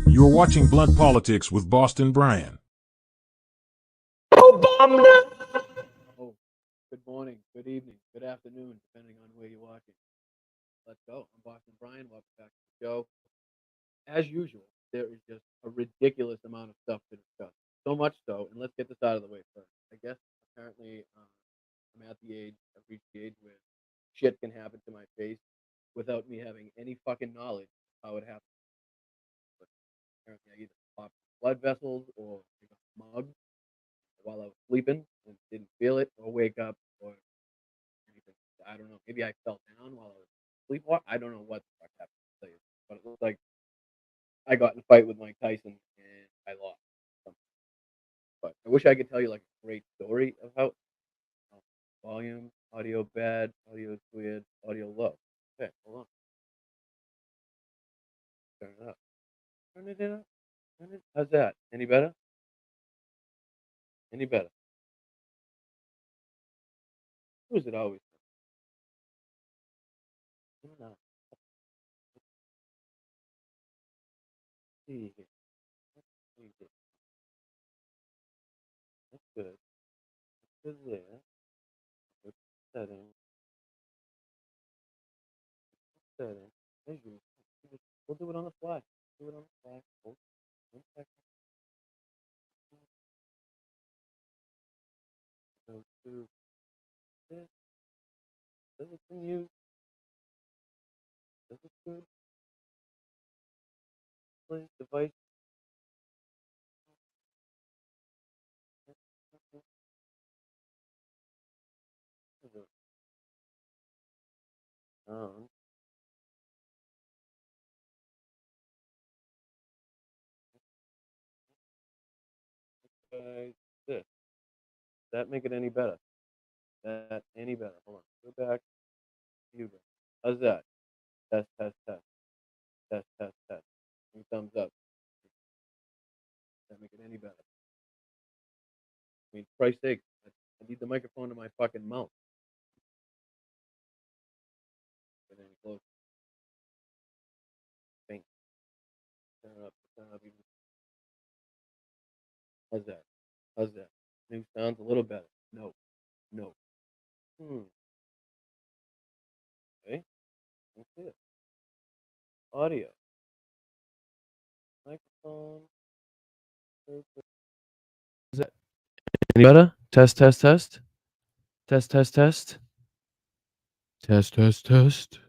You're watching Blunt Politics with Boston Brian. Obama! Oh, good morning, good evening, good afternoon, depending on where you're watching. Let's go. I'm Boston Brian. Welcome back to the show. As usual, there is just a ridiculous amount of stuff to discuss. So much so, and let's get this out of the way first. I guess apparently I'm at the age, I've reached the age where shit can happen to my face without me having any fucking knowledge of how it happened. But apparently I either popped blood vessels or I got mugged while I was sleeping and didn't feel it or wake up or anything. I don't know. Maybe I fell down while I was sleepwalking. I don't know what the fuck happened to tell you. But it looked like I got in a fight with Mike Tyson and I lost. But I wish I could tell you like a great story of how volume, audio bad, audio weird, audio low. Okay, hold on. Turn it up. Turn it up. How's that? Any better? Any better? Who is it always? No. See here. See here. That's good. That's good there. Good setting. Setting. As usual. We'll do it on the fly. Do it on the fly. Hold 1 second. Go to this. Does it mute? Does it good? Please device. On. This. Does that make it any better? That any better? Hold on. Go back. You go. How's that? Test, test, test. Test, test, test. Any thumbs up? Does that make it any better? I mean, for Christ's sake, I need the microphone to my fucking mouth. Get any closer. Faint. Turn it up. Turn it up even. How's that? How's that? New sounds a little better. No. No. Okay. That's it. Audio. Microphone. Is that Any better? Test, test, test. Test, test, test. Test, test, test.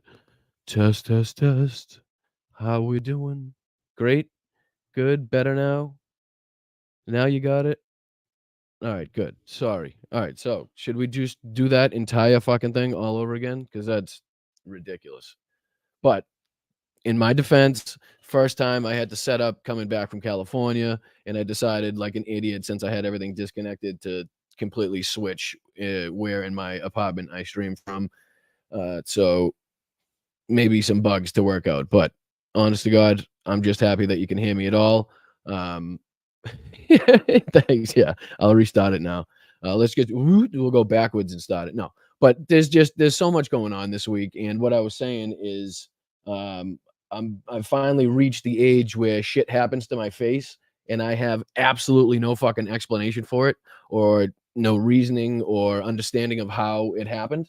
Test, test, test. How we doing? Great? Good? Better now? Now you got it? All right, good. Sorry. All right, so should we just do that entire fucking thing all over again? Because that's ridiculous. But in my defense, first time I had to set up coming back from California, and I decided, like an idiot, since I had everything disconnected, to completely switch where in my apartment I stream from. So maybe some bugs to work out, but honest to God, I'm just happy that you can hear me at all. Um, thanks. Yeah, I'll restart it now. We'll go backwards and start it. No, but there's so much going on this week, and what I was saying is, um, I've finally reached the age where shit happens to my face, and I have absolutely no fucking explanation for it, or no reasoning or understanding of how it happened.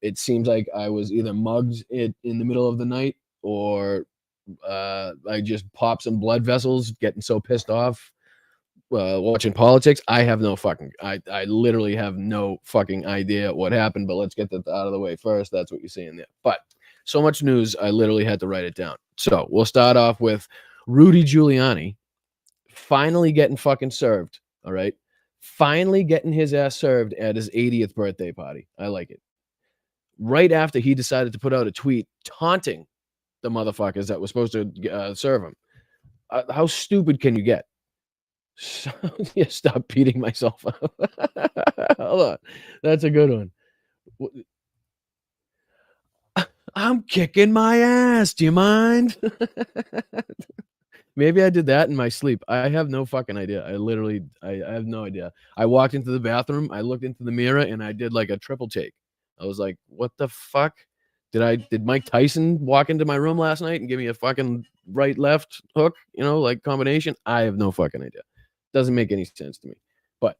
It seems like I was either mugged in the middle of the night, or I just popped some blood vessels getting so pissed off watching politics. I literally have no fucking idea what happened, but let's get that out of the way first. That's what you're seeing there. But so much news, I literally had to write it down. So we'll start off with Rudy Giuliani finally getting fucking served. All right. Finally getting his ass served at his 80th birthday party. I like it. Right after he decided to put out a tweet taunting the motherfuckers that were supposed to serve him. How stupid can you get? So, yeah, stop beating myself up. Hold on. That's a good one. I'm kicking my ass. Do you mind? Maybe I did that in my sleep. I have no fucking idea. I have no idea. I walked into the bathroom, I looked into the mirror, and I did like a triple take. I was like, what the fuck? Did Mike Tyson walk into my room last night and give me a fucking right left hook, like combination? I have no fucking idea. Doesn't make any sense to me. But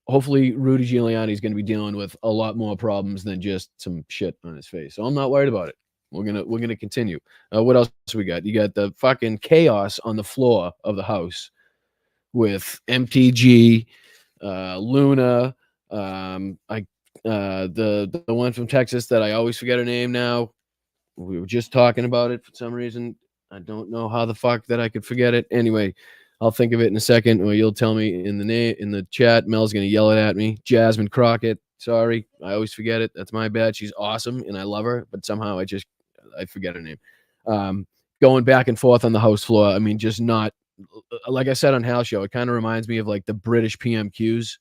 hopefully Rudy Giuliani is going to be dealing with a lot more problems than just some shit on his face. So I'm not worried about it. We're gonna continue. What else we got? You got the fucking chaos on the floor of the house with MTG, Luna, the one from Texas that I always forget her name now. We were just talking about it for some reason. I don't know how the fuck that I could forget it. Anyway, I'll think of it in a second, or you'll tell me in the chat. Mel's gonna yell it at me. Jasmine Crockett. Sorry, I always forget it. That's my bad. She's awesome and I love her, but somehow I forget her name. Going back and forth on the house floor. I mean, just not like I said on Hal's show. It kind of reminds me of like the British PMQs,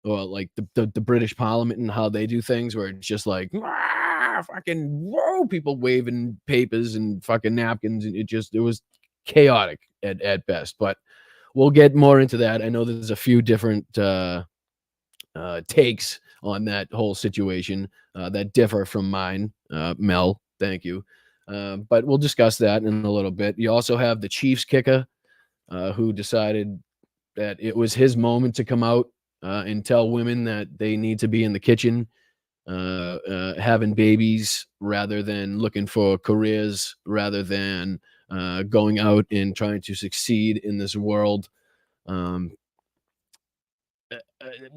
or like the British Parliament and how they do things, where it's just like fucking whoa, people waving papers and fucking napkins, and it was chaotic at best. But we'll get more into that. I know there's a few different takes on that whole situation that differ from mine. Mel, thank you. But we'll discuss that in a little bit. You also have the Chiefs kicker who decided that it was his moment to come out and tell women that they need to be in the kitchen having babies rather than looking for careers, rather than going out and trying to succeed in this world.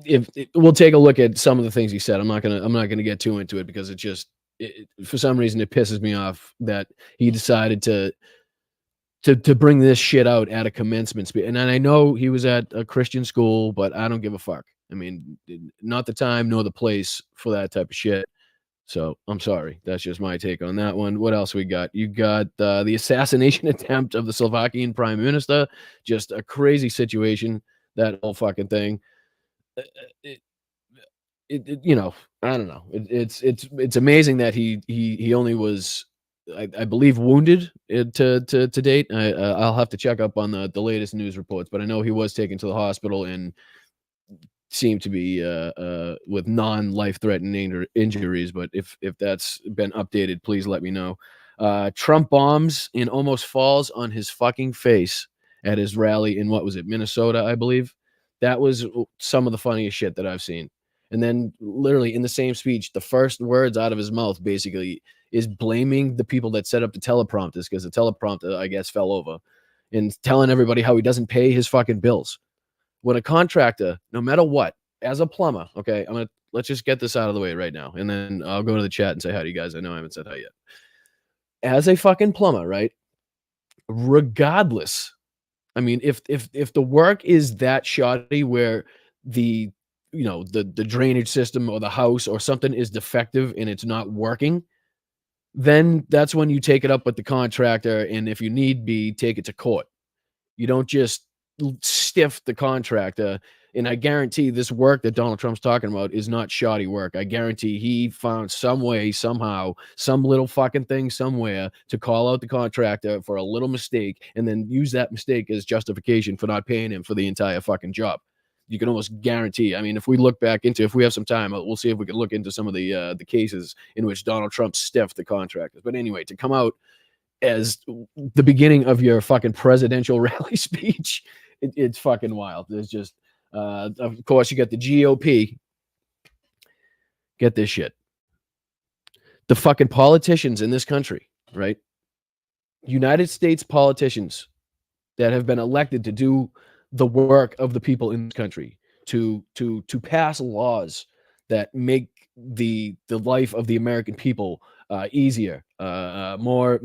If we'll take a look at some of the things he said, I'm not gonna get too into it, because for some reason it pisses me off that he decided to bring this shit out at a commencement speech. And I know he was at a Christian school, but I don't give a fuck. I mean, not the time nor the place for that type of shit. So I'm sorry. That's just my take on that one. What else we got? You got the assassination attempt of the Slovakian prime minister. Just a crazy situation, that whole fucking thing. I don't know. It's amazing that he only was, I believe, wounded to date. I'll have to check up on the latest news reports, but I know he was taken to the hospital and seemed to be with non-life-threatening injuries. But if that's been updated, please let me know. Trump bombs and almost falls on his fucking face at his rally in, what was it, Minnesota, I believe. That was some of the funniest shit that I've seen. And then literally in the same speech, the first words out of his mouth basically is blaming the people that set up the teleprompters, because the teleprompter, I guess, fell over, and telling everybody how he doesn't pay his fucking bills. when a contractor, no matter what, as a plumber, okay, let's just get this out of the way right now, and then I'll go to the chat and say hi to you guys. I know I haven't said hi yet. As a fucking plumber, right? Regardless, I mean, if the work is that shoddy where the the drainage system or the house or something is defective and it's not working, then that's when you take it up with the contractor, and if you need be, take it to court. You don't just stiff the contractor. And I guarantee this work that Donald Trump's talking about is not shoddy work. I guarantee he found some way, somehow, some little fucking thing somewhere to call out the contractor for a little mistake and then use that mistake as justification for not paying him for the entire fucking job. You can almost guarantee. I mean, if we look back into, if we have some time, we'll see if we can look into some of the cases in which Donald Trump stiffed the contractors. But anyway, to come out as the beginning of your fucking presidential rally speech, it's fucking wild. There's just, of course, you got the GOP. Get this shit. The fucking politicians in this country, right? United States politicians that have been elected to do the work of the people in this country, to pass laws that make the life of the American people easier, more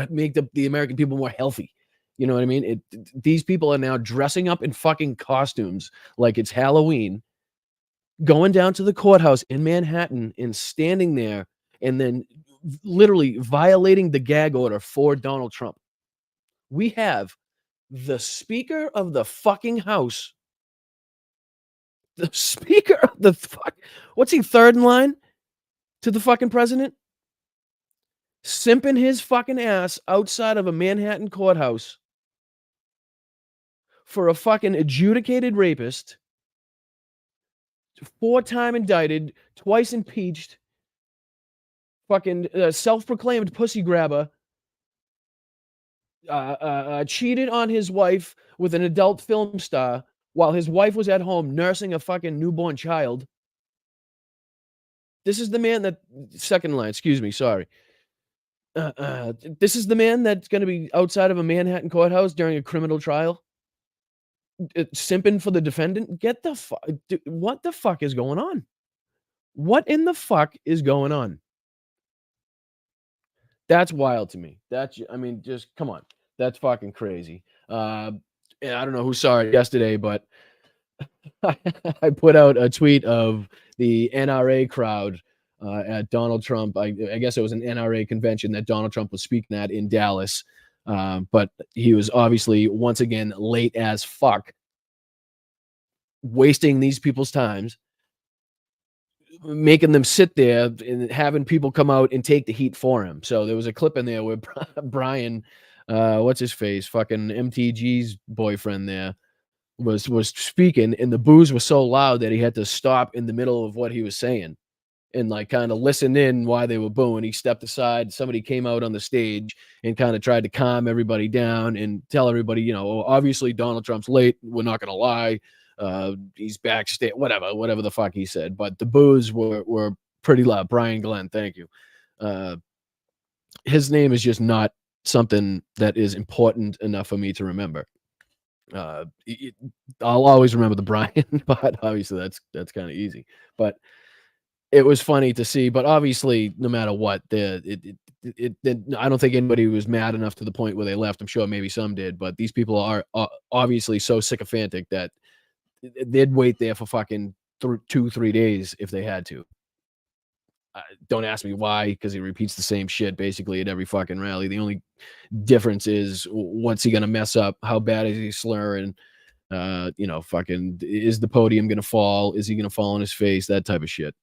make the American people more healthy. You know what I mean? These people are now dressing up in fucking costumes like it's Halloween, going down to the courthouse in Manhattan and standing there and then literally violating the gag order for Donald Trump. We have the Speaker of the fucking House, the Speaker of the fuck, what's he, third in line to the fucking president? Simping his fucking ass outside of a Manhattan courthouse for a fucking adjudicated rapist, 4-time indicted, twice impeached, fucking self-proclaimed pussy grabber, cheated on his wife with an adult film star while his wife was at home nursing a fucking newborn child. This is the man that, second line, excuse me, sorry. This is the man that's going to be outside of a Manhattan courthouse during a criminal trial, simping for the defendant. Get the fuck, what the fuck is going on? What in the fuck is going on? That's wild to me. I mean, just come on. That's fucking crazy. I don't know who saw it yesterday, but I put out a tweet of the NRA crowd at Donald Trump. I guess it was an NRA convention that Donald Trump was speaking at in Dallas. But he was obviously, once again, late as fuck, wasting these people's times, making them sit there and having people come out and take the heat for him. So there was a clip in there where Brian, what's his face, fucking MTG's boyfriend there, was speaking, and the boos was so loud that he had to stop in the middle of what he was saying and like kind of listen in why they were booing. He stepped aside. Somebody came out on the stage and kind of tried to calm everybody down and tell everybody, you know, obviously Donald Trump's late. We're not going to lie. He's backstage, whatever the fuck he said. But the boos were pretty loud. Brian Glenn, thank you. His name is just not something that is important enough for me to remember. I'll always remember the Brian, but obviously that's kind of easy. But it was funny to see. But obviously, no matter what, I don't think anybody was mad enough to the point where they left. I'm sure maybe some did, but these people are obviously so sycophantic that they'd wait there for fucking 2-3 days if they had to. Don't ask me why, because he repeats the same shit basically at every fucking rally. The only difference is, what's he gonna mess up? How bad is he slurring? Fucking, is the podium gonna fall? Is he gonna fall on his face? That type of shit.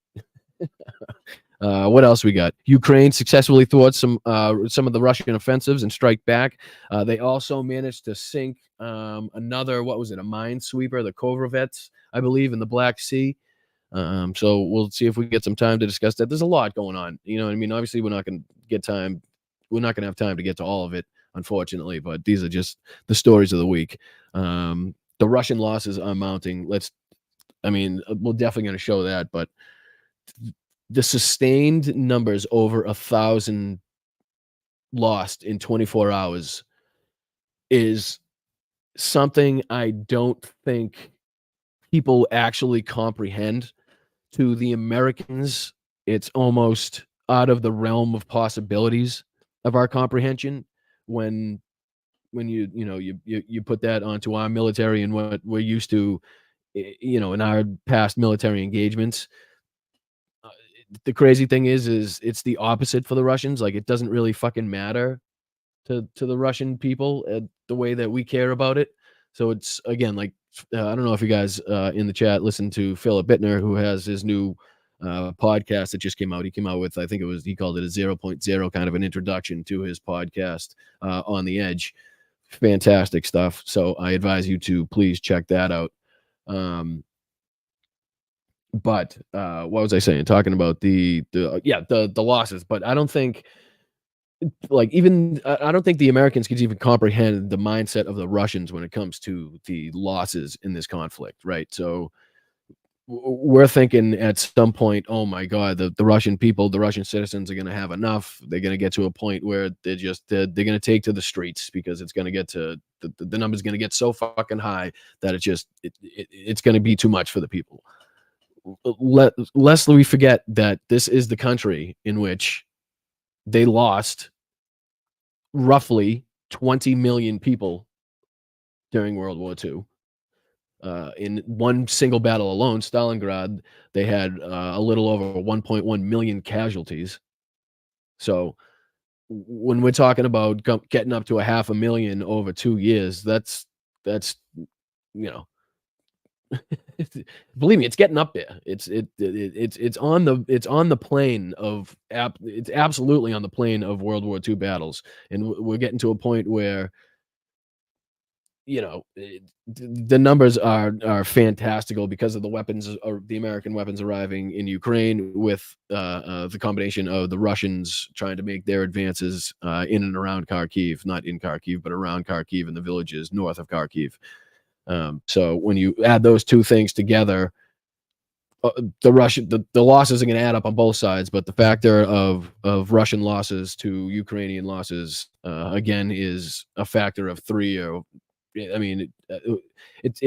What else we got? Ukraine successfully thwarted some of the Russian offensives and strike back. They also managed to sink another, what was it, a minesweeper, the Kovrovets, I believe, in the Black Sea. So we'll see if we get some time to discuss that. There's a lot going on. You know what I mean? Obviously, we're not going to get time. We're not going to have time to get to all of it, unfortunately. But these are just the stories of the week. The Russian losses are mounting. We're definitely going to show that. But the sustained numbers over 1,000 lost in 24 hours is something I don't think people actually comprehend. To the Americans, it's almost out of the realm of possibilities of our comprehension when you put that onto our military and what we're used to, in our past military engagements. Uh, the crazy thing is it's the opposite for the Russians. Like, it doesn't really fucking matter to the Russian people the way that we care about it. So it's, again, like, I don't know if you guys in the chat listen to Philip Bittner, who has his new podcast that just came out. He came out with, I think he called it a 0.0, kind of an introduction to his podcast, On the Edge. Fantastic stuff. So I advise you to please check that out. But what was I saying? Talking about the losses, but I don't think, like, even I don't think the Americans could even comprehend the mindset of the Russians when it comes to the losses in this conflict, right? So we're thinking at some point, oh my God, the Russian people, the Russian citizens are going to have enough. They're going to get to a point where they're going to take to the streets, because it's going to get to the number's going to get so fucking high that it's going to be too much for the people. Lest we forget that this is the country in which they lost roughly 20 million people during World War II. In one single battle alone, Stalingrad, they had a little over 1.1 million casualties. So when we're talking about getting up to 500,000 over 2 years, that's believe me, it's getting up there. It's on the plane of it's absolutely on the plane of World War II battles, and we're getting to a point where the numbers are fantastical because of the weapons, or the American weapons arriving in Ukraine, with the combination of the Russians trying to make their advances in and around Kharkiv, not in Kharkiv, but around Kharkiv and the villages north of Kharkiv. So when you add those two things together, the losses are going to add up on both sides, but the factor of Russian losses to Ukrainian losses, again, is a factor of 3. Or, I mean, it's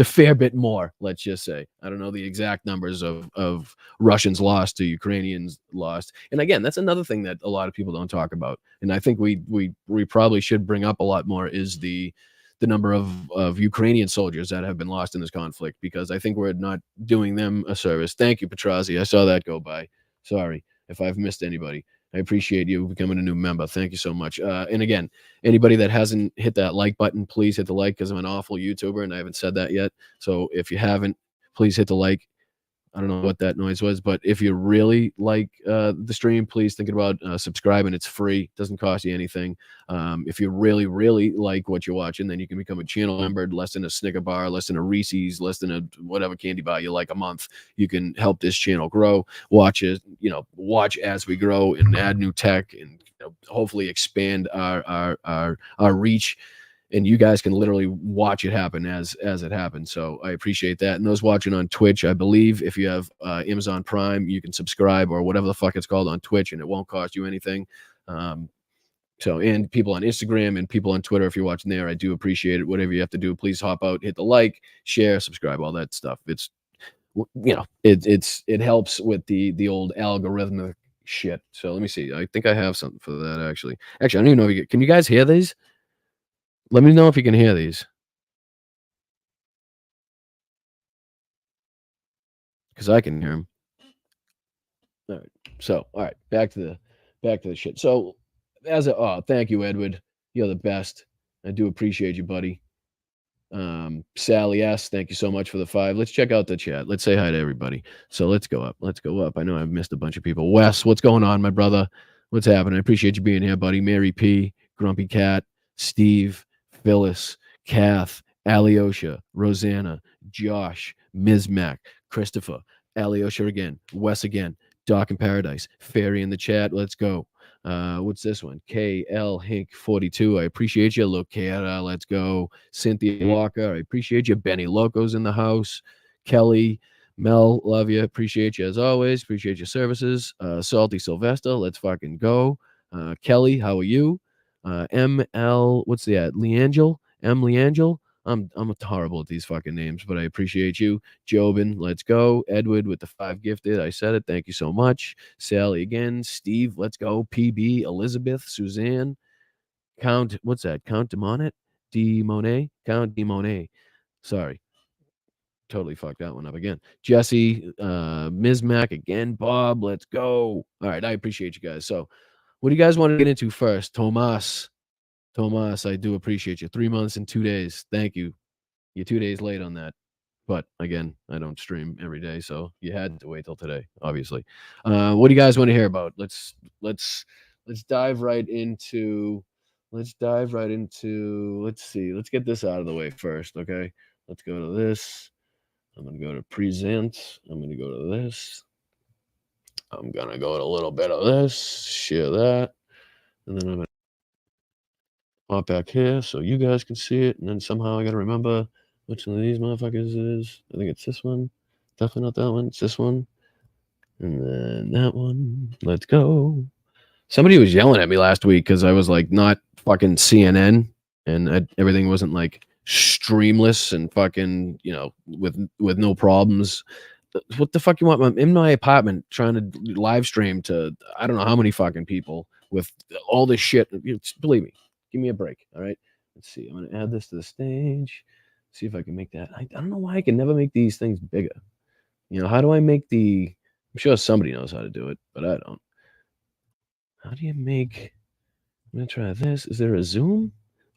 a fair bit more. Let's just say, I don't know the exact numbers of Russians lost to Ukrainians lost, and again, that's another thing that a lot of people don't talk about, and I think we probably should bring up a lot more, is the number of Ukrainian soldiers that have been lost in this conflict, because I think we're not doing them a service. Thank you, Petrazi. I saw that go by. Sorry if I've missed anybody. I appreciate you becoming a new member. Thank you so much. And again, anybody that hasn't hit that like button, please hit the like, because I'm an awful YouTuber and I haven't said that yet. So if you haven't, please hit the like. I don't know what that noise was, but if you really like the stream, please think about subscribing. It's free, doesn't cost you anything. If you really, really like what you're watching, then you can become a channel member, less than a Snicker bar, less than a Reese's, less than a whatever candy bar you like a month. You can help this channel grow. Watch as we grow and add new tech, and hopefully expand our reach. And you guys can literally watch it happen as it happens. So I appreciate that. And those watching on Twitch, I believe if you have Amazon Prime, you can subscribe, or whatever the fuck it's called, on Twitch, and it won't cost you anything. And people on Instagram and people on Twitter, if you're watching there, I do appreciate it. Whatever you have to do, please hop out, hit the like, share, subscribe, all that stuff. It's it helps with the old algorithmic shit. So let me see. I think I have something for that actually. Actually, I don't even know if you can you guys hear these? Let me know if you can hear these. Because I can hear them. All right. So, all right, back to the shit. So, thank you, Edward. You're the best. I do appreciate you, buddy. Sally S, thank you so much for the 5. Let's check out the chat. Let's say hi to everybody. So let's go up. I know I've missed a bunch of people. Wes, what's going on, my brother? What's happening? I appreciate you being here, buddy. Mary P, Grumpy Cat, Steve, Phyllis, Kath, Alyosha, Rosanna, Josh, Ms. Mac, Christopher, Alyosha again, Wes again, Doc in Paradise, Fairy in the chat. Let's go. What's this one? KL Hink 42. I appreciate you. Locara, let's go. Cynthia Walker, I appreciate you. Benny Loco's in the house. Kelly, Mel, love you. Appreciate you as always. Appreciate your services. Salty Sylvester, let's fucking go. Kelly, how are you? ML, what's that? Leangel? M. Leangel? I'm horrible at these fucking names, but I appreciate you. Jobin, let's go. Edward with the 5 gifted. I said it. Thank you so much. Sally again. Steve, let's go. PB, Elizabeth, Suzanne, Count, what's that? Count de Monet? De Monet? Count de Monet. Sorry. Totally fucked that one up again. Jesse, Ms. Mac again. Bob, let's go. All right. I appreciate you guys. So, what do you guys want to get into first? Tomas, I do appreciate you. 3 months and 2 days. Thank you. You're 2 days late on that. But again, I don't stream every day, so you had to wait till today, obviously. What do you guys want to hear about? Let's dive right into let's see. Let's get this out of the way first, okay? Let's go to this. I'm gonna go to present. I'm gonna go to this. I'm gonna go to a little bit of this, share that, and then I'm gonna pop back here so you guys can see it. And then somehow I gotta remember which one of these motherfuckers it is. I think it's this one. Definitely not that one. It's this one. And then that one. Let's go. Somebody was yelling at me last week because I was like not fucking CNN and everything wasn't like streamless and fucking, you know, with no problems. What the fuck you want? I'm in my apartment trying to live stream to I don't know how many fucking people with all this shit. Believe me, give me a break. All right. Let's see. I'm gonna add this to the stage. See if I can make that. I don't know why I can never make these things bigger. You know, how do I make the? I'm sure somebody knows how to do it, but I don't. How do you make? I'm gonna try this. Is there a zoom?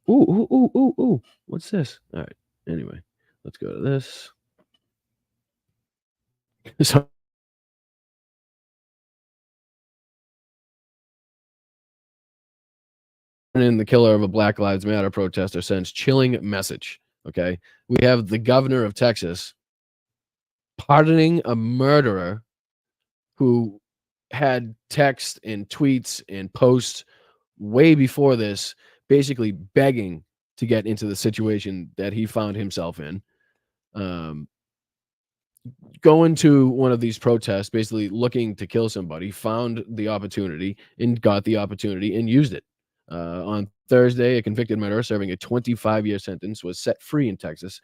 Ooh. What's this? All right. Anyway, let's go to this. So in the killer of a Black Lives Matter protester sends chilling message. Okay. We have the governor of Texas pardoning a murderer who had text and tweets and posts way before this, basically begging to get into the situation that he found himself in. Going to one of these protests, basically looking to kill somebody, found the opportunity and got the opportunity and used it. On Thursday, a convicted murderer serving a 25-year sentence was set free in Texas.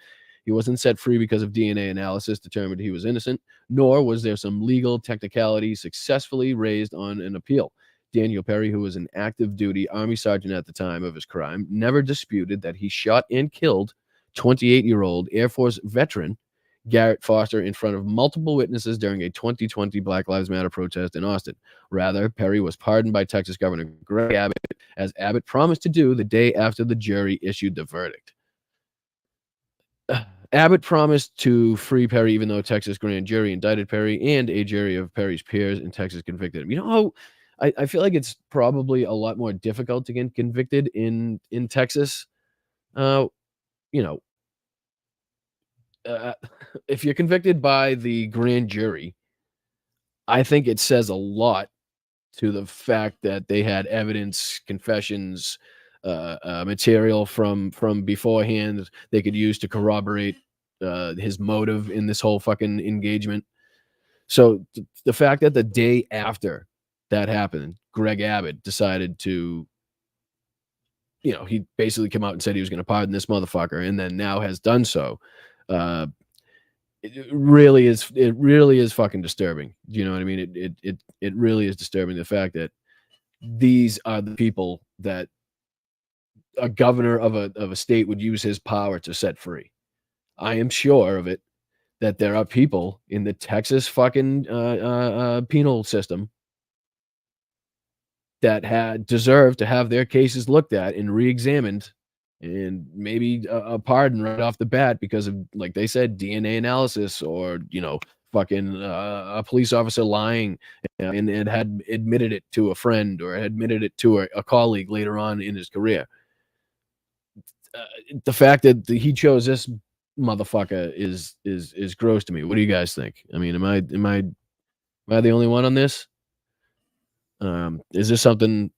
He wasn't set free because of DNA analysis determined he was innocent, nor was there some legal technicality successfully raised on an appeal. Daniel Perry, who was an active duty Army sergeant at the time of his crime, never disputed that he shot and killed 28-year-old Air Force veteran Garrett Foster in front of multiple witnesses during a 2020 Black Lives Matter protest in Austin. Rather, Perry was pardoned by Texas Governor Greg Abbott, as Abbott promised to do the day after the jury issued the verdict. Abbott promised to free Perry, even though Texas grand jury indicted Perry and a jury of Perry's peers in Texas convicted him. You know, I feel like it's probably a lot more difficult to get convicted in Texas. You know, if you're convicted by the grand jury, I think it says a lot to the fact that they had evidence, confessions, material from beforehand they could use to corroborate his motive in this whole fucking engagement. So the fact that the day after that happened, Greg Abbott decided to, you know, he basically came out and said he was going to pardon this motherfucker, and then now has done so. It really is fucking disturbing. You know what I mean? It really is disturbing, the fact that these are the people that a governor of a state would use his power to set free. I am sure of it that there are people in the Texas fucking penal system that had deserved to have their cases looked at and re-examined, and maybe a pardon right off the bat because of, like they said, DNA analysis, or, you know, fucking a police officer lying and had admitted it to a friend or had admitted it to a colleague later on in his career. The fact that he chose this motherfucker is gross to me. What do you guys think? I mean, am I the only one on this? Is this something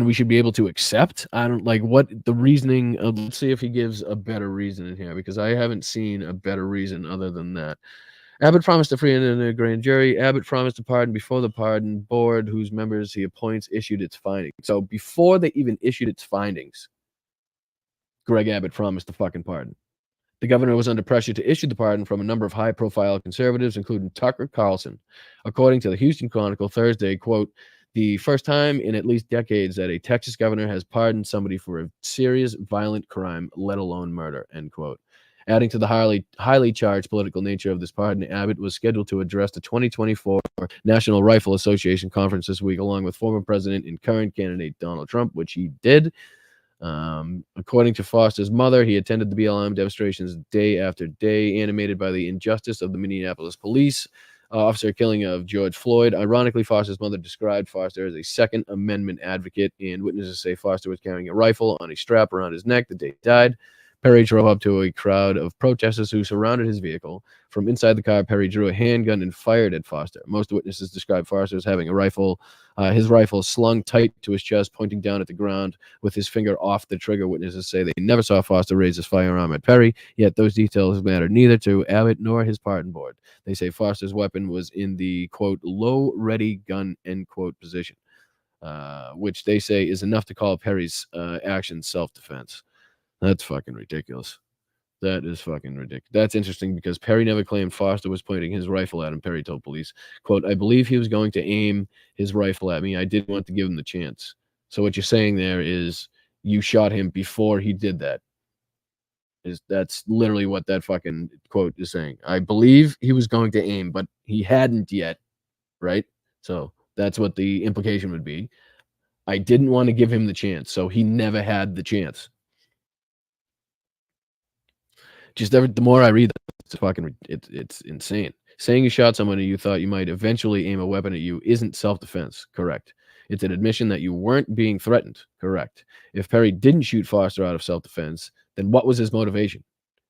we should be able to accept? I don't like what the reasoning. Let's see if he gives a better reason in here, because I haven't seen a better reason other than that. Abbott promised to free in a grand jury. Abbott promised to pardon before the pardon board, whose members he appoints, issued its findings. So before they even issued its findings, Greg Abbott promised to fucking pardon. The governor was under pressure to issue the pardon from a number of high-profile conservatives, including Tucker Carlson. According to the Houston Chronicle Thursday, quote, the first time in at least decades that a Texas governor has pardoned somebody for a serious violent crime, let alone murder, end quote. Adding to the highly charged political nature of this pardon, Abbott was scheduled to address the 2024 National Rifle Association conference this week, along with former president and current candidate Donald Trump, which he did. According to Foster's mother, he attended the BLM demonstrations day after day, animated by the injustice of the Minneapolis police officer killing of George Floyd. Ironically, Foster's mother described Foster as a Second Amendment advocate, and witnesses say Foster was carrying a rifle on a strap around his neck the day he died. Perry drove up to a crowd of protesters who surrounded his vehicle. From inside the car, Perry drew a handgun and fired at Foster. Most witnesses described Foster as having a rifle, his rifle slung tight to his chest, pointing down at the ground with his finger off the trigger. Witnesses say they never saw Foster raise his firearm at Perry, yet those details mattered neither to Abbott nor his pardon board. They say Foster's weapon was in the, quote, low ready gun, end quote, position, which they say is enough to call Perry's action self-defense. That's fucking ridiculous. That is fucking ridiculous. That's interesting because Perry never claimed Foster was pointing his rifle at him. Perry told police, quote, I believe he was going to aim his rifle at me. I didn't want to give him the chance. So what you're saying there is you shot him before he did that. That's literally what that fucking quote is saying. I believe he was going to aim, but he hadn't yet, right? So that's what the implication would be. I didn't want to give him the chance, so he never had the chance. The more I read that, it's insane. Saying you shot someone and you thought you might eventually aim a weapon at you isn't self-defense, correct? It's an admission that you weren't being threatened, correct? If Perry didn't shoot Foster out of self-defense, then what was his motivation?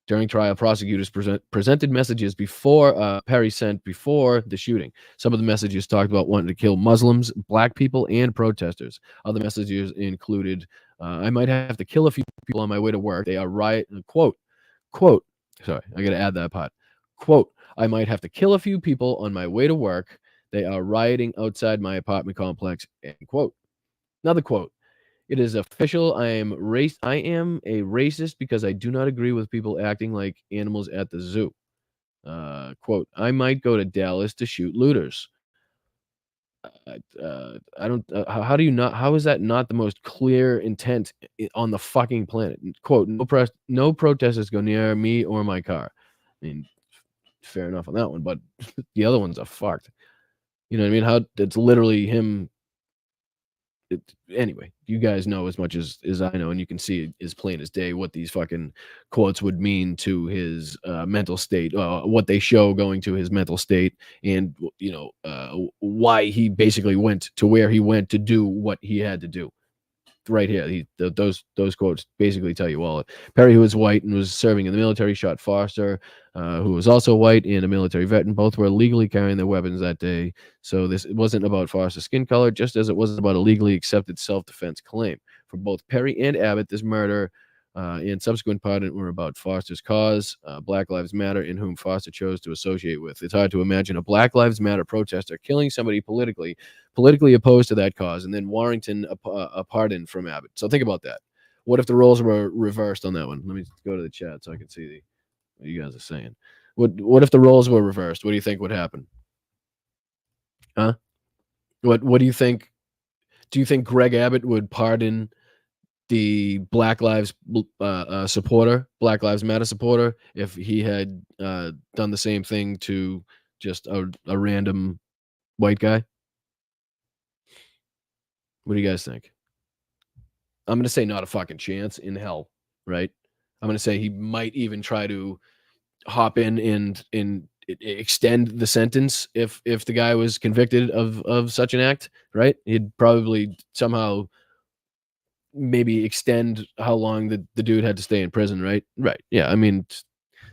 During trial, prosecutors presented messages before Perry sent before the shooting. Some of the messages talked about wanting to kill Muslims, black people, and protesters. Other messages included, I might have to kill a few people on my way to work. They are quote, sorry, I got to add that part. Quote, I might have to kill a few people on my way to work. They are rioting outside my apartment complex, end quote. Another quote. It is official. I am a racist because I do not agree with people acting like animals at the zoo. Quote, I might go to Dallas to shoot looters. I don't. How is that not the most clear intent on the fucking planet? Quote: no protesters go near me or my car. I mean, fair enough on that one, but the other ones are fucked. You know what I mean? How it's literally him. Anyway, you guys know as much as I know, and you can see as plain as day what these fucking quotes would mean to his mental state, what they show going to his mental state, and why he basically went to where he went to do what he had to do. Right here, those quotes basically tell you all. Perry, who was white and was serving in the military, shot Foster, who was also white and a military veteran. Both were illegally carrying their weapons that day. So it wasn't about Foster's skin color, just as it wasn't about a legally accepted self-defense claim. For both Perry and Abbott, this murder and subsequent pardon were about Foster's cause, Black Lives Matter, in whom Foster chose to associate with. It's hard to imagine a Black Lives Matter protester killing somebody politically opposed to that cause, and then warranting a pardon from Abbott. So think about that. What if the roles were reversed on that one? Let me go to the chat so I can see what you guys are saying. What if the roles were reversed? What do you think would happen? Huh? What do you think? Do you think Greg Abbott would pardon the Black Lives Black Lives Matter supporter, if he had done the same thing to just a random white guy? What do you guys think? I'm going to say not a fucking chance in hell, right? I'm going to say he might even try to hop in and extend the sentence if the guy was convicted of such an act, right? He'd probably somehow maybe extend how long the dude had to stay in prison, right? Right. Yeah. I mean, it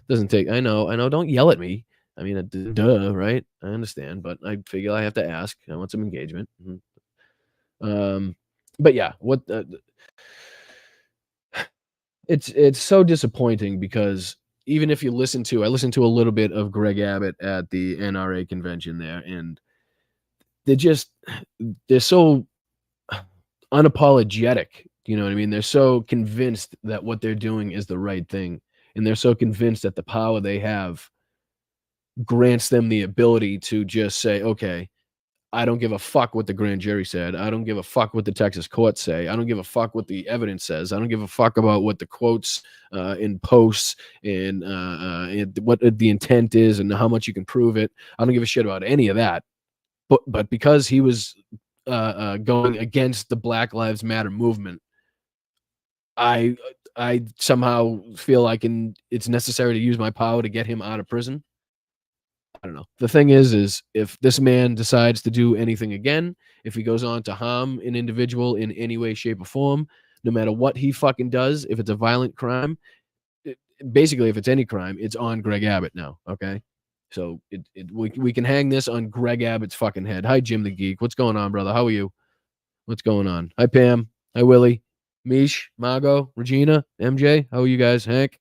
doesn't take. I know. Don't yell at me. I mean, duh, right? I understand, but I figure I have to ask. I want some engagement. But yeah, it's so disappointing because even if you listen to, I listened to a little bit of Greg Abbott at the NRA convention there, and they're so unapologetic. You know what I mean? They're so convinced that what they're doing is the right thing, and they're so convinced that the power they have grants them the ability to just say, okay, I don't give a fuck what the grand jury said. I don't give a fuck what the Texas courts say. I don't give a fuck what the evidence says. I don't give a fuck about what the quotes in posts and what the intent is and how much you can prove it. I don't give a shit about any of that. But because he was going against the Black Lives Matter movement, I somehow feel like it's necessary to use my power to get him out of prison. I don't know. The thing is if this man decides to do anything again, if he goes on to harm an individual in any way, shape, or form, no matter what he fucking does, if it's a violent crime, basically, if it's any crime, it's on Greg Abbott now. Okay. So we can hang this on Greg Abbott's fucking head. Hi, Jim the Geek. What's going on, brother? How are you? What's going on? Hi, Pam. Hi, Willie. Mish, Margot, Regina, MJ. How are you guys? Hank?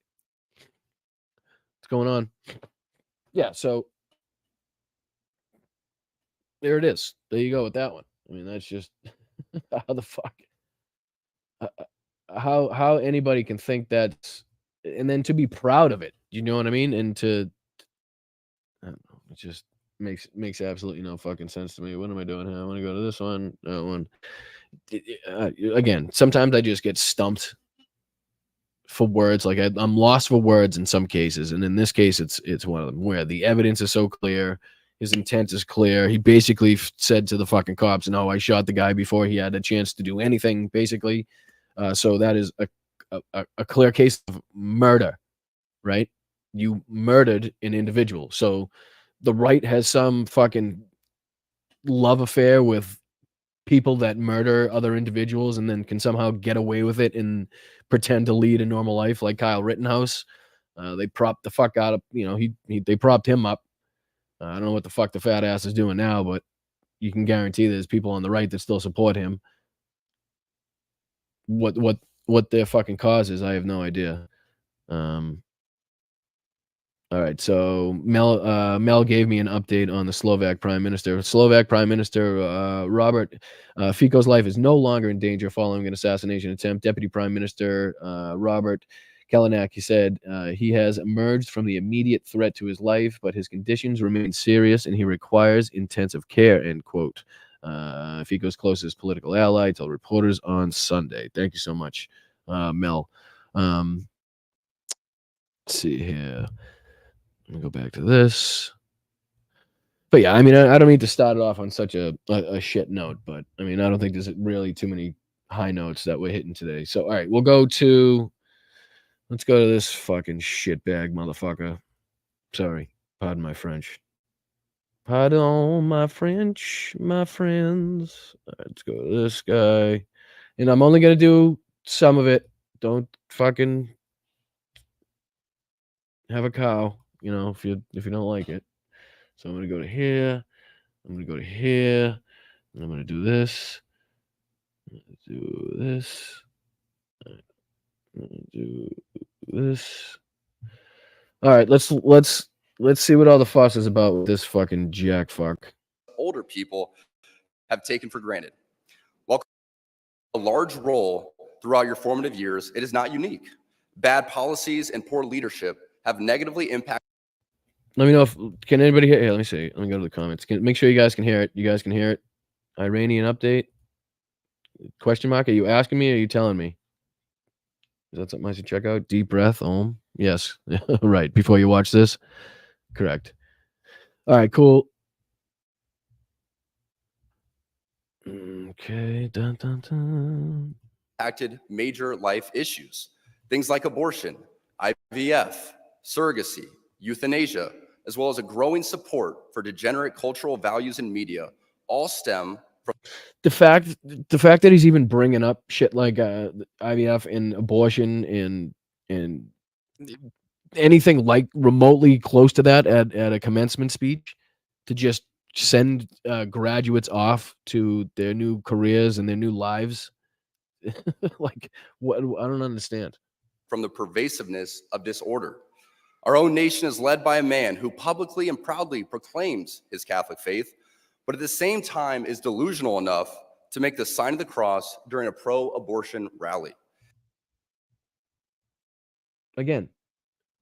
What's going on? Yeah, so there it is. There you go with that one. I mean, that's just how the fuck how anybody can think that, and then to be proud of it. You know what I mean? And I don't know, it just makes absolutely no fucking sense to me. What am I doing here? I want to go to this one, that one. Again, sometimes I just get stumped for words. Like I'm lost for words in some cases, and in this case, it's one of them where the evidence is so clear. His intent is clear. He basically said to the fucking cops, "No, I shot the guy before he had a chance to do anything." Basically, so that is a clear case of murder, right? You murdered an individual. So the right has some fucking love affair with people that murder other individuals and then can somehow get away with it and pretend to lead a normal life, like Kyle Rittenhouse. They propped the fuck out of, they propped him up. I don't know what the fuck the fat ass is doing now, but you can guarantee there's people on the right that still support him. What their fucking cause is, I have no idea. All right, so Mel gave me an update on the Slovak Prime Minister. Slovak Prime Minister Robert Fico's life is no longer in danger following an assassination attempt. Deputy Prime Minister Robert Kalinak, he said he has emerged from the immediate threat to his life, but his conditions remain serious and he requires intensive care, end quote. Fico's closest political ally told reporters on Sunday. Thank you so much, Mel. Let's see here. Let me go back to this. But yeah, I mean, I don't mean to start it off on such a shit note, but I mean, I don't think there's really too many high notes that we're hitting today. So, all right, let's go to this fucking shitbag motherfucker. Sorry, pardon my French. Pardon my French, my friends. All right, let's go to this guy. And I'm only going to do some of it. Don't fucking have a cow, if you don't like it. So I'm going to go to here. I'm going to go to here. And I'm going to do this. Do this. Do this. All right, let's see what all the fuss is about with this fucking jack fuck. Older people have taken for granted. While a large role throughout your formative years, it is not unique. Bad policies and poor leadership have negatively impacted. Let me know can anybody hear? Here, let me see. Let me go to the comments. Make sure you guys can hear it. You guys can hear it. Iranian update? Question mark? Are you asking me or are you telling me? Is that something I should check out? Deep breath, Om. Yes. Right. Before you watch this. Correct. All right, cool. Okay. Dun, dun, dun. Impacted major life issues. Things like abortion, IVF, surrogacy, euthanasia, as well as a growing support for degenerate cultural values in media, all stem from the fact that he's even bringing up shit like IVF and abortion and anything like remotely close to that at a commencement speech to just send graduates off to their new careers and their new lives. Like, what? I don't understand. From the pervasiveness of disorder. Our own nation is led by a man who publicly and proudly proclaims his Catholic faith, but at the same time is delusional enough to make the sign of the cross during a pro-abortion rally. Again,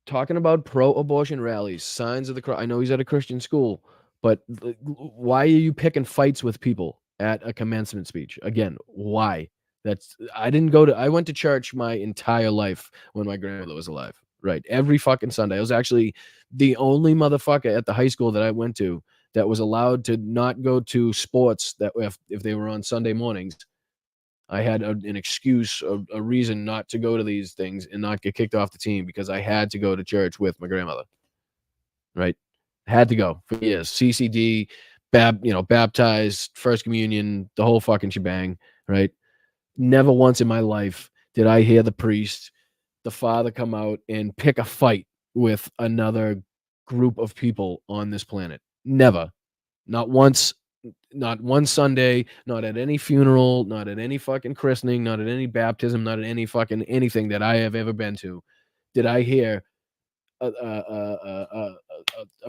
talking about pro-abortion rallies, signs of the cross. I know he's at a Christian school, but why are you picking fights with people at a commencement speech? Again, why? I went to church my entire life when my grandmother was alive. Right. Every fucking Sunday. I was actually the only motherfucker at the high school that I went to that was allowed to not go to sports that if they were on Sunday mornings. I had an excuse, a reason not to go to these things and not get kicked off the team because I had to go to church with my grandmother. Right? Had to go for years. CCD, baptized, first communion, the whole fucking shebang. Right? Never once in my life did I hear the priest, the father, come out and pick a fight with another group of people on this planet. Never. Not once. Not one Sunday, not at any funeral, not at any fucking christening, not at any baptism, not at any fucking anything that I have ever been to, did I hear a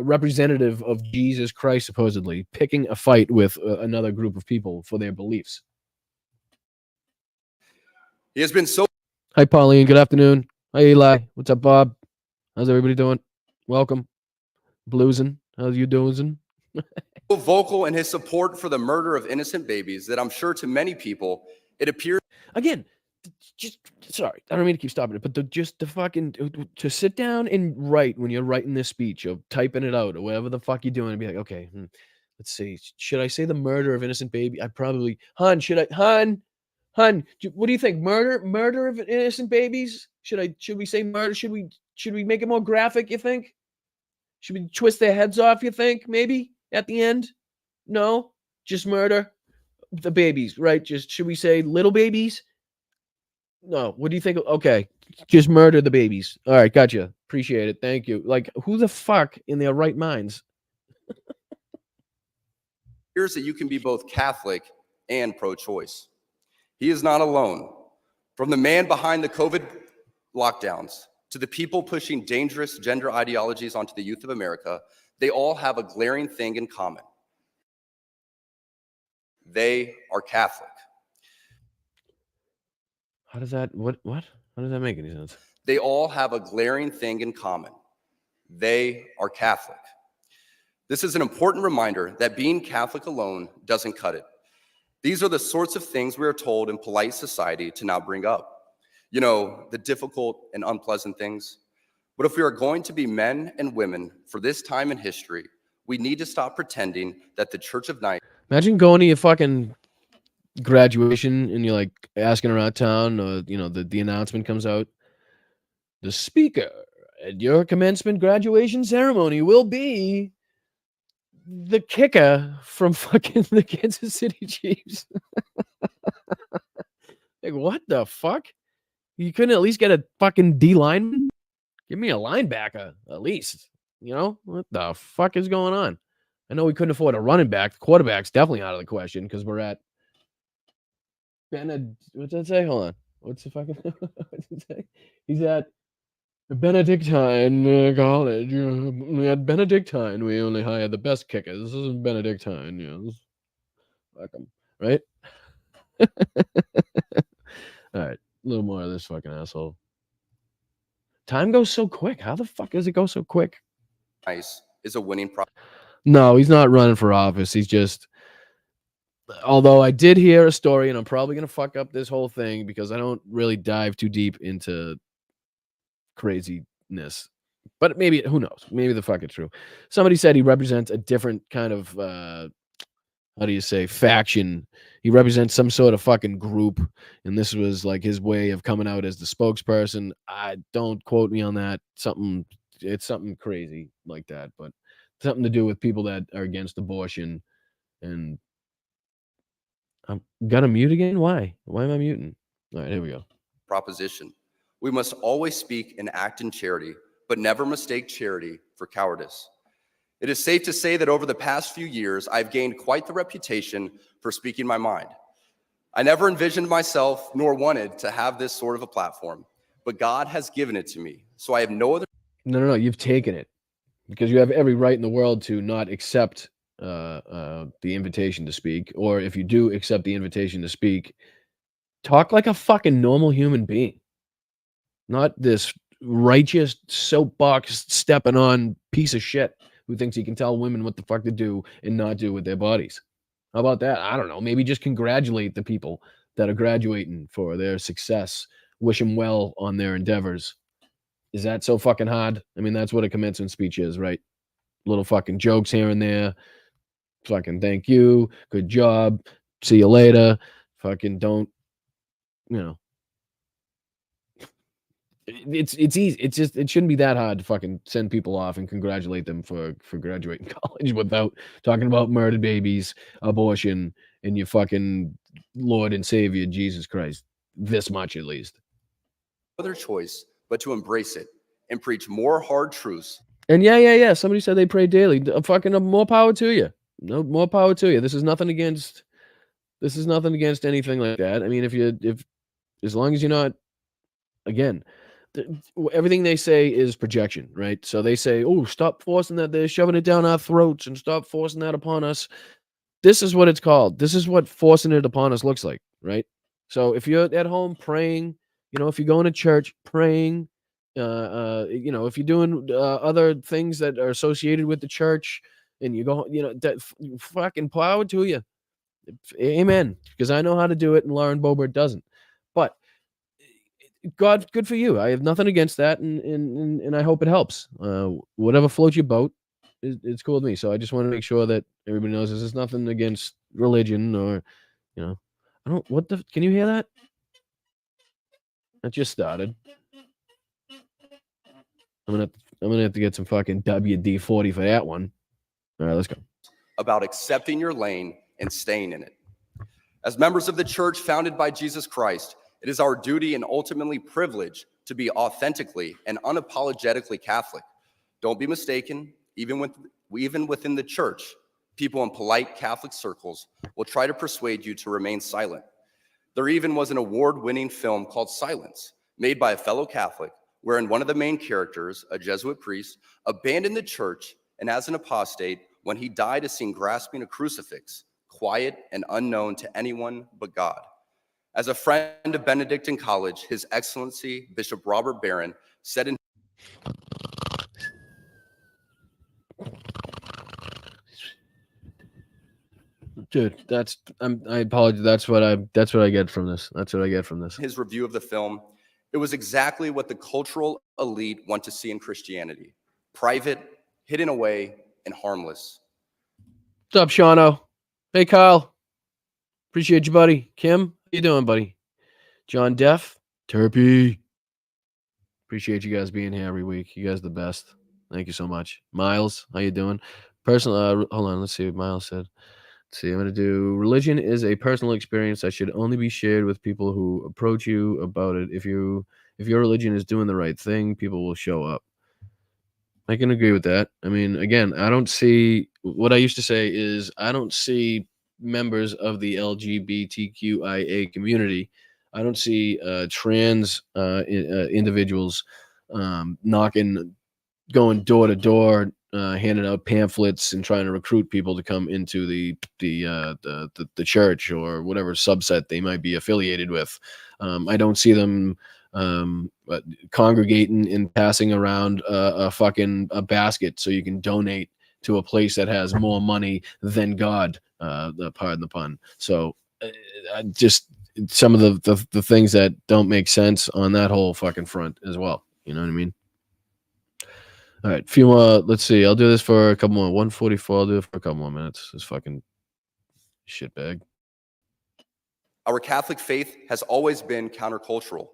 representative of Jesus Christ supposedly picking a fight with another group of people for their beliefs. He has been so... Hi, Pauline. Good afternoon. Hi, Eli. What's up, Bob? How's everybody doing? Welcome. Bluesing. How's you doing? vocal in his support for the murder of innocent babies that I'm sure to many people, it appears... Again, just, sorry, I don't mean to keep stopping it, but to sit down and write when you're writing this speech or typing it out or whatever the fuck you're doing and be like, okay, let's see, should I say the murder of innocent baby? I probably, Hun, what do you think? Murder of innocent babies? Should we say murder? Should we make it more graphic, you think? Should we twist their heads off, you think, maybe, at the end? No? Just murder the babies, right? Just, should we say little babies? No. What do you think? Okay. Just murder the babies. All right. Gotcha. Appreciate it. Thank you. Like, who the fuck in their right minds? Here's that you can be both Catholic and pro-choice. He is not alone. From the man behind the COVID lockdowns to the people pushing dangerous gender ideologies onto the youth of America, they all have a glaring thing in common. They are Catholic. How does that, what? How does that make any sense? They all have a glaring thing in common. They are Catholic. This is an important reminder that being Catholic alone doesn't cut it. These are the sorts of things we are told in polite society to not bring up. You know, the difficult and unpleasant things. But if we are going to be men and women for this time in history, we need to stop pretending that the Church of Night... Imagine going to your fucking graduation and you're like asking around town, the announcement comes out. The speaker at your commencement graduation ceremony will be the kicker from fucking the Kansas City Chiefs. Like, what the fuck? You couldn't at least get a fucking D lineman? Give me a linebacker, at least. You know? What the fuck is going on? I know we couldn't afford a running back. The quarterback's definitely out of the question because we're at what's that say? Hold on. What's the fucking what's it say? He's at Benedictine college. At Benedictine, we only hire the best kickers. This isn't Benedictine. Fuck them, right? All right, a little more of this fucking asshole. Time goes so quick. How the fuck does it go so quick? Nice is a winning product. No, he's not running for office. He's just... Although I did hear a story, and I'm probably going to fuck up this whole thing because I don't really dive too deep into craziness. But maybe, who knows? Maybe the fuck it's true. Somebody said he represents a different kind of, how do you say, faction. He represents some sort of fucking group, and this was like his way of coming out as the spokesperson. I don't quote me on that. It's something crazy like that, but something to do with people that are against abortion. And I'm gonna mute again. Why am I muting? All right, here we go. Proposition. We must always speak and act in charity, but never mistake charity for cowardice. It is safe to say that over the past few years, I've gained quite the reputation for speaking my mind. I never envisioned myself nor wanted to have this sort of a platform, but God has given it to me, so I have no other... No. You've taken it because you have every right in the world to not accept the invitation to speak, or if you do accept the invitation to speak, talk like a fucking normal human being, not this righteous soapbox stepping on piece of shit who thinks he can tell women what the fuck to do and not do with their bodies. How about that? I don't know. Maybe just congratulate the people that are graduating for their success. Wish them well on their endeavors. Is that so fucking hard? I mean, that's what a commencement speech is, right? Little fucking jokes here and there. Fucking thank you. Good job. See you later. Fucking don't, you know. It's easy. It's just it shouldn't be that hard to fucking send people off and congratulate them for graduating college without talking about murdered babies, abortion, and your fucking Lord and Savior Jesus Christ. This much at least. Other choice but to embrace it and preach more hard truths. And yeah. Somebody said they pray daily. Fucking more power to you. No more power to you. This is nothing against anything like that. I mean, if as long as you're not, again, everything they say is projection, right? So they say, "Oh, stop forcing that. They're shoving it down our throats and stop forcing that upon us." This is what it's called. This is what forcing it upon us looks like, right? So if you're at home praying, if you're going to church praying, if you're doing other things that are associated with the church, and you go, that fucking power to you. Amen. Because I know how to do it, and Lauren Boebert doesn't. But God, good for you. I have nothing against that, and I hope it helps. Whatever floats your boat, it's cool with me. So I just want to make sure that everybody knows this is nothing against religion or, I don't. What the? Can you hear that? That just started. I'm gonna have to get some fucking WD-40 for that one. All right, let's go. About accepting your lane and staying in it. As members of the church founded by Jesus Christ, it is our duty and ultimately privilege to be authentically and unapologetically Catholic. Don't be mistaken, even within the church, people in polite Catholic circles will try to persuade you to remain silent. There even was an award-winning film called Silence, made by a fellow Catholic, wherein one of the main characters, a Jesuit priest, abandoned the church and as an apostate, when he died, is seen grasping a crucifix, quiet and unknown to anyone but God. As a friend of Benedictine College, His Excellency Bishop Robert Barron said in Dude, I apologize. That's what I get from this. That's what I get from this. his review of the film, it was exactly what the cultural elite want to see in Christianity: private, hidden away, and harmless. What's up, Shauno? Hey, Kyle. Appreciate you, buddy. Kim, how you doing, buddy? John Deff, Terpy. Appreciate you guys being here every week. You guys are the best. Thank you so much. Miles, how you doing? Personal. Hold on. Let's see what Miles said. Let's see. I'm gonna do. Religion is a personal experience that should only be shared with people who approach you about it. If your religion is doing the right thing, people will show up. I can agree with that. I mean, again, I don't see what I used to say is I don't see members of the LGBTQIA community. I don't see trans individuals going door to door, handing out pamphlets and trying to recruit people to come into the church or whatever subset they might be affiliated with. I don't see them congregating and passing around a basket so you can donate to a place that has more money than God. Pardon the pun. So just some of the things that don't make sense on that whole fucking front as well. You know what I mean? All right, few more. Let's see. I'll do this for a couple more. 144. I'll do it for a couple more minutes. This fucking shitbag. Our Catholic faith has always been countercultural.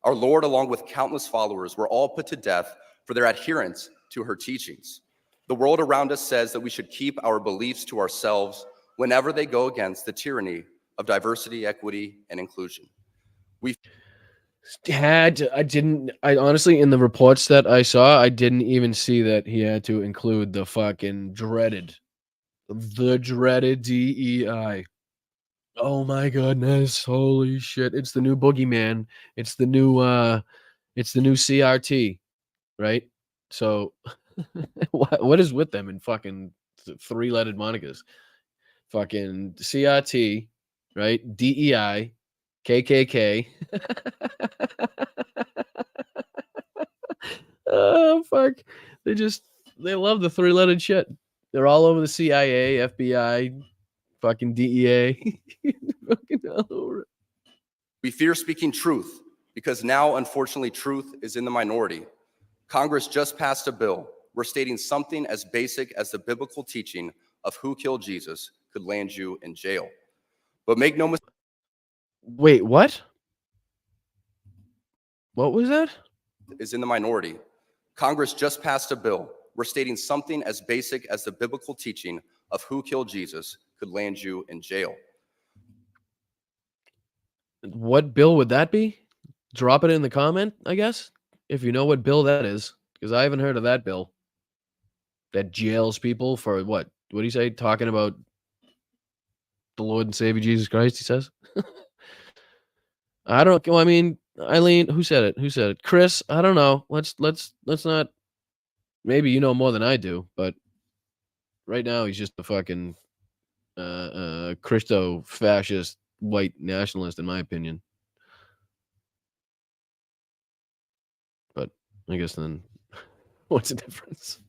Our Lord, along with countless followers, were all put to death for their adherence to her teachings. The world around us says that we should keep our beliefs to ourselves whenever they go against the tyranny of diversity, equity, and inclusion. I honestly, in the reports that I saw, I didn't even see that he had to include the fucking dreaded DEI. Oh my goodness. Holy shit. It's the new boogeyman. It's the new CRT, right? So what is with them in fucking three-lettered monikers? Fucking CRT, right? DEI, KKK. Oh fuck! They love the three-lettered shit. They're all over the CIA, FBI, fucking DEA. Fucking all over it. We fear speaking truth because now, unfortunately, truth is in the minority. Congress just passed a bill where stating something as basic as the biblical teaching of who killed Jesus could land you in jail. But make no mistake. Wait, what? What was that? Is in the minority. Congress just passed a bill where stating something as basic as the biblical teaching of who killed Jesus could land you in jail. What bill would that be? Drop it in the comment, I guess, if you know what bill that is, because I haven't heard of that bill. That jails people for what? What do you say? Talking about the Lord and Savior Jesus Christ, he says. I don't. Well, I mean, Eileen, who said it? Who said it? Chris. I don't know. Let's not. Maybe you know more than I do, but right now he's just a fucking Christo fascist white nationalist, in my opinion. But I guess then, what's the difference?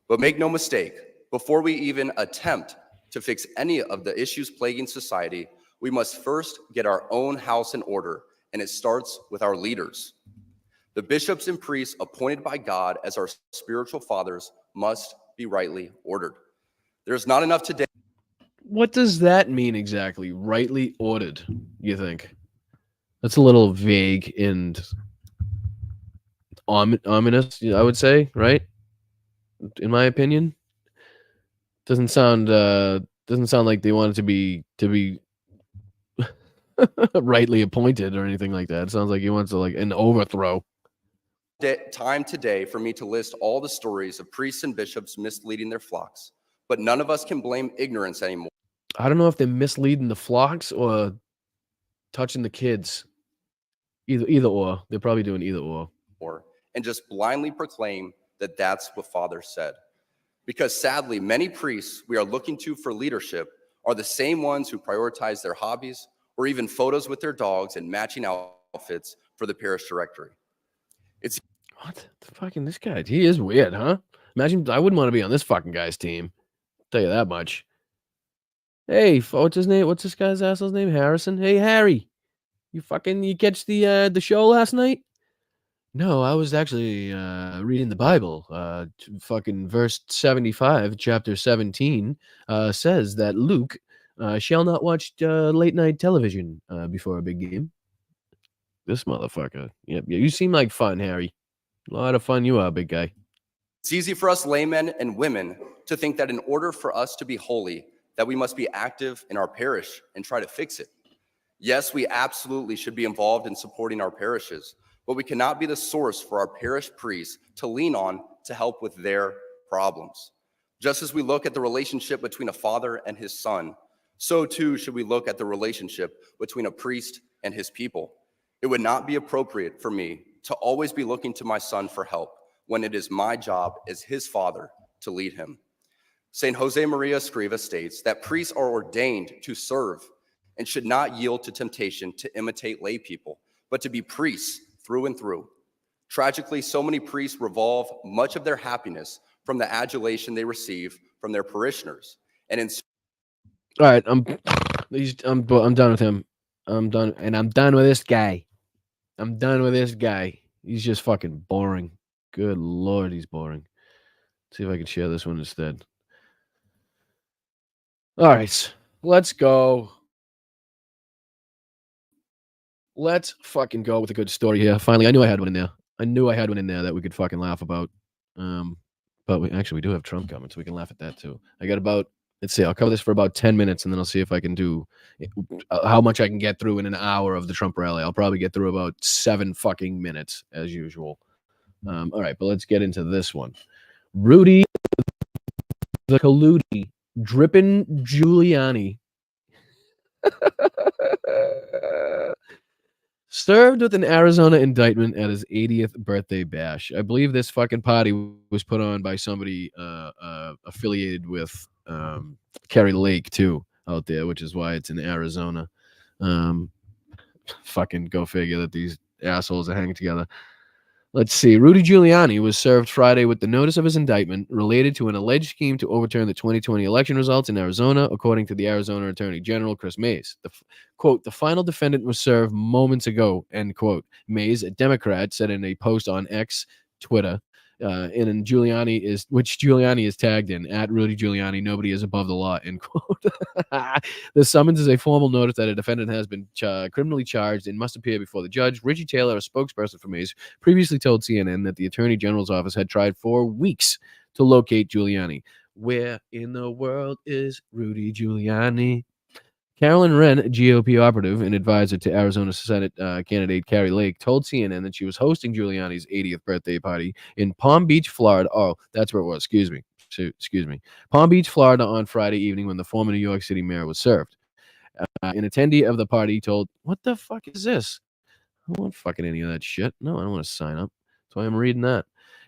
But make no mistake, before we even attempt to fix any of the issues plaguing society, we must first get our own house in order, and it starts with our leaders. The bishops and priests appointed by God as our spiritual fathers must be rightly ordered. There's not enough today. What does that mean exactly? Rightly ordered, you think? That's a little vague and ominous, I would say, right? In my opinion, doesn't sound like they want it to be rightly appointed or anything like that. It sounds like he wants to like an overthrow. Time today for me to list all the stories of priests and bishops misleading their flocks, but none of us can blame ignorance anymore. I don't know if they're misleading the flocks or touching the kids. Either or. They're probably doing either or. And just blindly proclaim that that's what Father said. Because sadly, many priests we are looking to for leadership are the same ones who prioritize their hobbies or even photos with their dogs and matching outfits for the parish directory. It's what the fucking this guy? He is weird, huh? Imagine I wouldn't want to be on this fucking guy's team. Tell you that much. Hey, what's his name? What's this guy's asshole's name? Harrison. Hey, Harry. You catch the show last night? No, I was actually reading the Bible. Fucking verse 75, chapter 17, says that Luke shall not watch late night television before a big game. This motherfucker. Yep. Yeah, you seem like fun, Harry. A lot of fun you are, big guy. It's easy for us laymen and women to think that in order for us to be holy, that we must be active in our parish and try to fix it. Yes, we absolutely should be involved in supporting our parishes, but we cannot be the source for our parish priests to lean on to help with their problems. Just as we look at the relationship between a father and his son, so too should we look at the relationship between a priest and his people. It would not be appropriate for me to always be looking to my son for help when it is my job as his father to lead him. St. Jose Maria Escriva states that priests are ordained to serve and should not yield to temptation to imitate lay people, but to be priests through and through. Tragically, so many priests revolve much of their happiness from the adulation they receive from their parishioners. And in all right, I'm done with him. I'm done, and I'm done with this guy. I'm done with this guy. He's just fucking boring. Good Lord, he's boring. Let's see if I can share this one instead. All right, let's go. Let's fucking go with a good story here. Finally, I knew I had one in there. I knew I had one in there that we could fucking laugh about. But we do have Trump coming, so we can laugh at that too. I got about, let's see, I'll cover this for about 10 minutes, and then I'll see if I can do how much I can get through in an hour of the Trump rally. I'll probably get through about 7 fucking minutes, as usual. All right, but let's get into this one. Rudy the Colludi, dripping Giuliani. Served with an Arizona indictment at his 80th birthday bash. I believe this fucking party was put on by somebody affiliated with Kerry Lake too out there, which is why it's in Arizona. Fucking go figure that these assholes are hanging together. Let's see. Rudy Giuliani was served Friday with the notice of his indictment related to an alleged scheme to overturn the 2020 election results in Arizona, according to the Arizona Attorney General Chris Mays. Quote, the final defendant was served moments ago, end quote. Mays, a Democrat, said in a post on X, Twitter, and which Giuliani is tagged in, at Rudy Giuliani, nobody is above the law, end quote. The summons is a formal notice that a defendant has been criminally charged and must appear before the judge. Richie Taylor, a spokesperson for Mays, previously told CNN that the Attorney General's office had tried for weeks to locate Giuliani. Where in the world is Rudy Giuliani? Carolyn Wren, a GOP operative and advisor to Arizona Senate candidate Carrie Lake, told CNN that she was hosting Giuliani's 80th birthday party in Palm Beach, Florida. Oh, that's where it was. Excuse me. Palm Beach, Florida on Friday evening when the former New York City mayor was served. An attendee of the party told, what the fuck is this? I don't want fucking any of that shit. No, I don't want to sign up. That's why I'm reading that.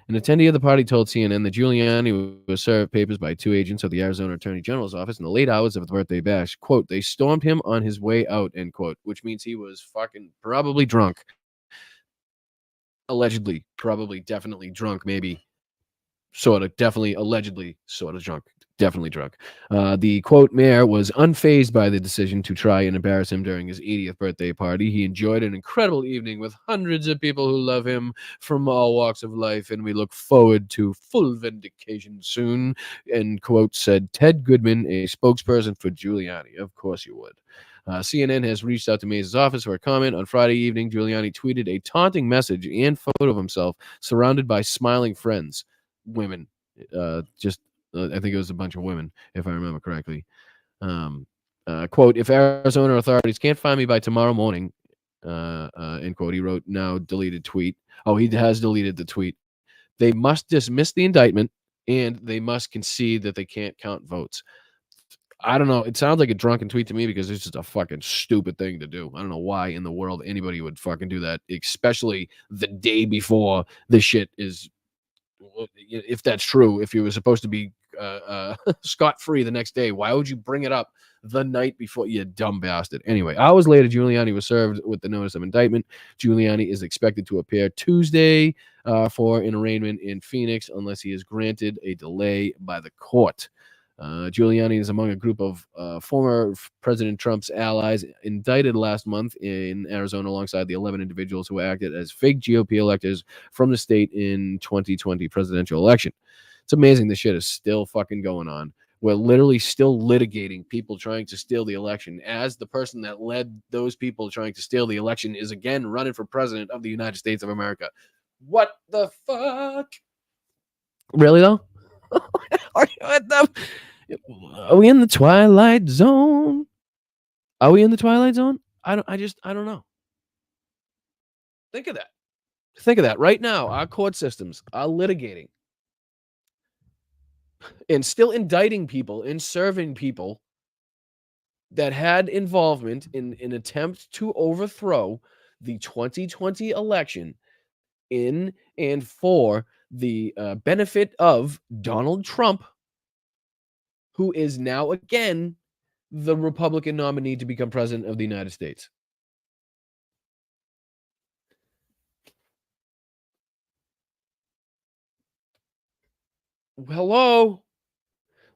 An attendee of the party told CNN that Giuliani was served papers by two agents of the Arizona Attorney General's office in the late hours of the birthday bash. Quote, they stormed him on his way out, end quote, which means he was fucking probably drunk. Allegedly, probably, definitely drunk, maybe, sort of, definitely, allegedly, sort of drunk. Definitely drunk. The quote mayor was unfazed by the decision to try and embarrass him during his 80th birthday party. He enjoyed an incredible evening with hundreds of people who love him from all walks of life, and we look forward to full vindication soon, end quote, said Ted Goodman, a spokesperson for Giuliani. Of course you would. CNN has reached out to Mays' office for a comment. On Friday evening, Giuliani tweeted a taunting message and photo of himself surrounded by smiling friends, women, I think it was a bunch of women, if I remember correctly. Quote, if Arizona authorities can't find me by tomorrow morning, end quote, he wrote, now deleted tweet. Oh, he has deleted the tweet. They must dismiss the indictment and they must concede that they can't count votes. I don't know. It sounds like a drunken tweet to me because it's just a fucking stupid thing to do. I don't know why in the world anybody would fucking do that, especially the day before the shit is, if that's true, if you were supposed to be scot-free the next day, why would you bring it up the night before, you dumb bastard? Anyway, hours later, Giuliani was served with the notice of indictment. Giuliani is expected to appear Tuesday for an arraignment in Phoenix unless he is granted a delay by the court. Giuliani is among a group of former President Trump's allies indicted last month in Arizona alongside the 11 individuals who acted as fake GOP electors from the state in 2020 presidential election. It's amazing this shit is still fucking going on. We're literally still litigating people trying to steal the election as the person that led those people trying to steal the election is again running for president of the United States of America. What the fuck? Really though? Are we in the twilight zone? Are we in the twilight zone? I don't know. Think of that. Right now, our court systems are litigating and still indicting people and serving people that had involvement in an attempt to overthrow the 2020 election in and for the benefit of Donald Trump, who is now again the Republican nominee to become president of the United States. Hello?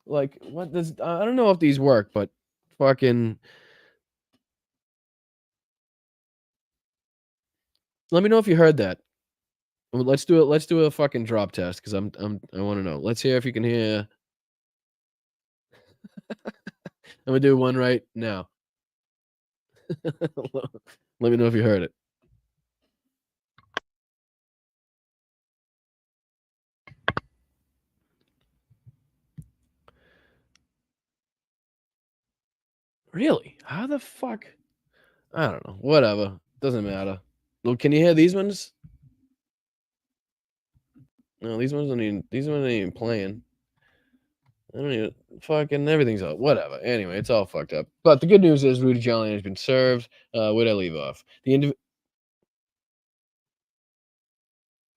Like, what does, I don't know if these work, but fucking, let me know if you heard that. Let's do it. Let's do a fucking drop test because I want to know. Let's hear if you can hear. I'm gonna do one right now. Let me know if you heard it. Really? How the fuck? I don't know. Whatever. Doesn't matter. Well, can you hear these ones? No, these ones ain't even playing. I don't even fucking everything's up. Whatever. Anyway, it's all fucked up. But the good news is Rudy Giuliani has been served. Where'd I leave off?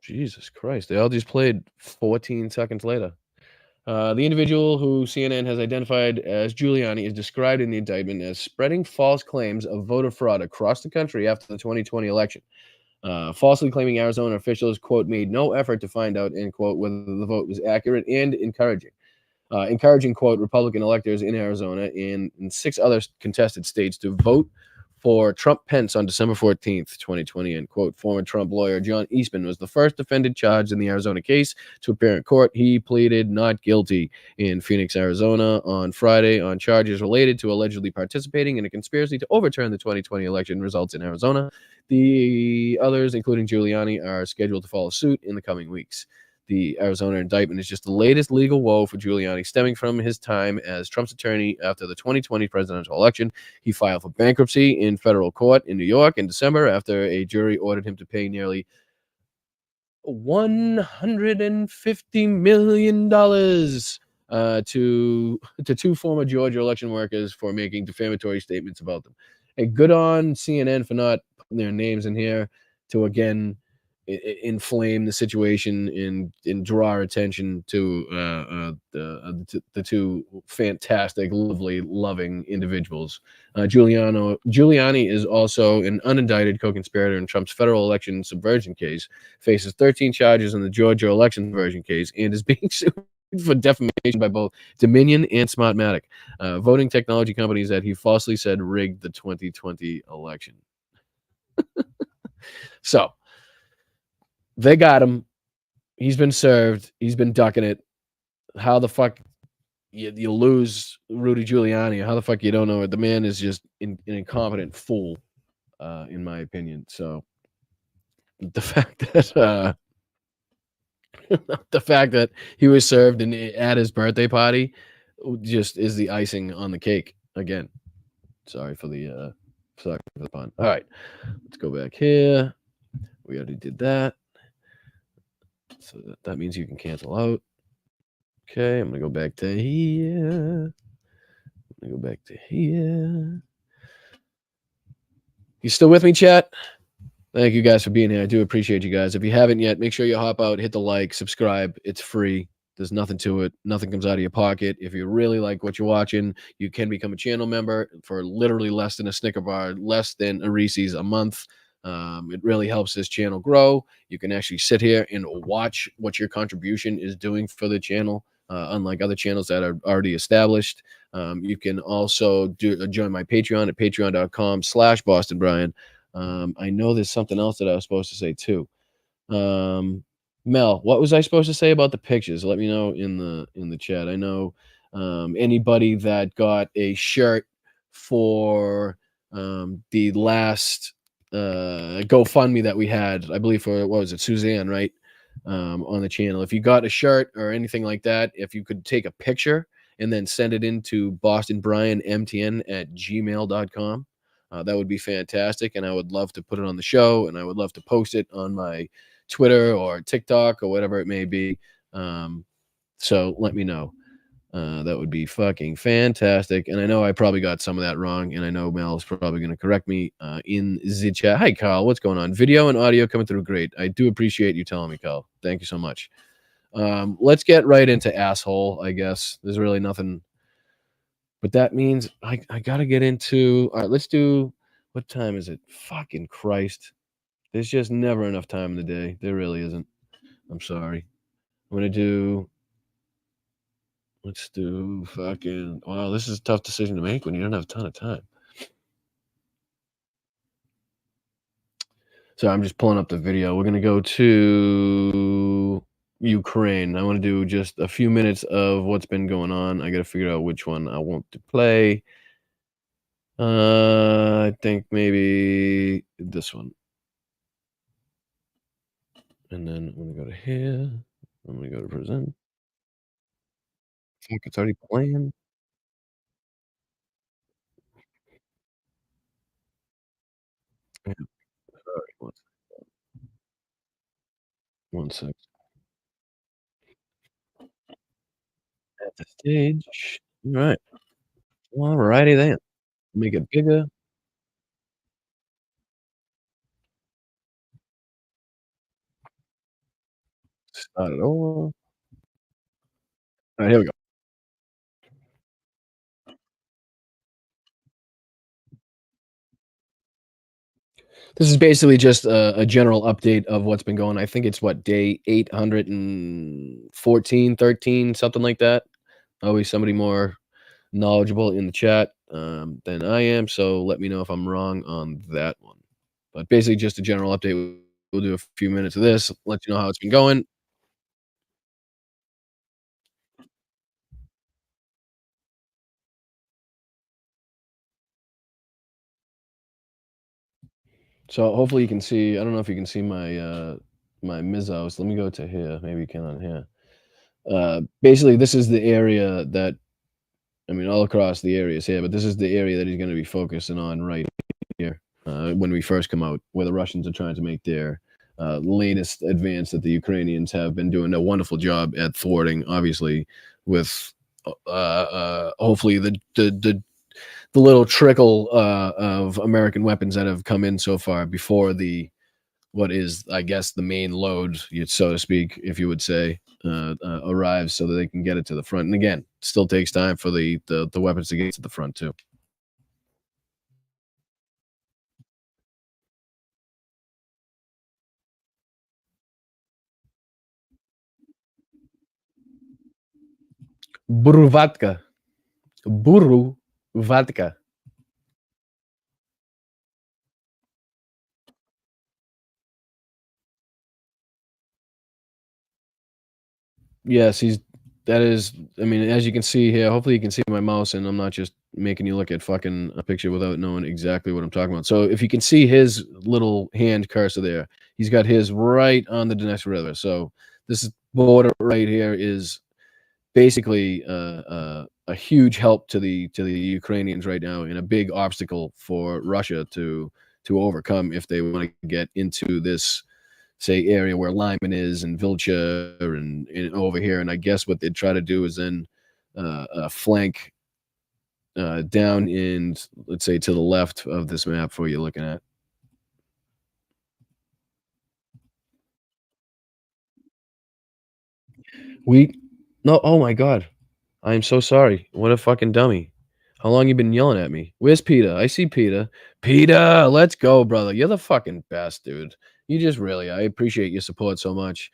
Jesus Christ. They all just played 14 seconds later. The individual who CNN has identified as Giuliani is described in the indictment as spreading false claims of voter fraud across the country after the 2020 election. Falsely claiming Arizona officials, quote, made no effort to find out, end quote, whether the vote was accurate and encouraging, quote, Republican electors in Arizona and in 6 other contested states to vote for Trump Pence on December 14th, 2020, end quote. Former Trump lawyer John Eastman was the first defendant charged in the Arizona case to appear in court. He pleaded not guilty in Phoenix, Arizona on Friday on charges related to allegedly participating in a conspiracy to overturn the 2020 election results in Arizona. The others, including Giuliani, are scheduled to follow suit in the coming weeks. The Arizona indictment is just the latest legal woe for Giuliani, stemming from his time as Trump's attorney after the 2020 presidential election. He filed for bankruptcy in federal court in New York in December after a jury ordered him to pay nearly $150 million to 2 former Georgia election workers for making defamatory statements about them. And good on CNN for not putting their names in here to again inflame the situation and draw attention to the 2 fantastic, lovely, loving individuals. Giuliani is also an unindicted co-conspirator in Trump's federal election subversion case, faces 13 charges in the Georgia election subversion case, and is being sued for defamation by both Dominion and Smartmatic, voting technology companies that he falsely said rigged the 2020 election. So they got him. He's been served. He's been ducking it. How the fuck you lose Rudy Giuliani? How the fuck you don't know it? The man is just an incompetent fool, in my opinion. So the fact that the fact that he was served at his birthday party just is the icing on the cake. Again, sorry for the pun. All right, let's go back here. We already did that. So that means you can cancel out. Okay, I'm gonna go back to here. You still with me, chat? Thank you guys for being here. I do appreciate you guys. If you haven't yet, make sure you hop out, hit the like, subscribe. It's free. There's nothing to it. Nothing comes out of your pocket. If you really like what you're watching, you can become a channel member for literally less than a Snicker bar, less than a Reese's a month. It really helps this channel grow. You can actually sit here and watch what your contribution is doing for the channel, unlike other channels that are already established. You can also join my Patreon at patreon.com/Boston Brian. I know there's something else that I was supposed to say too. Mel, what was I supposed to say about the pictures? Let me know in the chat. I know anybody that got a shirt for the last GoFundMe that we had, I believe for, what was it, Suzanne, right? On the channel. If you got a shirt or anything like that, if you could take a picture and then send it into bostonbrianmtn@gmail.com. That would be fantastic, and I would love to put it on the show, and I would love to post it on my Twitter or TikTok or whatever it may be. So let me know. That would be fucking fantastic. And I know I probably got some of that wrong, and I know Mel's probably going to correct me in the chat. Hi, Carl. What's going on? Video and audio coming through great. I do appreciate you telling me, Carl. Thank you so much. Let's get right into asshole, I guess. There's really nothing. But that means I got to get into. All right, let's do. What time is it? Fucking Christ. There's just never enough time in the day. There really isn't. I'm sorry. I'm going to do. Let's do fucking. Wow, this is a tough decision to make when you don't have a ton of time. So I'm just pulling up the video. We're going to go to Ukraine. I want to do just a few minutes of what's been going on. I got to figure out which one I want to play. I think maybe this one. And then I'm going to go to here. I'm going to go to present. Fuck, it's already playing. Yeah. All right, one sec. At the stage. All right. All righty then. Make it bigger. Start it over. All right, here we go. This is basically just a general update of what's been going on. I think it's what, day 814, 13, something like that. Always somebody more knowledgeable in the chat than I am, so let me know if I'm wrong on that one. But basically, just a general update. We'll do a few minutes of this, let you know how it's been going. So hopefully you can see. I don't know if you can see my my Mizos. Let me go to here. Maybe you can on here. Basically, this is the area that, I mean, all across the areas here, but this is the area that he's going to be focusing on right here when we first come out, where the Russians are trying to make their latest advance that the Ukrainians have been doing a wonderful job at thwarting, obviously, with hopefully the little trickle of American weapons that have come in so far before the what is, I guess, the main load, so to speak, if you would say, arrives, so that they can get it to the front. And again, it still takes time for the weapons to get to the front too. Buruvatka. Buruvatka. Yes, that is, I mean, as you can see here, hopefully you can see my mouse and I'm not just making you look at fucking a picture without knowing exactly what I'm talking about. So if you can see his little hand cursor there, he's got his right on the Donetsk River. So this border right here is basically a huge help to the Ukrainians right now, and a big obstacle for Russia to overcome if they want to get into this, say, area where Lyman is and Vilcha and over here. And I guess what they'd try to do is then flank down in, let's say, to the left of this map where you're looking at. No, oh my God. I am so sorry. What a fucking dummy. How long you been yelling at me? Where's Peter? I see Peter. Peter, let's go, brother. You're the fucking best, dude. You just really, I appreciate your support so much.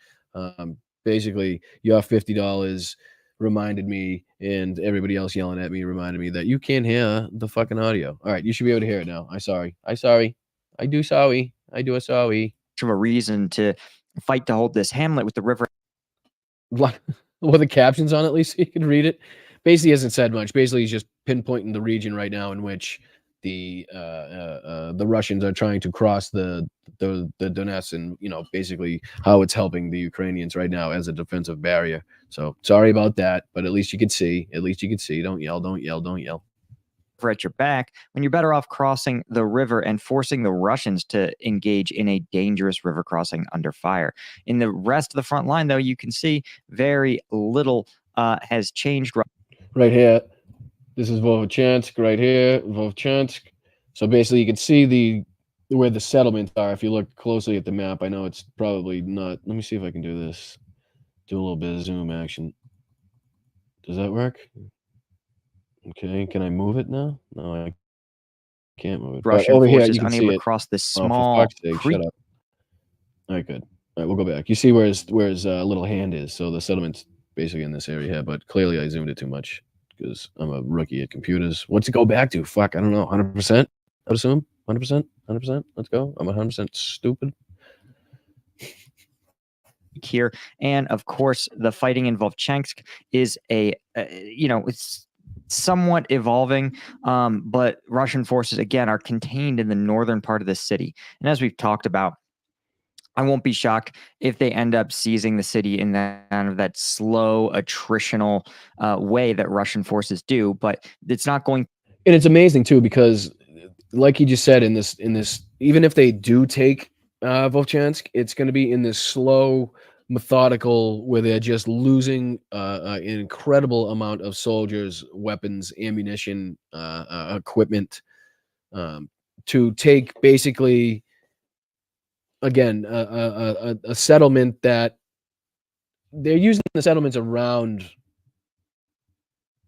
Basically, your $50 reminded me, and everybody else yelling at me reminded me that you can't hear the fucking audio. All right, you should be able to hear it now. I sorry. I sorry. I do sorry. I do a sorry. Of a reason to fight to hold this hamlet with the river. With the captions on, at least so you can read it. Basically, hasn't said much. Basically, he's just pinpointing the region right now in which the Russians are trying to cross the Donetsk, and basically how it's helping the Ukrainians right now as a defensive barrier. So sorry about that, but at least you can see. At least you can see. Don't yell. Don't yell. Don't yell. At your back, when you're better off crossing the river and forcing the Russians to engage in a dangerous river crossing under fire. In the rest of the front line, though, you can see very little has changed. Right here, this is Vovchansk. Right here, Vovchansk. So basically, you can see where the settlements are if you look closely at the map. I know it's probably not. Let me see if I can do this. Do a little bit of zoom action. Does that work? Okay, can I move it now? No, I can't move it. Russian but over here, forces you can unable see to it. cross this Oh, for small fuck's sake, creek. shut up. All right, good. All right, we'll go back. You see where his little hand is. So the settlement's basically in this area here, but clearly I zoomed it too much because I'm a rookie at computers. What's it go back to? Fuck, I don't know. 100%? I would assume? 100%? 100%? Let's go. I'm 100% stupid. Here, and of course the fighting in Vovchansk is it's somewhat evolving, but Russian forces again are contained in the northern part of the city. And as we've talked about, I won't be shocked if they end up seizing the city in that slow attritional way that Russian forces do, but it's not going. And it's amazing too, because like he just said, in this even if they do take Vovchansk, it's going to be in this slow, methodical, where they're just losing an incredible amount of soldiers, weapons, ammunition, equipment, to take basically, again, a settlement that they're using the settlements around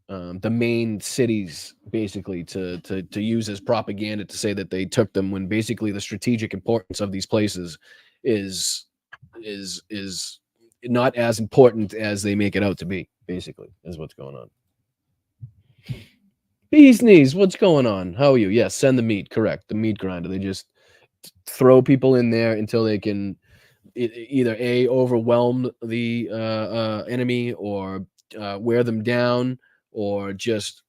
the main cities basically to use as propaganda to say that they took them, when basically the strategic importance of these places is not as important as they make it out to be. Basically, is what's going on. Bee's knees, what's going on? How are you? Yes, send the meat. Correct, the meat grinder. They just throw people in there until they can either overwhelm the enemy, or wear them down, or just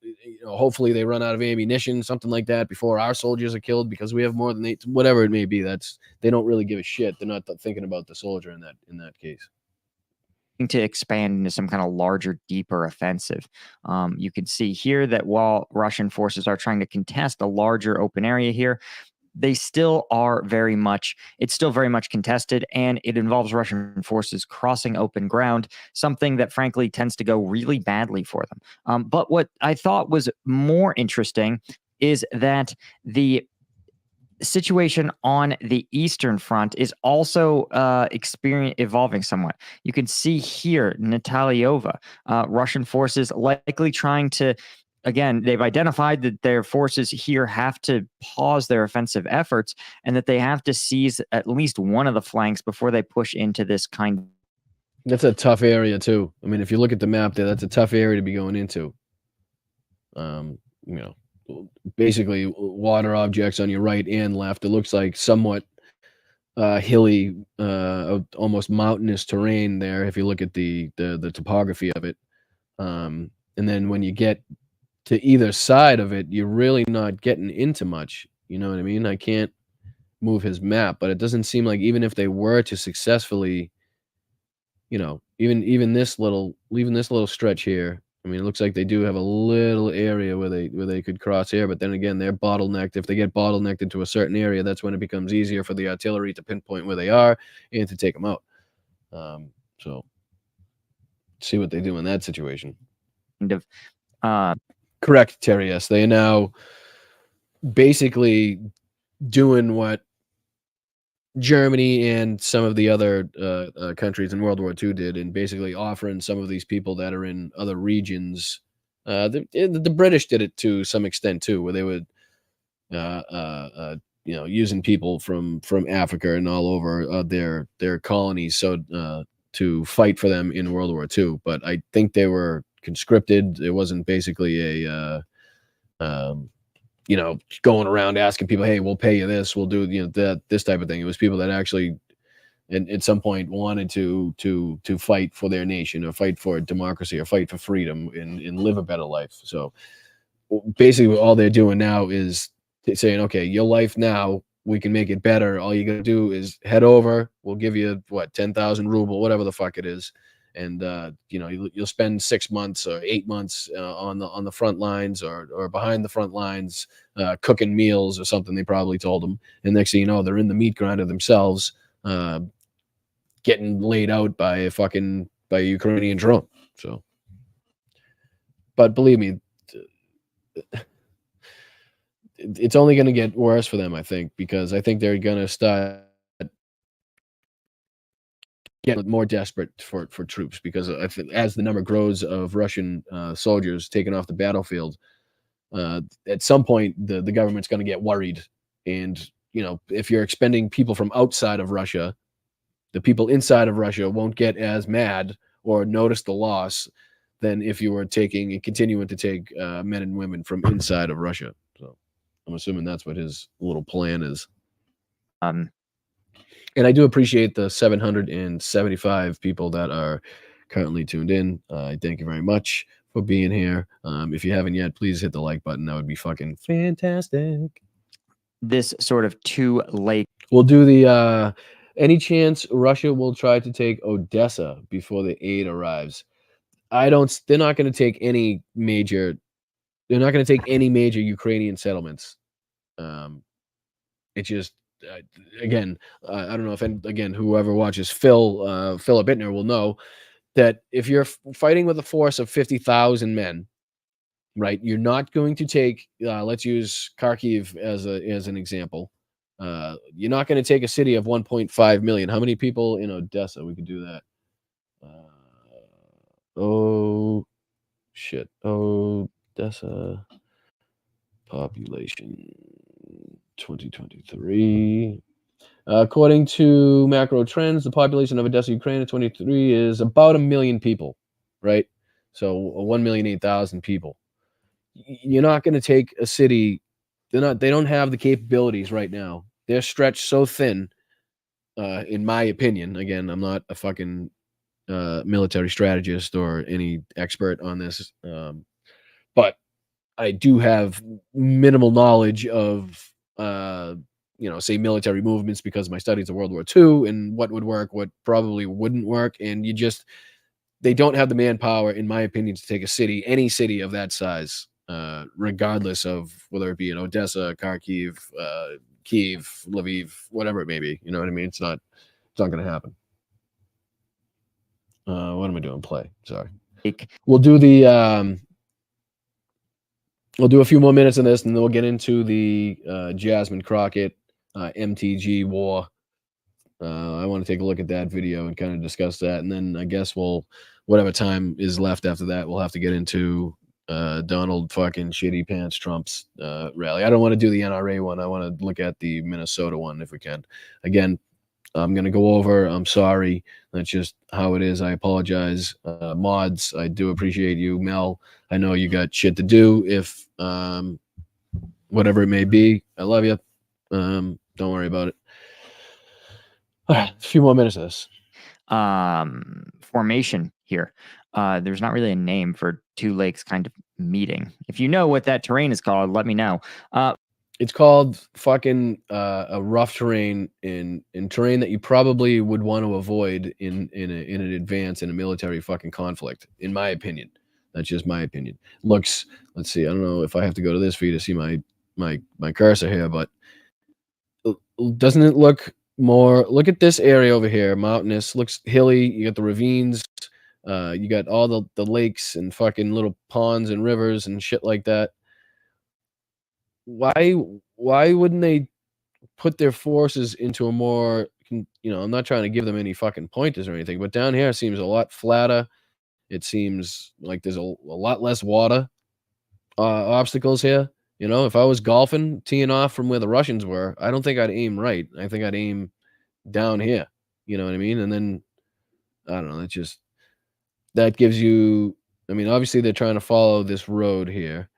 hopefully they run out of ammunition, something like that, before our soldiers are killed because we have more than whatever it may be. They don't really give a shit. They're not thinking about the soldier in that case. To expand into some kind of larger, deeper offensive. You can see here that while Russian forces are trying to contest a larger open area here, they still are it's still very much contested, and it involves Russian forces crossing open ground, something that frankly tends to go really badly for them. But what I thought was more interesting is that the situation on the Eastern Front is also evolving somewhat. You can see here Nataliova, Russian forces likely trying to, again, they've identified that their forces here have to pause their offensive efforts and that they have to seize at least one of the flanks before they push into this kind of. That's a tough area too. I mean, if you look at the map there, that's a tough area to be going into. Basically water objects on your right and left. It looks like somewhat hilly, almost mountainous terrain there if you look at the topography of it. And then when you get to either side of it, you're really not getting into much. You know what I mean? I can't move his map, but it doesn't seem like, even if they were to successfully, even this little stretch here, I mean, it looks like they do have a little area where they could cross here, but then again, they're bottlenecked. If they get bottlenecked into a certain area, that's when it becomes easier for the artillery to pinpoint where they are and to take them out. So see what they do in that situation. Kind of, correct, Terry. Yes, they are now basically doing what Germany and some of the other countries in World War II did, and basically offering some of these people that are in other regions. The British did it to some extent too, where they would, using people from Africa and all over their colonies, so to fight for them in World War II. But I think they were conscripted. It wasn't basically a going around asking people, hey, we'll pay you this, we'll do this type of thing. It was people that actually at some point wanted to fight for their nation, or fight for democracy, or fight for freedom, and live a better life. So basically all they're doing now is saying, okay, your life now, we can make it better. All you gotta do is head over, we'll give you 10,000 ruble, whatever the fuck it is, and you'll spend 6 months or 8 months on the front lines, or behind the front lines, cooking meals or something. They probably told them, and next thing you know, they're in the meat grinder themselves, getting laid out by a Ukrainian drone. So, but believe me, it's only going to get worse for them, I think, because I think they're going to start get more desperate for troops, because as the number grows of Russian soldiers taken off the battlefield, at some point the government's going to get worried. And if you're expending people from outside of Russia, the people inside of Russia won't get as mad or notice the loss than if you were taking and continuing to take men and women from inside of Russia. So I'm assuming that's what his little plan is. And I do appreciate the 775 people that are currently tuned in. I thank you very much for being here. If you haven't yet, please hit the like button. That would be fucking fantastic. This sort of too late. We'll do the any chance Russia will try to take Odessa before the aid arrives. They're not going to take any major Ukrainian settlements. It's just, again, I don't know if, whoever watches Philip Bittner will know that if you're fighting with a force of 50,000 men, right, you're not going to take, let's use Kharkiv as an example. You're not going to take a city of 1.5 million. How many people in Odessa? We could do that. Odessa population 2023. According to Macro Trends, the population of Odessa, Ukraine in 23 is about 1 million people, right? So 1,008,000 people. You're not going to take a city. They don't have the capabilities right now. They're stretched so thin, in my opinion. Again, I'm not a fucking military strategist or any expert on this, but I do have minimal knowledge of, say military movements because of my studies of World War II and what would work, what probably wouldn't work. And they don't have the manpower, in my opinion, to take a city, any city of that size, regardless of whether it be in Odessa, Kharkiv, Kiev, Lviv, whatever it may be. You know what I mean? It's not going to happen. What am I doing? Play. Sorry. We'll do we'll do a few more minutes on this, and then we'll get into the Jasmine Crockett MTG war. I want to take a look at that video and kind of discuss that, and then I guess whatever time is left after that, we'll have to get into Donald fucking shitty pants Trump's rally. I don't want to do the NRA one. I want to look at the Minnesota one if we can. Again, I'm going to go over. I'm sorry. That's just how it is. I apologize. Mods, I do appreciate you. Mel, I know you got shit to do if whatever it may be. I love you. Don't worry about it. All right, a few more minutes of this. Formation here. There's not really a name for two lakes kind of meeting. If you know what that terrain is called, let me know. It's called fucking a rough terrain in terrain that you probably would want to avoid in an advance in a military fucking conflict, in my opinion. That's just my opinion. Let's see. I don't know if I have to go to this for you to see my cursor here, but doesn't it look more? Look at this area over here, mountainous. Looks hilly. You got the ravines. You got all the lakes and fucking little ponds and rivers and shit like that. Why wouldn't they put their forces into a more, I'm not trying to give them any fucking pointers or anything, but down here seems a lot flatter. It seems like there's a lot less water obstacles here. If I was golfing, teeing off from where the Russians were, I don't think I'd aim right. I think I'd aim down here. You know what I mean? And then, I don't know, that gives you, obviously they're trying to follow this road here.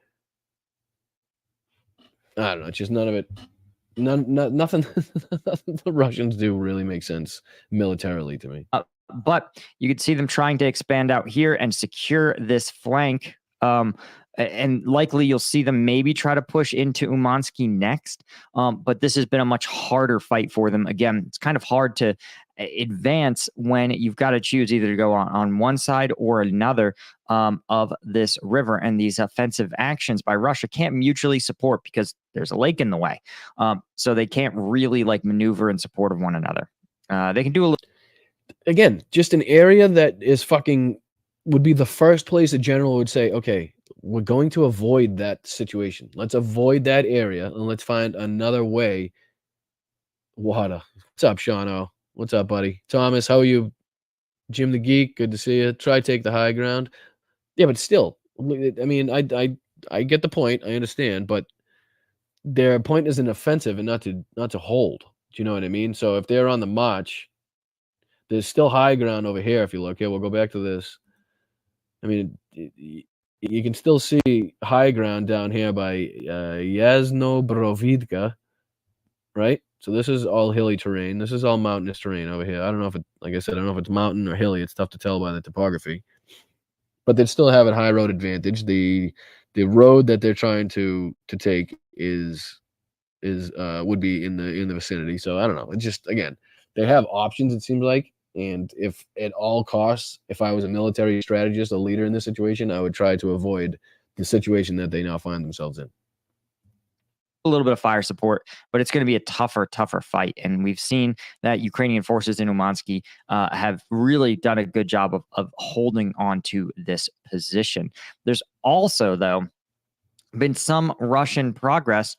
I don't know. It's just none of it. Nothing the Russians do really makes sense militarily to me. But you could see them trying to expand out here and secure this flank. And likely you'll see them maybe try to push into Umansky next. But this has been a much harder fight for them. Again, it's kind of hard to advance when you've got to choose either to go on one side or another of this river. And these offensive actions by Russia can't mutually support because there's a lake in the way. So they can't really maneuver in support of one another. They can do a little. Again, just an area that is would be the first place a general would say, okay, we're going to avoid that situation. Let's avoid that area and let's find another way. Water. What's up, Shano? What's up, buddy? Thomas, how are you? Jim the Geek, good to see you. Try to take the high ground. Yeah, but still, I get the point. I understand, but their point is an offensive and not to hold. Do you know what I mean? So if they're on the march, there's still high ground over here. If you look here, we'll go back to this. You can still see high ground down here by Yasno Brovidka, right? So this is all hilly terrain. This is all mountainous terrain over here. I don't know if like I said, I don't know if it's mountain or hilly. It's tough to tell by the topography. But they still have a high road advantage. The road that they're trying to take would be in the vicinity. So I don't know. It's just, again, they have options, it seems like. And if at all costs, if I was a military strategist, a leader in this situation, I would try to avoid the situation that they now find themselves in. A little bit of fire support, but it's going to be a tougher fight. And we've seen that Ukrainian forces in Umansky have really done a good job of holding on to this position. There's also, though, been some Russian progress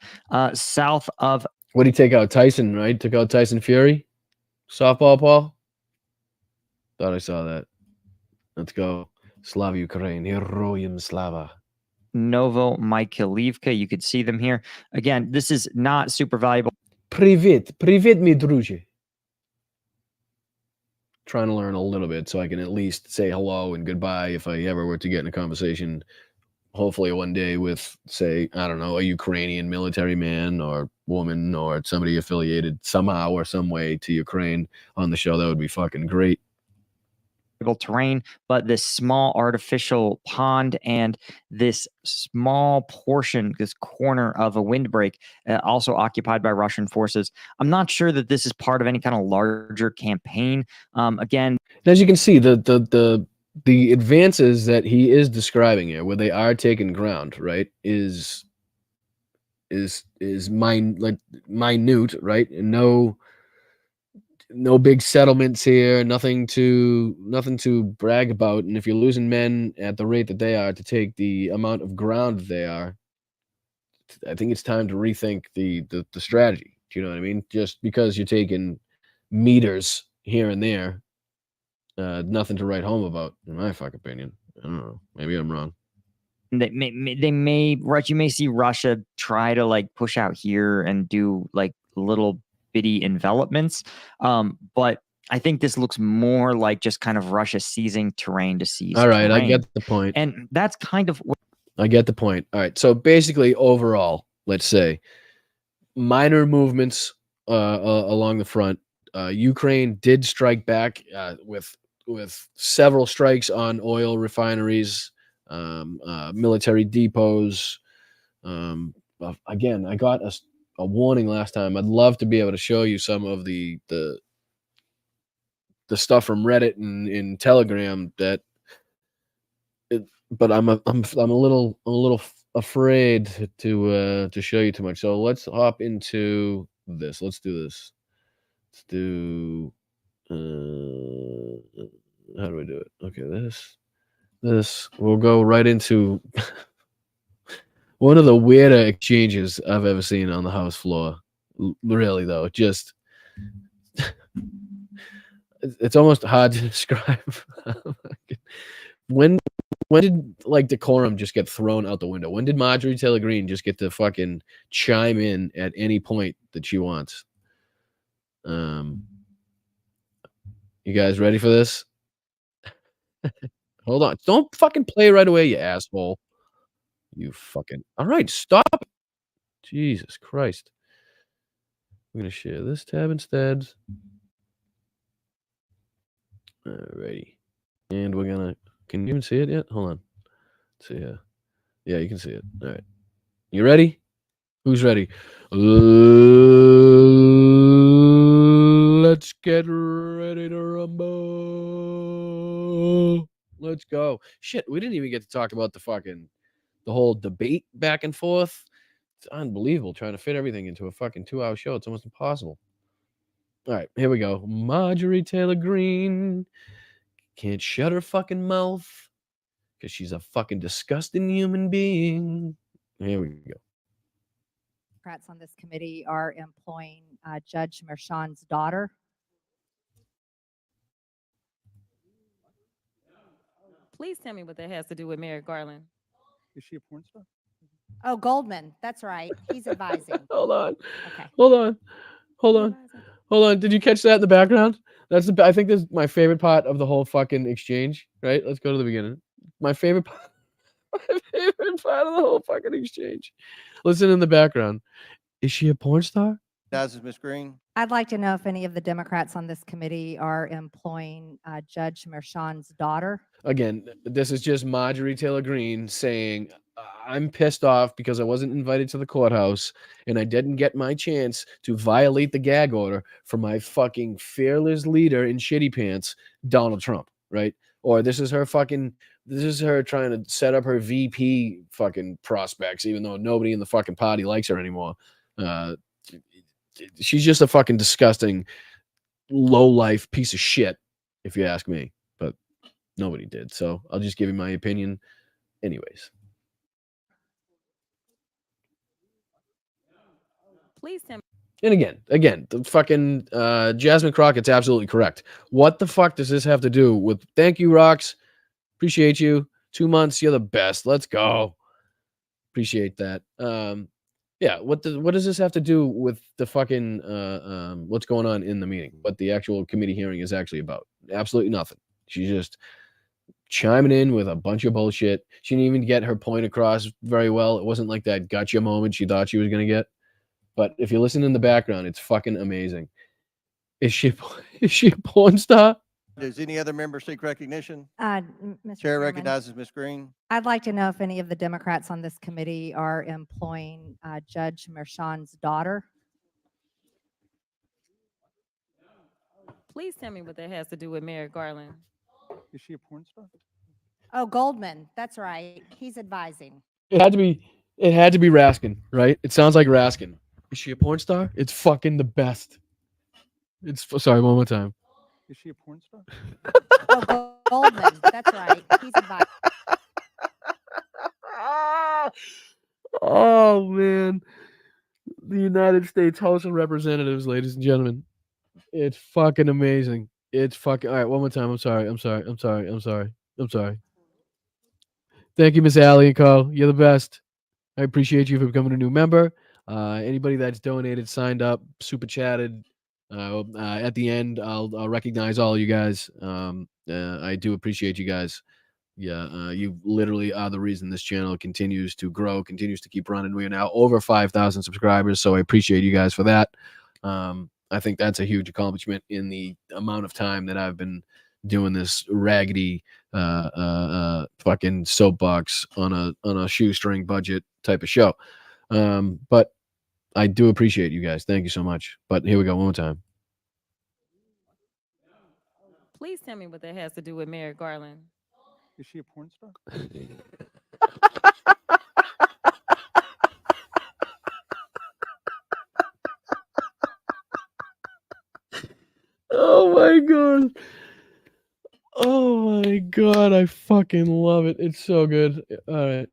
south of. What did he take out? Tyson, right? Took out Tyson Fury? Softball, Paul? Thought I saw that. Let's go. Slava Ukraine, Heroyam Slava. Novo Mykhilivka. You could see them here. Again, this is not super valuable. Привет, mi друже. Trying to learn a little bit so I can at least say hello and goodbye if I ever were to get in a conversation, hopefully one day with, say, I don't know, a Ukrainian military man or woman or somebody affiliated somehow or some way to Ukraine on the show. That would be fucking great. Terrain, but this small artificial pond and this small portion, this corner of a windbreak, also occupied by Russian forces. I'm not sure that this is part of any kind of larger campaign. Again, as you can see, the advances that he is describing here, where they are taking ground, right, is minute, right, and no big settlements here, nothing to brag about. And if you're losing men at the rate that they are to take the amount of ground they are, I think it's time to rethink the strategy. Do you know what I mean? Just because you're taking meters here and there, nothing to write home about, in my fucking opinion. I don't know. Maybe I'm wrong. They may, right? You may see Russia try to like push out here and do like little bitty envelopments. But I think this looks more like just kind of Russia seizing terrain to seize. All right, terrain. I get the point. And that's kind of what I get the point. All right. So basically, overall, let's say minor movements along the front. Ukraine did strike back with several strikes on oil refineries, military depots. Again, I got a warning last time. I'd love to be able to show you some of the stuff from Reddit and Telegram but I'm a little afraid to show you too much. So let's hop into this. Let's do this. Let's do how do we do it? Okay, this we'll go right into one of the weirder exchanges I've ever seen on the House floor. Really though, just it's almost hard to describe. When did like decorum just get thrown out the window? When did Marjorie Taylor Greene just get to fucking chime in at any point that she wants? You guys ready for this? Hold on. Don't fucking play right away, you asshole. You fucking... All right, stop. Jesus Christ. I'm going to share this tab instead. Alrighty. And we're going to... Can you even see it yet? Hold on. Let's see here. Yeah, you can see it. All right. You ready? Who's ready? Let's get ready to rumble. Let's go. Shit, we didn't even get to talk about the whole debate back and forth. It's unbelievable trying to fit everything into a fucking 2-hour show. It's almost impossible. All right, here we go. Marjorie Taylor Greene can't shut her fucking mouth because she's a fucking disgusting human being. Here we go. Democrats on this committee are employing Judge Merchan's daughter. Please tell me what that has to do with Merrick Garland. Is she a porn star? Oh, Goldman. That's right. He's advising. Hold on. Okay. Hold on. Did you catch that in the background? I think this is my favorite part of the whole fucking exchange, right? Let's go to the beginning. My favorite part of the whole fucking exchange. Listen in the background. Is she a porn star? That's Miss Green. I'd like to know if any of the Democrats on this committee are employing Judge Merchan's daughter. Again, this is just Marjorie Taylor Greene saying, I'm pissed off because I wasn't invited to the courthouse and I didn't get my chance to violate the gag order for my fucking fearless leader in shitty pants, Donald Trump, right? Or this is her trying to set up her VP fucking prospects, even though nobody in the fucking party likes her anymore. She's just a fucking disgusting, low-life piece of shit, if you ask me. But nobody did, so I'll just give you my opinion anyways. Please tell me. And again, the fucking Jasmine Crockett's absolutely correct. What the fuck does this have to do with... Thank you, Rox. Appreciate you. 2 months. You're the best. Let's go. Appreciate that. Yeah. What does this have to do with the fucking what's going on in the meeting? What the actual committee hearing is actually about? Absolutely nothing. She's just chiming in with a bunch of bullshit. She didn't even get her point across very well. It wasn't like that gotcha moment she thought she was gonna get. But if you listen in the background, it's fucking amazing. Is she a porn star? Does any other member seek recognition? Mr. Chair Chairman, recognizes Ms. Green. I'd like to know if any of the Democrats on this committee are employing Judge Mershon's daughter. Please tell me what that has to do with Merrick Garland. Is she a porn star? Oh, Goldman. That's right. He's advising. It had to be Raskin, right? It sounds like Raskin. Is she a porn star? It's fucking the best. Sorry, one more time. Is she a porn star? Oh, Goldman. That's right. He's advising. Oh man. The United States House of Representatives, ladies and gentlemen. It's fucking amazing. It's fucking all right. One more time. I'm sorry. Thank you, Miss Allie and Co. You're the best. I appreciate you for becoming a new member. Anybody that's donated, signed up, super chatted. At the end, I'll recognize all you guys. I do appreciate you guys. Yeah, you literally are the reason this channel continues to grow, continues to keep running. We are now over 5,000 subscribers, so I appreciate you guys for that. I think that's a huge accomplishment in the amount of time that I've been doing this raggedy fucking soapbox on a shoestring budget type of show. But I do appreciate you guys. Thank you so much. But here we go one more time. Please tell me what that has to do with Merrick Garland. Is she a porn star? Oh my god. Oh my god, I fucking love it. It's so good. All right.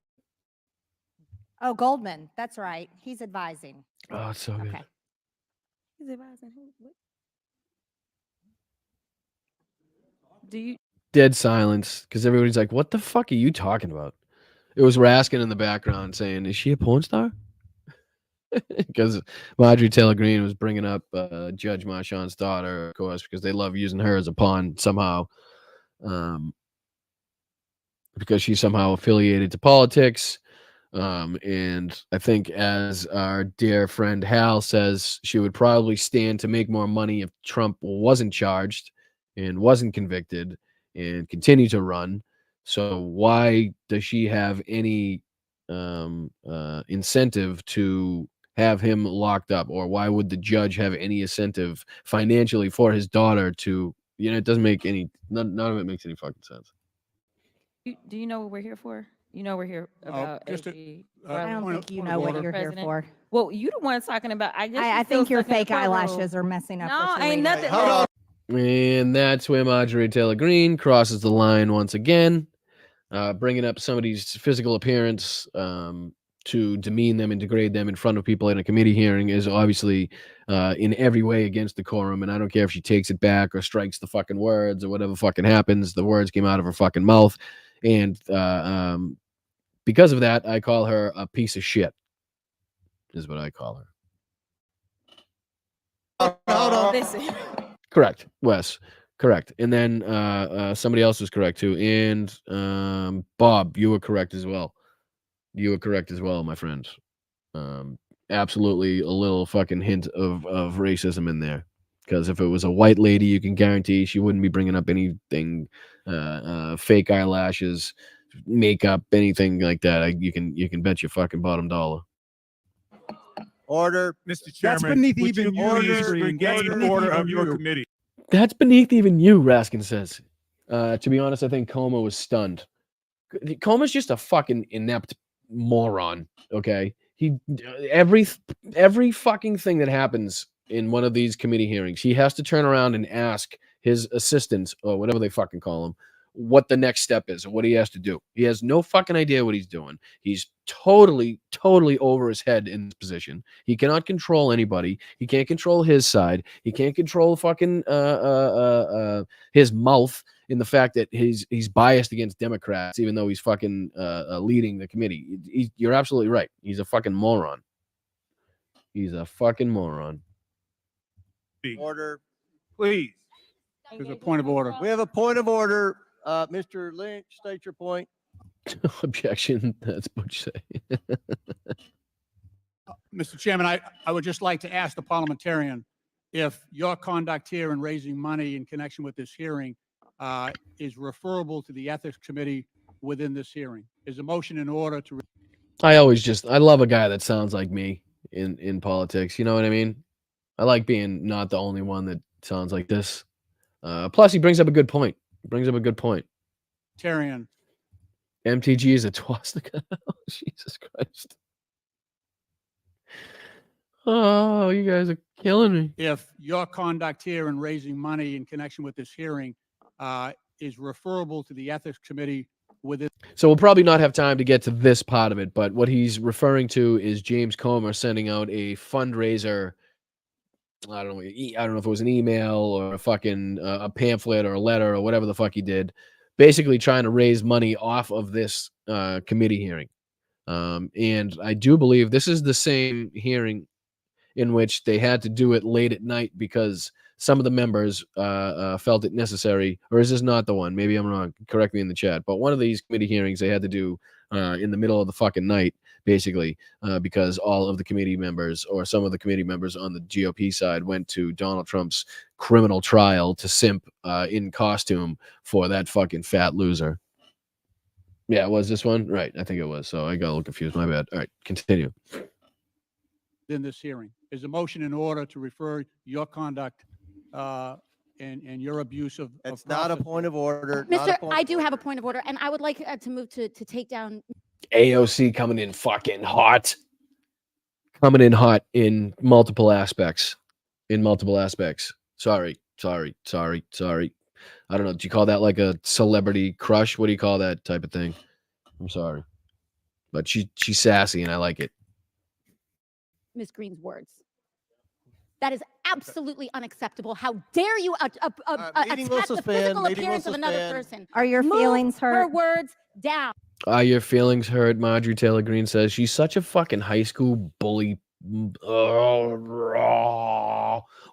Oh, Goldman. That's right. He's advising. Oh, it's so good. Okay. He's advising who? What? Do you? Dead silence because everybody's like, what the fuck are you talking about? It was Raskin in the background saying, is she a porn star? Because Marjorie Taylor Greene was bringing up Judge Marchand's daughter, of course, because they love using her as a pawn somehow. Because she's somehow affiliated to politics. And I think, as our dear friend Hal says, she would probably stand to make more money if Trump wasn't charged and wasn't convicted and continue to run. So why does she have any incentive to have him locked up? Or why would the judge have any incentive financially for his daughter to, it doesn't make none of it makes any fucking sense. Do you know what we're here for? You know we're here about just a- AG I Garland. don't point think of- you point know of what order. you're here President. for. Well, you the one talking about. I guess I she's still think your stuck in the fake courtroom. eyelashes are messing up. No, what you're ain't reading. nothing. Hold on. And that's where Marjorie Taylor Greene crosses the line once again, bringing up somebody's physical appearance to demean them and degrade them in front of people in a committee hearing is obviously in every way against decorum. And I don't care if she takes it back or strikes the fucking words or whatever fucking happens. The words came out of her fucking mouth. And because of that, I call her a piece of shit, is what I call her. Hold on. Listen. Correct, Wes. Correct. And then somebody else was correct too. And Bob, you were correct as well. You were correct as well, my friend. Absolutely a little fucking hint of racism in there. Because if it was a white lady, you can guarantee she wouldn't be bringing up anything, fake eyelashes, makeup, anything like that. You can bet your fucking bottom dollar. Order. Mr. Chairman, beneath would even you you, please Mr. Green. get That's in beneath order even of your you. committee? That's beneath even you, Raskin says. To be honest, I think Coma was stunned. Coma's just a fucking inept moron. Okay, he every fucking thing that happens in one of these committee hearings, he has to turn around and ask his assistants or whatever they fucking call him what the next step is or what he has to do. He has no fucking idea what he's doing. He's totally over his head in this position. He cannot control anybody. He can't control his side. He can't control fucking his mouth. in the fact that he's biased against Democrats, even though he's fucking leading the committee. You're absolutely right. He's a fucking moron. He's a fucking moron. Order. Please. There's a point of order. We have a point of order. Mr. Lynch, state your point. Objection. That's Butch say. Mr. Chairman, I would just like to ask the parliamentarian if your conduct here in raising money in connection with this hearing is referable to the Ethics Committee within this hearing. Is a motion in order to... I love a guy that sounds like me in politics. You know what I mean? I like being not the only one that sounds like this. Plus, he brings up a good point. Parliamentarian. MTG is a swastika. Oh, Jesus Christ. Oh, you guys are killing me. If your conduct here in raising money in connection with this hearing is referable to the Ethics Committee within... So we'll probably not have time to get to this part of it, but what he's referring to is James Comer sending out a fundraiser. I don't know if it was an email or a fucking a pamphlet or a letter or whatever the fuck he did, basically trying to raise money off of this committee hearing. And I do believe this is the same hearing in which they had to do it late at night because some of the members felt it necessary. Or is this not the one? Maybe I'm wrong. Correct me in the chat. But one of these committee hearings they had to do in the middle of the fucking night, basically, because all of the committee members or some of the committee members on the GOP side went to Donald Trump's criminal trial to simp in costume for that fucking fat loser. Yeah, was this one? Right. I think it was. So I got a little confused. My bad. All right. Continue. In this hearing. Is a motion in order to refer your conduct and your abuse of... It's not a point of order. Mr. I do have a point of order, and I would like to move to take down... AOC coming in fucking hot. Coming in hot in multiple aspects. Sorry. I don't know. Do you call that like a celebrity crush? What do you call that type of thing? I'm sorry. But she's sassy and I like it. Ms. Green's words. That is absolutely unacceptable. How dare you attack the physical appearance of another person? Are your feelings Move her hurt? words down. Are your feelings hurt? Marjorie Taylor Greene says she's such a fucking high school bully.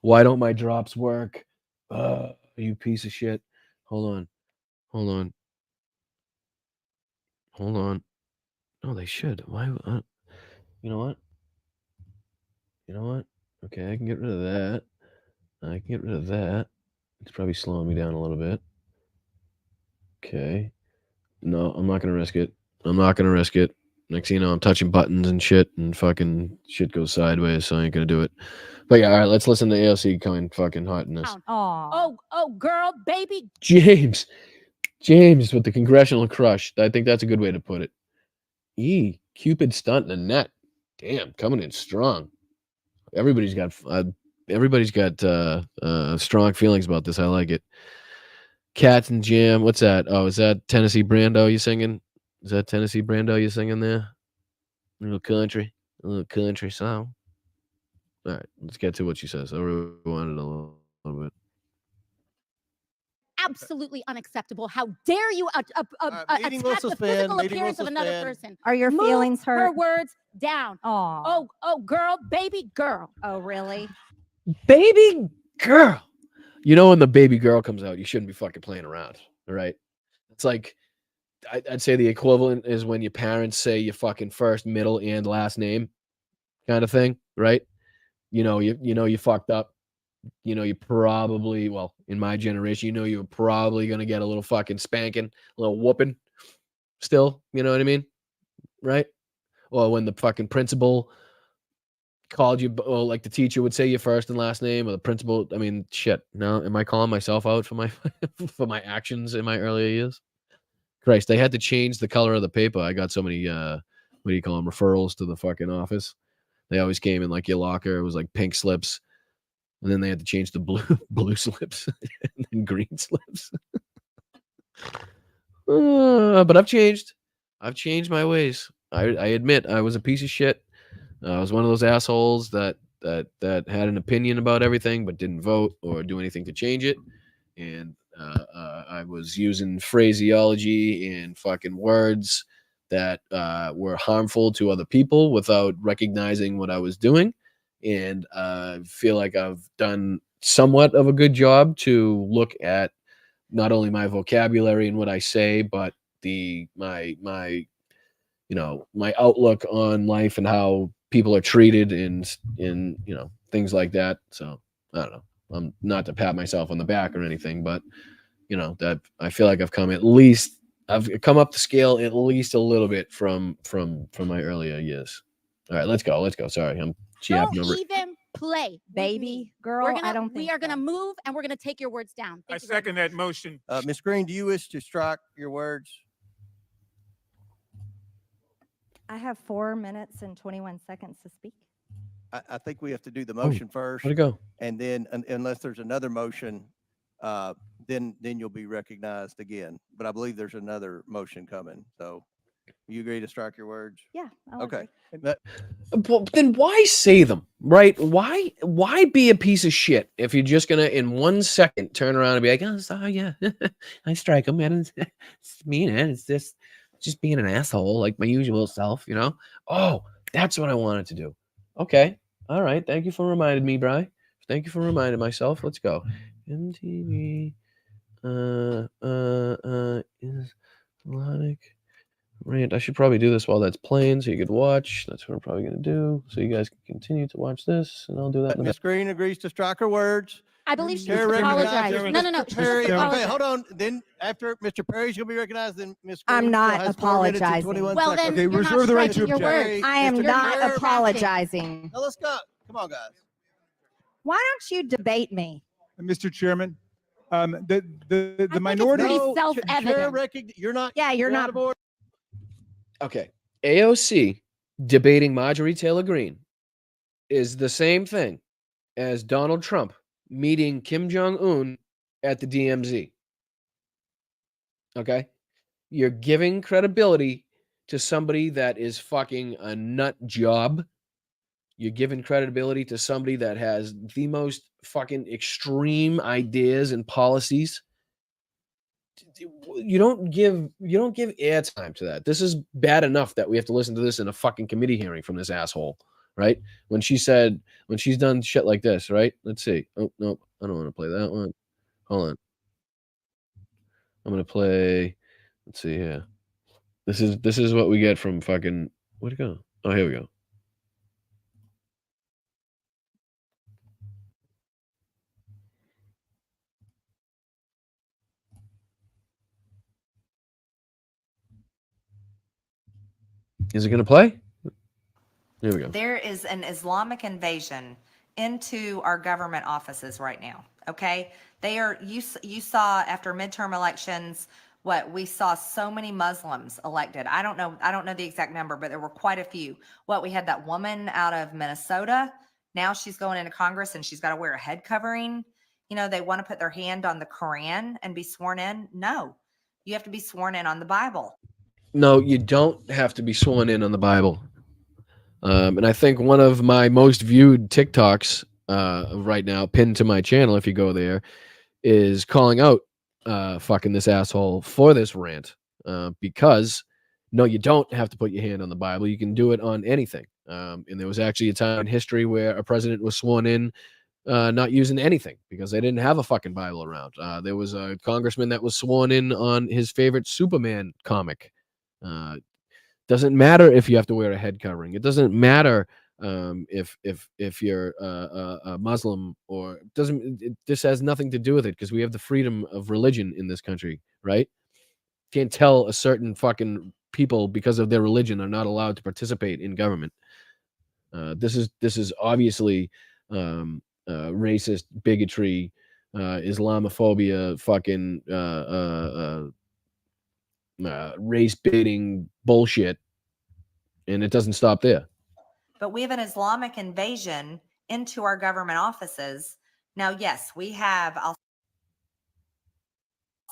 Why don't my drops work? You piece of shit. Hold on. No, they should. Why? You know what? Okay, I can get rid of that. It's probably slowing me down a little bit. Okay. No, I'm not going to risk it. Next thing you know, I'm touching buttons and shit, and fucking shit goes sideways, so I ain't going to do it. But yeah, all right, let's listen to AOC coming fucking hot in this. Oh, girl, baby. James with the congressional crush. I think that's a good way to put it. Cupid stunt in the net. Damn, coming in strong. Everybody's got strong feelings about this. I like it. Cats and Jam. What's that? Oh, is that Tennessee Brando you singing? Is that Tennessee Brando you singing there? A little country song. All right, let's get to what she says. I rewind it a little bit. Absolutely unacceptable. How dare you attack the physical appearance of another person? Are your feelings hurt? Her words down. Oh, girl, baby girl. Oh, really? Baby girl. You know, when the baby girl comes out, you shouldn't be fucking playing around. All right. It's like, I'd say the equivalent is when your parents say your fucking first, middle, and last name kind of thing, right? You fucked up. You probably, well, in my generation, you're probably going to get a little fucking spanking, a little whooping still. You know what I mean? Right? Or when the fucking principal called you, or like the teacher would say your first and last name, or the principal. I mean, shit. No, am I calling myself out for my for my actions in my earlier years? Christ, they had to change the color of the paper. I got so many, what do you call them, referrals to the fucking office. They always came in like your locker. It was like pink slips. And then they had to change the blue slips and then green slips. But I've changed. I've changed my ways. I admit I was a piece of shit. I was one of those assholes that had an opinion about everything but didn't vote or do anything to change it. and I was using phraseology and fucking words that were harmful to other people without recognizing what I was doing. And I feel like I've done somewhat of a good job to look at not only my vocabulary and what I say, but my outlook on life and how people are treated and things like that. So I don't know. I'm not to pat myself on the back or anything, but that I feel like I've come up the scale at least a little bit from my earlier years. All right, let's go. Sorry, I'm Don't over. even play, with Baby me. girl, I don't We think are gonna so. move and we're gonna take your words down. I Thank you very second much. that motion. Ms. Green, do you wish to strike your words? I have 4 minutes and 21 seconds to speak. I think we have to do the motion first, Where'd it go? and then unless there's another motion, then you'll be recognized again. But I believe there's another motion coming. So you agree to strike your words? Yeah. I'll Okay. agree. Well, then why say them, right? Why be a piece of shit if you're just gonna in 1 second turn around and be like, oh, sorry, yeah, I strike them, and it's mean, and it's just being an asshole like my usual self, Oh, that's what I wanted to do. Okay, all right. Thank you for reminding me, Bri. Thank you for reminding myself. Let's go. MTV, Islamic rant. I should probably do this while that's playing so you could watch. That's what I'm probably going to do. So you guys can continue to watch this, and I'll do that in the Ms. Green agrees to strike her words. I believe she Chair needs to apologize. recognizes No. Mr. She needs Perry. to Okay, apologize. hold on. Then after Mr. Perry's going to be recognized, then Ms. Green I'm not has 4 minutes and apologizing. 21 Well, seconds. then you're not striking your words. I am Mr. not Perry. apologizing. Now let's go. Come on, guys. Why don't you debate me? Mr. Chairman, the it's minority. pretty No, self-evident. you're not. Yeah, you're out not. of order. Okay. AOC debating Marjorie Taylor Greene is the same thing as Donald Trump meeting Kim Jong-un at the DMZ. Okay? You're giving credibility to somebody that is fucking a nut job. You're giving credibility to somebody that has the most fucking extreme ideas and policies. You don't give airtime to that. This is bad enough that we have to listen to this in a fucking committee hearing from this asshole, right? When she's done shit like this, right? Let's see. Oh no, I don't want to play that one. Hold on. I'm gonna play. Let's see here. This is what we get from fucking. Where'd it go? Oh, here we go. Is it gonna play? Here we go. There is an Islamic invasion into our government offices right now. Okay. You saw after midterm elections, we saw so many Muslims elected. I don't know the exact number, but there were quite a few. We had that woman out of Minnesota. Now she's going into Congress and she's got to wear a head covering. They want to put their hand on the Quran and be sworn in. No, you have to be sworn in on the Bible. No, you don't have to be sworn in on the Bible. And I think one of my most viewed TikToks right now, pinned to my channel, if you go there, is calling out fucking this asshole for this rant. Because no, you don't have to put your hand on the Bible. You can do it on anything. And there was actually a time in history where a president was sworn in not using anything because they didn't have a fucking Bible around. There was a congressman that was sworn in on his favorite Superman comic. Doesn't matter if you have to wear a head covering. It doesn't matter if you're a Muslim or this has nothing to do with it because we have the freedom of religion in this country, right? Can't tell a certain fucking people because of their religion are not allowed to participate in government. This is obviously racist bigotry, Islamophobia, fucking race baiting bullshit, and it doesn't stop there. But we have an Islamic invasion into our government offices. Now, yes, we have, I'll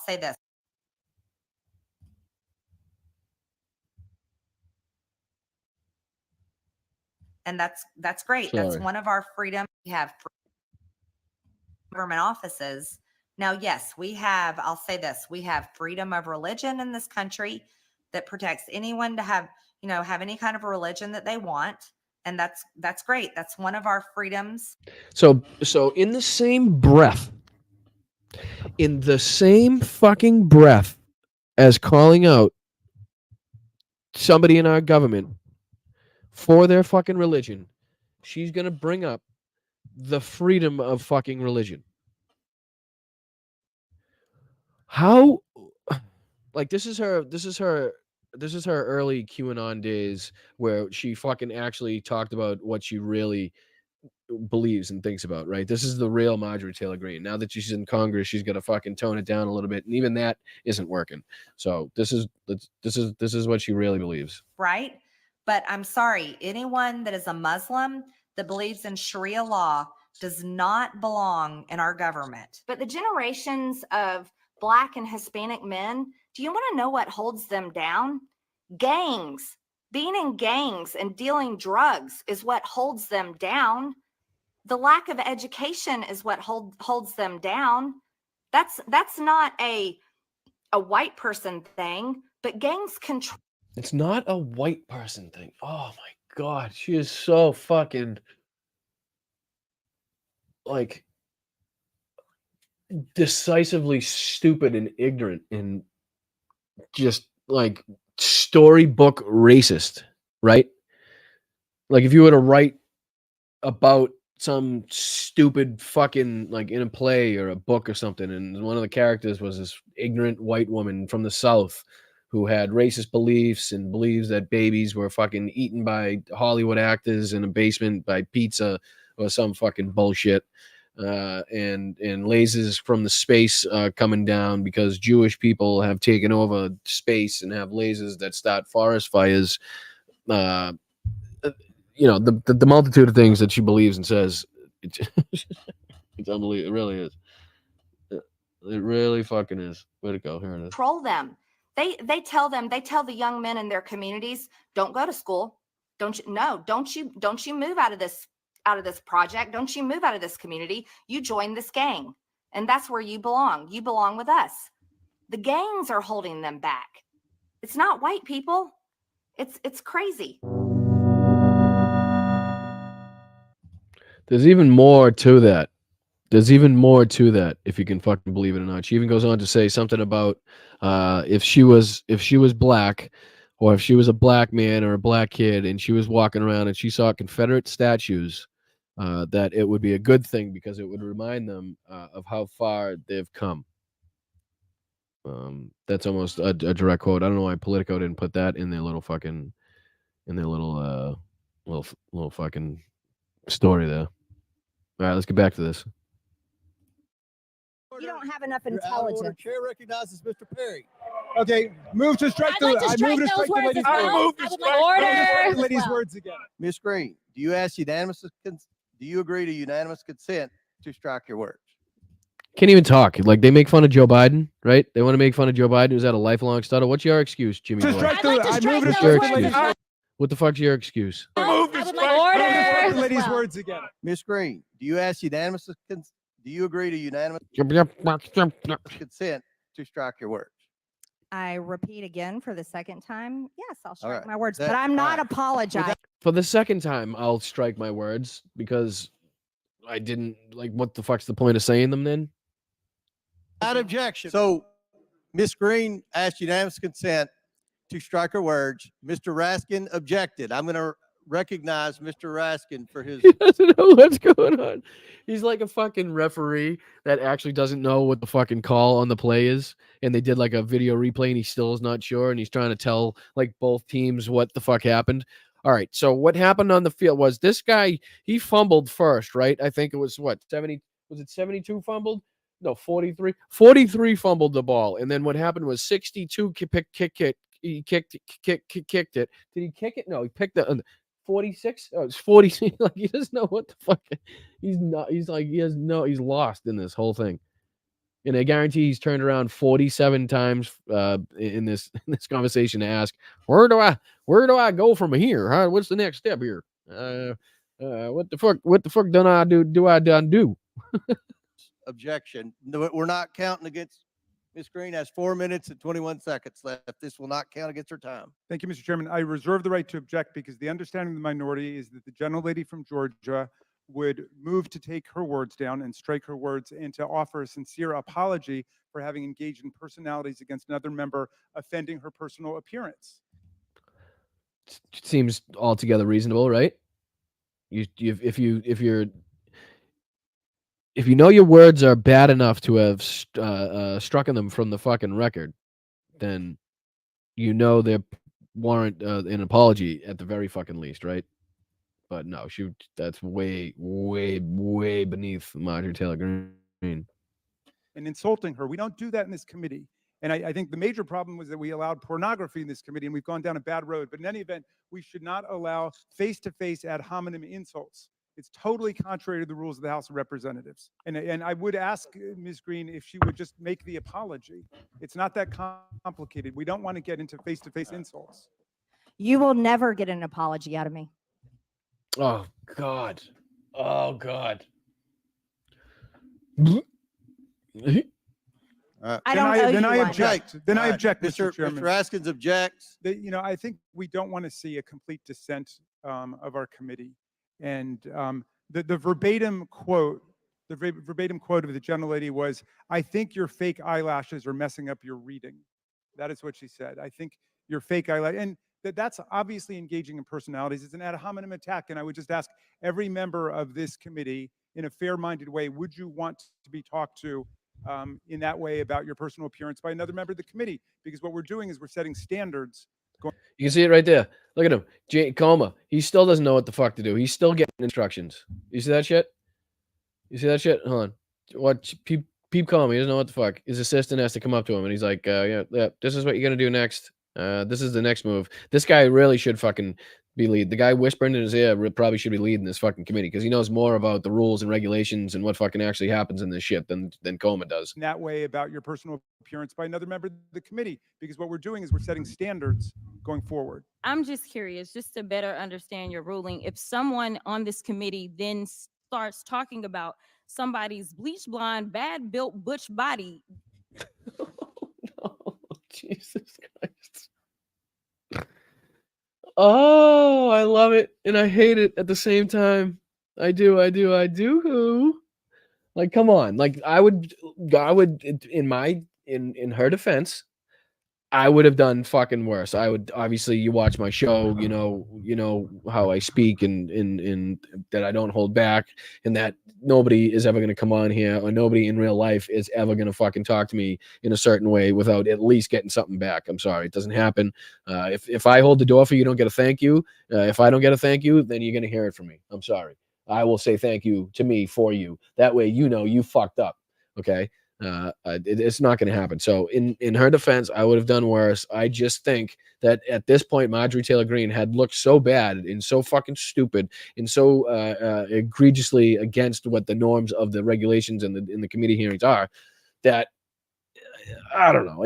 say this. And that's great. Sorry. That's one of our freedoms. We have government offices. Now, yes, I'll say this, we have freedom of religion in this country that protects anyone to have any kind of religion that they want. And that's great. That's one of our freedoms. So in the same fucking breath as calling out somebody in our government for their fucking religion, she's going to bring up the freedom of fucking religion. How, like, this is her early QAnon days where she fucking actually talked about what she really believes and thinks about, right? This is the real Marjorie Taylor Greene. Now that she's in Congress, she's got to fucking tone it down a little bit, and even that isn't working. So this is what she really believes, right? But I'm sorry, anyone that is a Muslim that believes in Sharia law does not belong in our government. But the generations of Black and Hispanic men, do you want to know what holds them down? Gangs. Being in gangs and dealing drugs is what holds them down. The lack of education is what holds them down. That's not a white person thing, but gangs control. It's not a white person thing. Oh my God. She is so fucking like decisively stupid and ignorant and just like storybook racist, right? Like if you were to write about some stupid fucking, like in a play or a book or something, and one of the characters was this ignorant white woman from the South who had racist beliefs and believes that babies were fucking eaten by Hollywood actors in a basement by pizza or some fucking bullshit, and lasers from the space coming down because Jewish people have taken over space and have lasers that start forest fires. The multitude of things that she believes and says, it's unbelievable. It really is. It really fucking is. Way to go. Here it is. Control them. They tell the young men in their communities, don't go to school. Don't you move out of this project. Don't you move out of this community. You join this gang. And that's where you belong. You belong with us. The gangs are holding them back. It's not white people. It's crazy. There's even more to that. If you can fucking believe it or not. She even goes on to say something about if she was black, or if she was a black man or a black kid and she was walking around and she saw Confederate statues, that it would be a good thing because it would remind them of how far they've come. That's almost a direct quote. I don't know why Politico didn't put that in their little fucking little fucking story there. All right, let's get back to this. You don't have enough intelligence. Chair recognizes Mr. Perry. Okay, move to strike the. I move to strike the lady's words. Lady's words again. Ms. Green, do you agree to unanimous consent to strike your words? Can't even talk. Like they make fun of Joe Biden, right? They want to make fun of Joe Biden, who's had a lifelong stutter. What's your excuse, Jimmy boy? What the fuck's your excuse? The lady's words again. Ms. Green, do you agree to unanimous consent to strike your words? I repeat again for the second time. Yes, I'll strike right. my words, but I'm not apologizing. For the second time, I'll strike my words because I didn't like. What the fuck's the point of saying them then? Without objection. So, Ms. Green asked unanimous consent to strike her words. Mr. Raskin objected. I'm going to recognize Mr. Raskin for his. He doesn't know what's going on. He's like a fucking referee that actually doesn't know what the fucking call on the play is. And they did like a video replay and he still is not sure. And he's trying to tell like both teams what the fuck happened. All right. So what happened on the field was this guy, he fumbled first, right? I think it was 72 fumbled? No, 43. 43 fumbled the ball. And then what happened was 62 kicked it. He kicked it. Did he kick it? No, he picked the 46. Oh, it's 40. Like he doesn't know what the fuck. He's lost in this whole thing. And I guarantee he's turned around 47 times in this conversation to ask, where do I go from here? Huh? What's the next step here? What the fuck do I do? objection. No, we're not counting against, Ms. Green has 4 minutes and 21 seconds left. This will not count against her time. Thank you, Mr. Chairman. I reserve the right to object because the understanding of the minority is that the gentlelady from Georgia would move to take her words down and strike her words and to offer a sincere apology for having engaged in personalities against another member, offending her personal appearance. Seems altogether reasonable, right? If you know your words are bad enough to have struck them from the fucking record, then you know they warrant an apology at the very fucking least, right? But no, that's way beneath Marjorie Taylor Greene. And insulting her. We don't do that in this committee. And I think the major problem was that we allowed pornography in this committee, and we've gone down a bad road. But in any event, we should not allow face-to-face ad hominem insults. It's totally contrary to the rules of the House of Representatives. And I would ask Ms. Green if she would just make the apology. It's not that complicated. We don't want to get into face-to-face insults. You will never get an apology out of me. Oh, God. Oh, God. I don't owe you I one. object. Then I object, Mr. Chairman. Mr. Askins objects. I think we don't want to see a complete dissent of our committee. And the verbatim quote of the gentlelady was, "I think your fake eyelashes are messing up your reading." That is what she said. I think your fake eyelash, and that's obviously engaging in personalities. It's an ad hominem attack. And I would just ask every member of this committee, in a fair-minded way, would you want to be talked to in that way about your personal appearance by another member of the committee? Because what we're doing is we're setting standards. You can see it right there. Look at him. Coma. He still doesn't know what the fuck to do. He's still getting instructions. You see that shit? You see that shit? Hold on. Watch Peep Coma. He doesn't know what the fuck. His assistant has to come up to him and he's like, yeah, this is what you're going to do next. This is the next move. This guy really should fucking be lead. The guy whispering in his ear probably should be leading this fucking committee because he knows more about the rules and regulations and what fucking actually happens in this shit than Coma does. In that way about your personal appearance by another member of the committee, because what we're doing is we're setting standards going forward. I'm just curious, just to better understand your ruling. If someone on this committee then starts talking about somebody's bleach blonde, bad built butch body. Oh, no, Jesus Christ. Oh, I love it and I hate it at the same time. I do. Like, come on. Like, I would in her defense, I would have done fucking worse. I would, obviously, you watch my show, you know how I speak and that I don't hold back and that nobody is ever going to come on here or nobody in real life is ever going to fucking talk to me in a certain way without at least getting something back. I'm sorry. It doesn't happen. If I hold the door for you, don't get a thank you. If I don't get a thank you, then you're going to hear it from me. I'm sorry. I will say thank you to me for you. That way, you fucked up. Okay. It's not going to happen. So in her defense, I would have done worse. I just think that at this point, Marjorie Taylor Greene had looked so bad and so fucking stupid and so egregiously against what the norms of the regulations and in the committee hearings are that I don't know.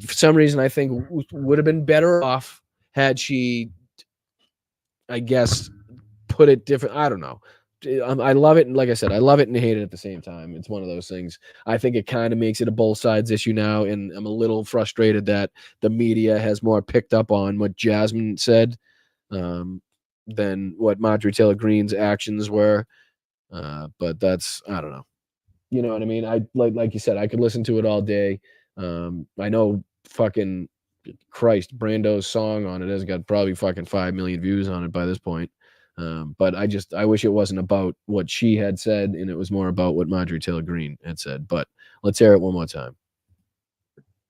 For some reason, I think would have been better off had she, I guess, put it different. I don't know. I love it. And like I said, I love it and hate it at the same time. It's one of those things. I think it kind of makes it a both sides issue now. And I'm a little frustrated that the media has more picked up on what Jasmine said than what Marjorie Taylor Greene's actions were. But that's, I don't know. You know what I mean? I like you said, I could listen to it all day. I know fucking Christ, Brando's song on it has got probably fucking 5 million views on it by this point. But I wish it wasn't about what she had said and it was more about what Marjorie Taylor Greene had said. But let's hear it one more time.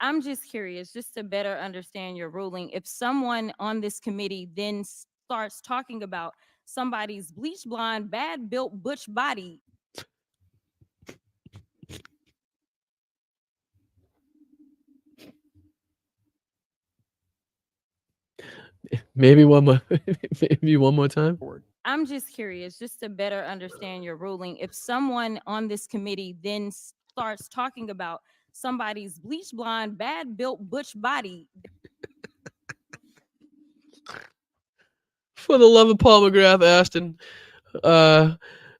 I'm just curious, just to better understand your ruling. If someone on this committee then starts talking about somebody's bleach blonde, bad built butch body. Maybe one more time. I'm just curious, just to better understand your ruling. If someone on this committee then starts talking about somebody's bleach blonde, bad built butch body. For the love of Paul McGrath, Ashton,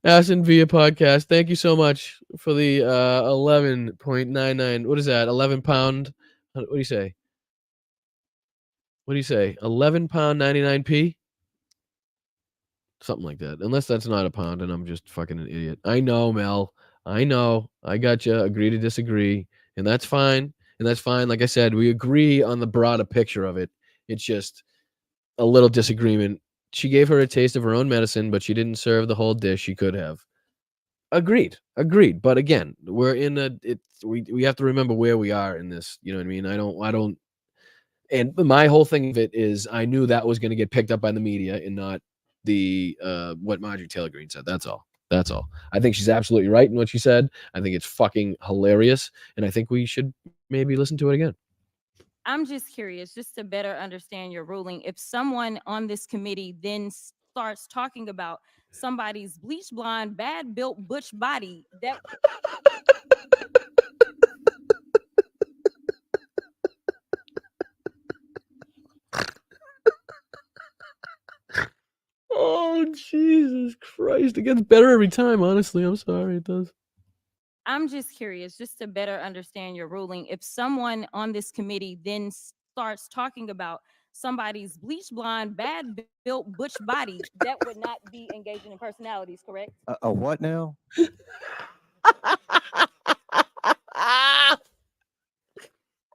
Asking via podcast. Thank you so much for the 11.99. What is that? 11 pound. What do you say? What do you say? 11 pound 99p? Something like that. Unless that's not a pound and I'm just fucking an idiot. I know, Mel. I know. I got you. Agree to disagree. And that's fine. And that's fine. Like I said, we agree on the broader picture of it. It's just a little disagreement. She gave her a taste of her own medicine, but she didn't serve the whole dish she could have. Agreed. But again, we're in we have to remember where we are in this. You know what I mean? I don't. And my whole thing of it is I knew that was going to get picked up by the media and not the what Marjorie Taylor Greene said. That's all. I think she's absolutely right in what she said. I think it's fucking hilarious, and I think we should maybe listen to it again. I'm just curious, just to better understand your ruling. If someone on this committee then starts talking about somebody's bleach blonde, bad built butch body, that Oh, Jesus Christ. It gets better every time, honestly. I'm sorry, it does. I'm just curious, just to better understand your ruling. If someone on this committee then starts talking about somebody's bleach blonde, bad built butch body, that would not be engaging in personalities, correct? A what now?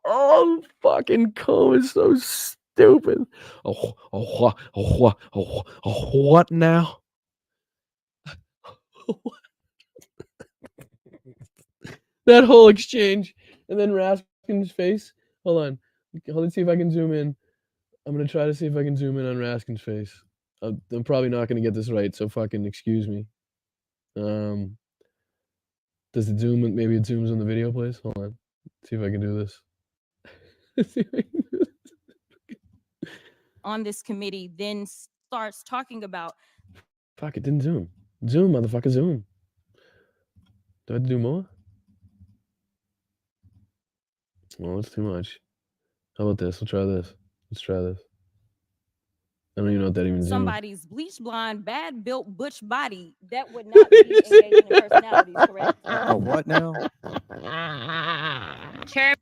Oh, fucking Co is so stupid. What now? That whole exchange, and then Raskin's face. Hold on, let's see if I can zoom in. I'm gonna try to see if I can zoom in on Raskin's face. I'm probably not gonna get this right, so fucking excuse me. Does it zoom? Maybe it zooms on the video, please. Hold on. See if I can do this. On this committee then starts talking about. Fuck, it didn't zoom. Zoom, motherfucker, zoom. Do I have to do more? Well, it's too much. How about this? We'll try this. Let's try this. I don't even know what that even zooms. Somebody's bleach blonde, bad built butch body, that would not be engaging in personalities, correct? A what now? Chair.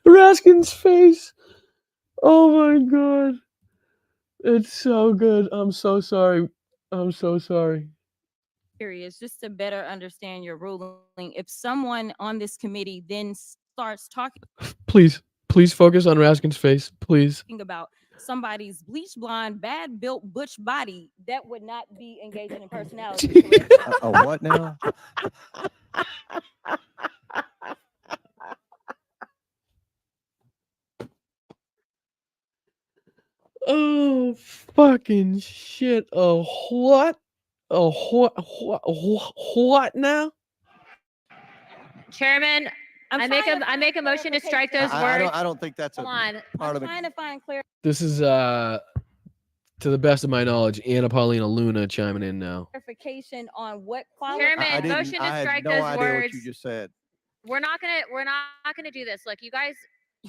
Raskin's face. Oh my god. It's so good. I'm so sorry. Curious, just to better understand your ruling. If someone on this committee then starts talking Please focus on Raskin's face, please. about somebody's bleach blonde, bad built butch body, that would not be engaging in personalities, correct? A what now? Oh fucking shit! What? What now? Chairman, I make a motion to strike those words. I don't think that's a Hold on. part of it. Trying to find clear. This is to the best of my knowledge, Anna Paulina Luna chiming in now. Clarification on what quality. Chairman, motion to I had strike no those idea words. what you just said. We're not gonna do this. Look, you guys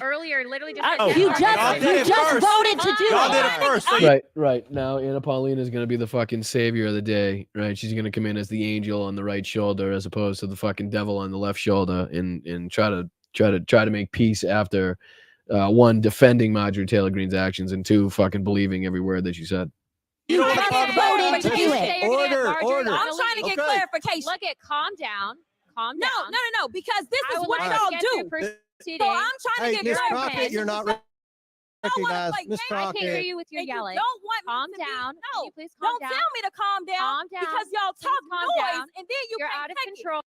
earlier literally just said You yes. just voted to do Y'all did it. it first. So Right. Now Anna Paulina is gonna be the fucking savior of the day, right? She's gonna come in as the angel on the right shoulder as opposed to the fucking devil on the left shoulder, and try to make peace after one, defending Marjorie Taylor Greene's actions, and two, fucking believing every word that she said. You just voted to do it. Order. I'm trying to get clarification. Look at calm down. No, because this is what would y'all like to do. get through proceeding. So I'm trying Hey, to get Miss clarification. Crockett, you're not recognized. Miss I can't hear Crockett. you with your And you yelling. don't want me Calm to be- down. Can No, you please calm don't down. tell me to calm down, Calm down. because y'all Please talk calm noise down. and then you You're can't out of take it. control.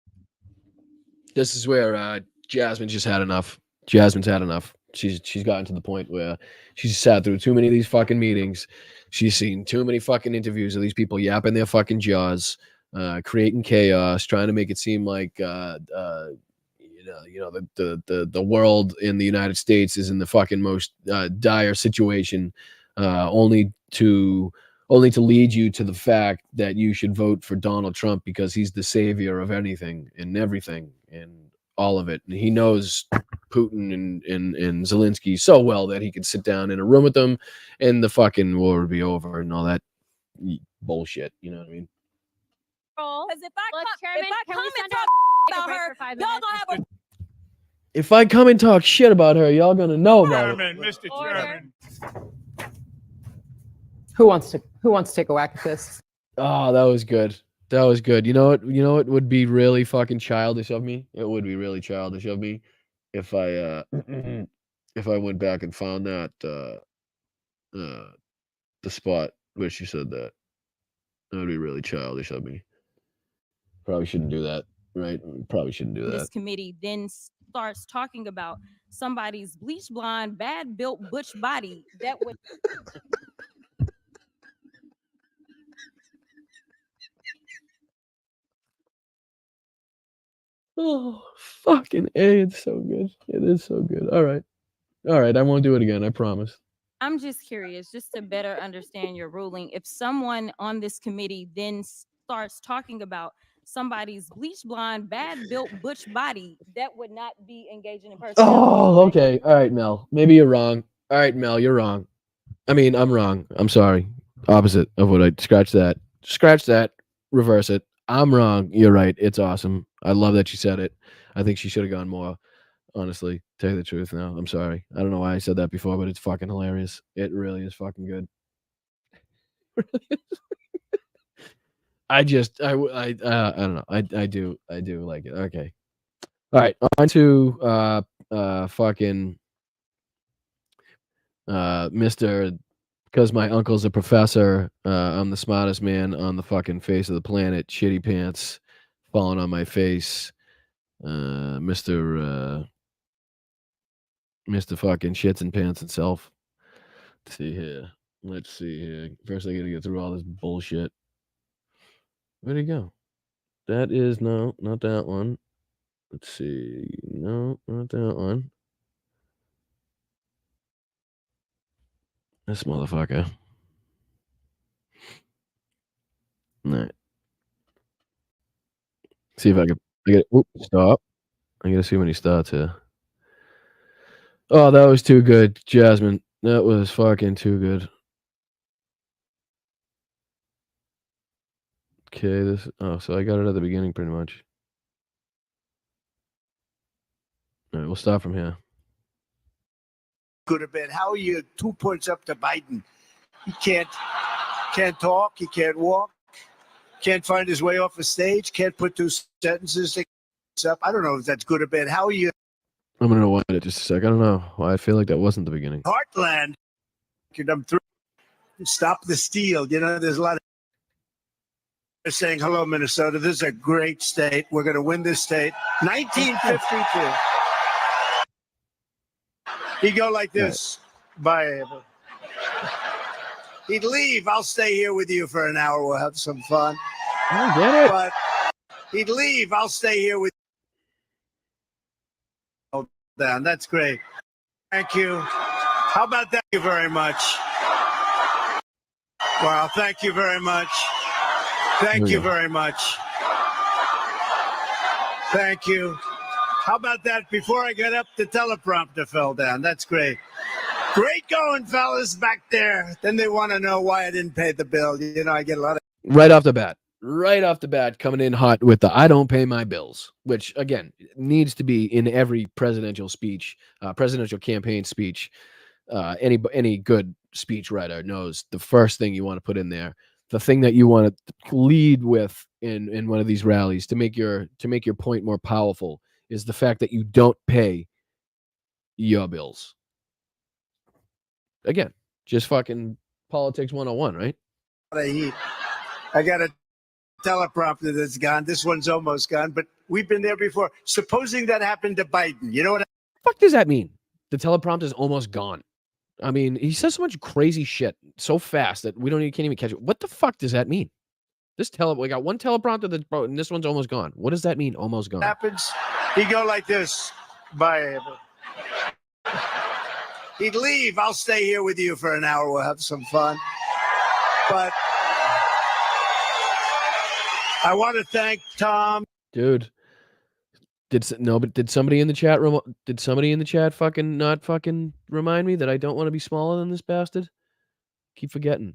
This is where Jasmine's just had enough. Jasmine's had enough. She's gotten to the point where she's sat through too many of these fucking meetings. She's seen too many fucking interviews of these people yapping their fucking jaws, creating chaos, trying to make it seem like the world in the United States is in the fucking most dire situation, only to lead you to the fact that you should vote for Donald Trump because he's the savior of anything and everything and all of it. And he knows Putin and Zelensky so well that he could sit down in a room with them and the fucking war would be over and all that bullshit. You know what I mean? Because if I Chairman, can we come and send talk take a about break her, for 5 y'all minutes? gonna have a If I come and talk shit about her, y'all gonna know about it. Chairman, Mr. Chairman. Who wants to take a whack at this? Oh, that was good. That was good. You know what? You know what would be really fucking childish of me? It would be really childish of me if I if I went back and found that the spot where she said that. That would be really childish of me. Probably shouldn't do that, right? Probably shouldn't do this that. committee then starts talking about somebody's bleach blonde, bad built butch body that would Oh, fucking A, it's so good. It is so good. All right. All right, I won't do it again, I promise. I'm just curious, just to better understand your ruling. If someone on this committee then starts talking about somebody's bleach blonde, bad built butch body, that would not be engaging in personal. Oh, okay. All right, Mel. Maybe you're wrong. All right, Mel, you're wrong. I mean, I'm wrong. I'm sorry. Opposite of what I scratch that. Scratch that. Reverse it. I'm wrong. You're right. It's awesome. I love that she said it. I think she should have gone more. Honestly, tell you the truth now. I'm sorry. I don't know why I said that before, but it's fucking hilarious. It really is fucking good. I don't know. I do like it. Okay. All right. On to fucking Mr. Because my uncle's a professor, I'm the smartest man on the fucking face of the planet. Shitty pants falling on my face. Mr. fucking shits and pants itself. Let's see here. Let's see here. First, I gotta get through all this bullshit. Where'd he go? That is no, not that one. Let's see. No, not that one. This motherfucker. All right. See if I can. Stop. I gotta see when he starts here. Oh, that was too good, Jasmine. That was fucking too good. Okay, this. Oh, so I got it at the beginning, pretty much. All right, we'll start from here. Good or bad? How are you 2 points up to Biden? He can't talk. He can't walk. Can't find his way off a stage. Can't put two sentences up. I don't know if that's good or bad. How are you? I'm gonna wind it just a sec. I don't know why I feel like that wasn't the beginning. Heartland. I'm through. Stop the steal. You know, there's a lot of saying, hello, Minnesota. This is a great state. We're going to win this state. 1952. He'd go like this. Bye, Ava. He'd leave. I'll stay here with you for an hour. We'll have some fun. I get it. But he'd leave. I'll stay here with you. Down. That's great. Thank you. How about that? Thank you very much. Wow. Thank you very much. Thank you very much. Thank you. How about that? Before I get up, the teleprompter fell down. That's great. Great going, fellas, back there. Then they want to know why I didn't pay the bill. You know, I get a lot of... Right off the bat, coming in hot with the "I don't pay my bills," which again needs to be in every presidential speech, presidential campaign speech. Any good speech writer knows the first thing you want to put in there, the thing that you want to lead with in one of these rallies to make your point more powerful is the fact that you don't pay your bills. Again, just fucking politics 101, right? I got a teleprompter that's gone. This one's almost gone, but we've been there before. Supposing that happened to Biden, you know what? The fuck does that mean? The teleprompter is almost gone. I mean, he says so much crazy shit so fast that we can't even catch it. What the fuck does that mean? We got one teleprompter that's broken, and this one's almost gone. What does that mean? Almost gone. Happens. He'd go like this. Bye, Ava. He'd leave. I'll stay here with you for an hour. We'll have some fun. But I want to thank Tom. Dude, did somebody in the chat fucking not fucking remind me that I don't want to be smaller than this bastard? Keep forgetting.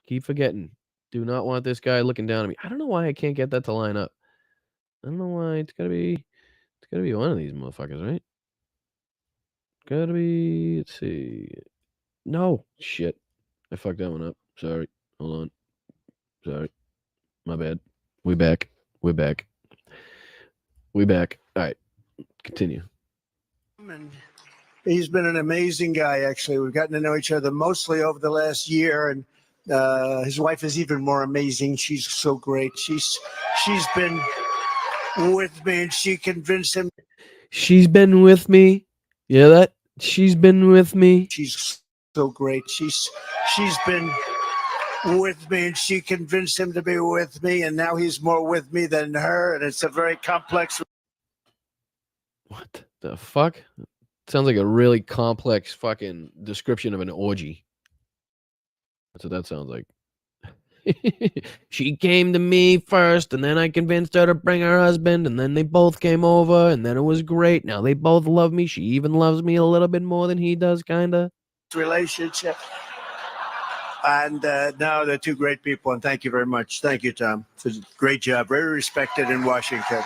Keep forgetting. Do not want this guy looking down at me. I don't know why I can't get that to line up. I don't know why. It's gotta be one of these motherfuckers, right? Gotta be. Let's see. No shit. I fucked that one up. Sorry. Hold on. Sorry. My bad. We back. We're back. We back. All right. Continue. And he's been an amazing guy, actually. We've gotten to know each other mostly over the last year, and his wife is even more amazing. She's so great. She's been with me, and she convinced him. She's been with me. You hear that? She's been with me. She's so great. She's been with me, and she convinced him to be with me, and now he's more with me than her, and it's a very complex. What the fuck? Sounds like a really complex fucking description of an orgy. That's what that sounds like. She came to me first, and then I convinced her to bring her husband, and then they both came over, and then it was great. Now they both love me. She even loves me a little bit more than he does, kinda. Relationship. And now they're two great people, and thank you very much. Thank you, Tom. It's a great job. Very respected in Washington.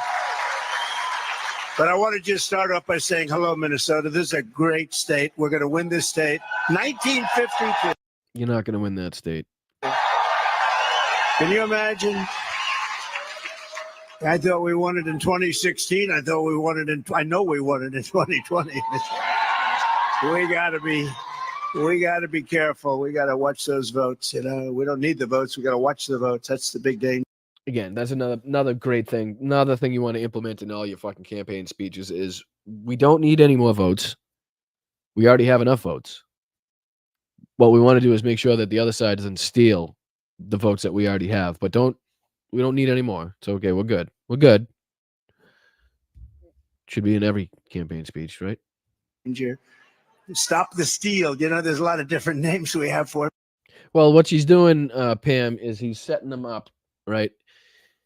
But I want to just start off by saying hello, Minnesota. This is a great state. We're going to win this state. 1952. You're not going to win that state. Can you imagine? I thought we won it in 2016. I thought we won it I know we won it in 2020. We got to be careful. We got to watch those votes. You know, we don't need the votes. We got to watch the votes. That's the big danger. Again, that's another great thing. Another thing you want to implement in all your fucking campaign speeches is we don't need any more votes. We already have enough votes. What we want to do is make sure that the other side doesn't steal the votes that we already have. But we don't need any more. It's okay. We're good. We're good. Should be in every campaign speech, right? Stop the steal. You know, there's a lot of different names we have for it. Well, what she's doing, Pam, is he's setting them up, right?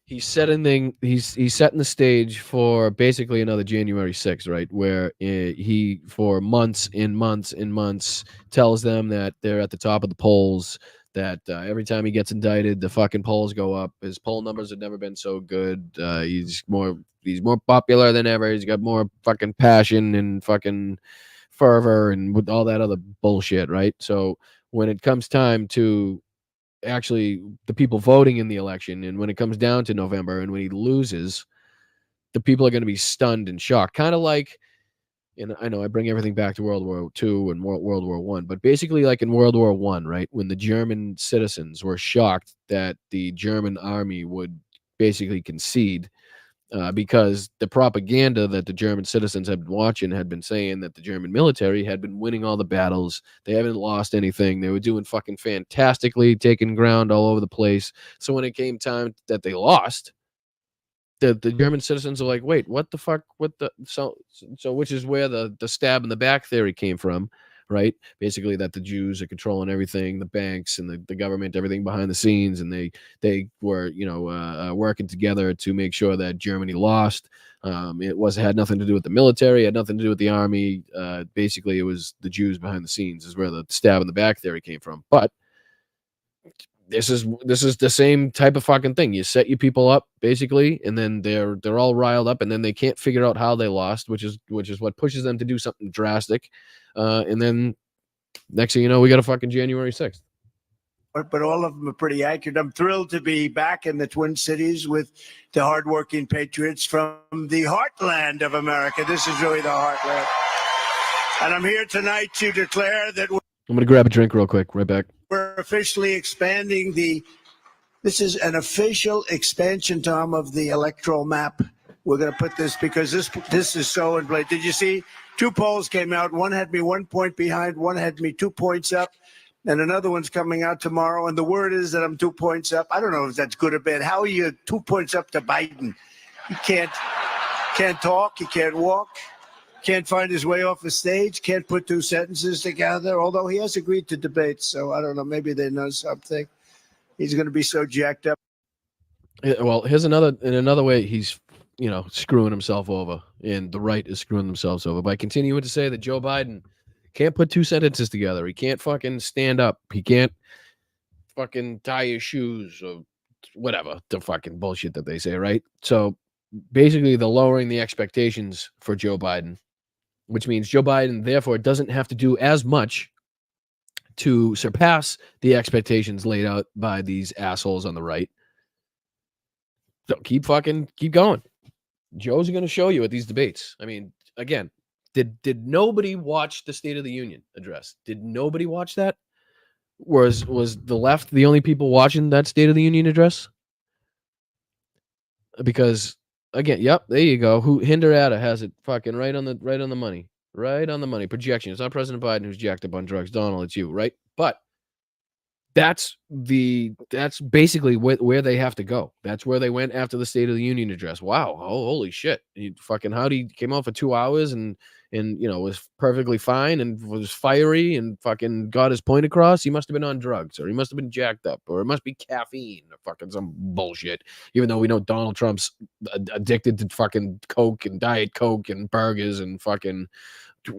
He's setting the stage for basically another January 6th, right? Where he, for months and months and months, tells them that they're at the top of the polls, that every time he gets indicted, the fucking polls go up. His poll numbers have never been so good. He's more popular than ever. He's got more fucking passion and fucking fervor and with all that other bullshit, right? So when it comes time to actually the people voting in the election, and when it comes down to November and when he loses, the people are going to be stunned and shocked. Kind of like, and I know I bring everything back to World War II and World War I, but basically like in World War I, right, when the German citizens were shocked that the German army would basically concede, because the propaganda that the German citizens had been watching had been saying that the German military had been winning all the battles. They haven't lost anything. They were doing fucking fantastically, taking ground all over the place. So when it came time that they lost, the German citizens are like, wait, what the fuck? So which is where the stab in the back theory came from, right? Basically that the Jews are controlling everything, the banks and the government, everything behind the scenes, and they were, working together to make sure that Germany lost. It had nothing to do with the military, had nothing to do with the army. Basically, it was the Jews behind the scenes is where the stab in the back theory came from. But this is the same type of fucking thing. You set your people up basically, and then they're all riled up, and then they can't figure out how they lost, which is what pushes them to do something drastic. And then next thing you know, we got a fucking January 6th. But all of them are pretty accurate. I'm thrilled to be back in the Twin Cities with the hardworking patriots from the heartland of America. This is really the heartland. And I'm here tonight to declare that I'm going to grab a drink real quick. Right back. We're officially expanding this is an official expansion, Tom, of the electoral map. We're going to put this because this is so in place. Did you see? 2 polls came out. One had me 1 point behind. One had me 2 points up. And another one's coming out tomorrow. And the word is that I'm 2 points up. I don't know if that's good or bad. How are you 2 points up to Biden? He can't talk. He can't walk. Can't find his way off the stage. Can't put 2 sentences together. Although he has agreed to debate. So I don't know. Maybe they know something. He's going to be so jacked up. Yeah, well, here's another way he's screwing himself over, and the right is screwing themselves over by continuing to say that Joe Biden can't put 2 sentences together. He can't fucking stand up. He can't fucking tie your shoes or whatever the fucking bullshit that they say, right? So basically they're lowering the expectations for Joe Biden, which means Joe Biden therefore doesn't have to do as much to surpass the expectations laid out by these assholes on the right. So keep going. Joe's going to show you at these debates. I mean, again, did nobody watch the State of the Union address? Did nobody watch that? Was the left the only people watching that State of the Union address? Because again, yep, there you go. Who Hinderata has it fucking right on the money. Right on the money. Projection. It's not President Biden who's jacked up on drugs. Donald, it's you, right? But that's basically where they have to go. That's where they went after the State of the Union address. Wow. Oh, holy shit. He fucking Howdy came on for 2 hours and was perfectly fine and was fiery and fucking got his point across. He must have been on drugs, or he must have been jacked up, or it must be caffeine or fucking some bullshit. Even though we know Donald Trump's addicted to fucking Coke and Diet Coke and burgers and fucking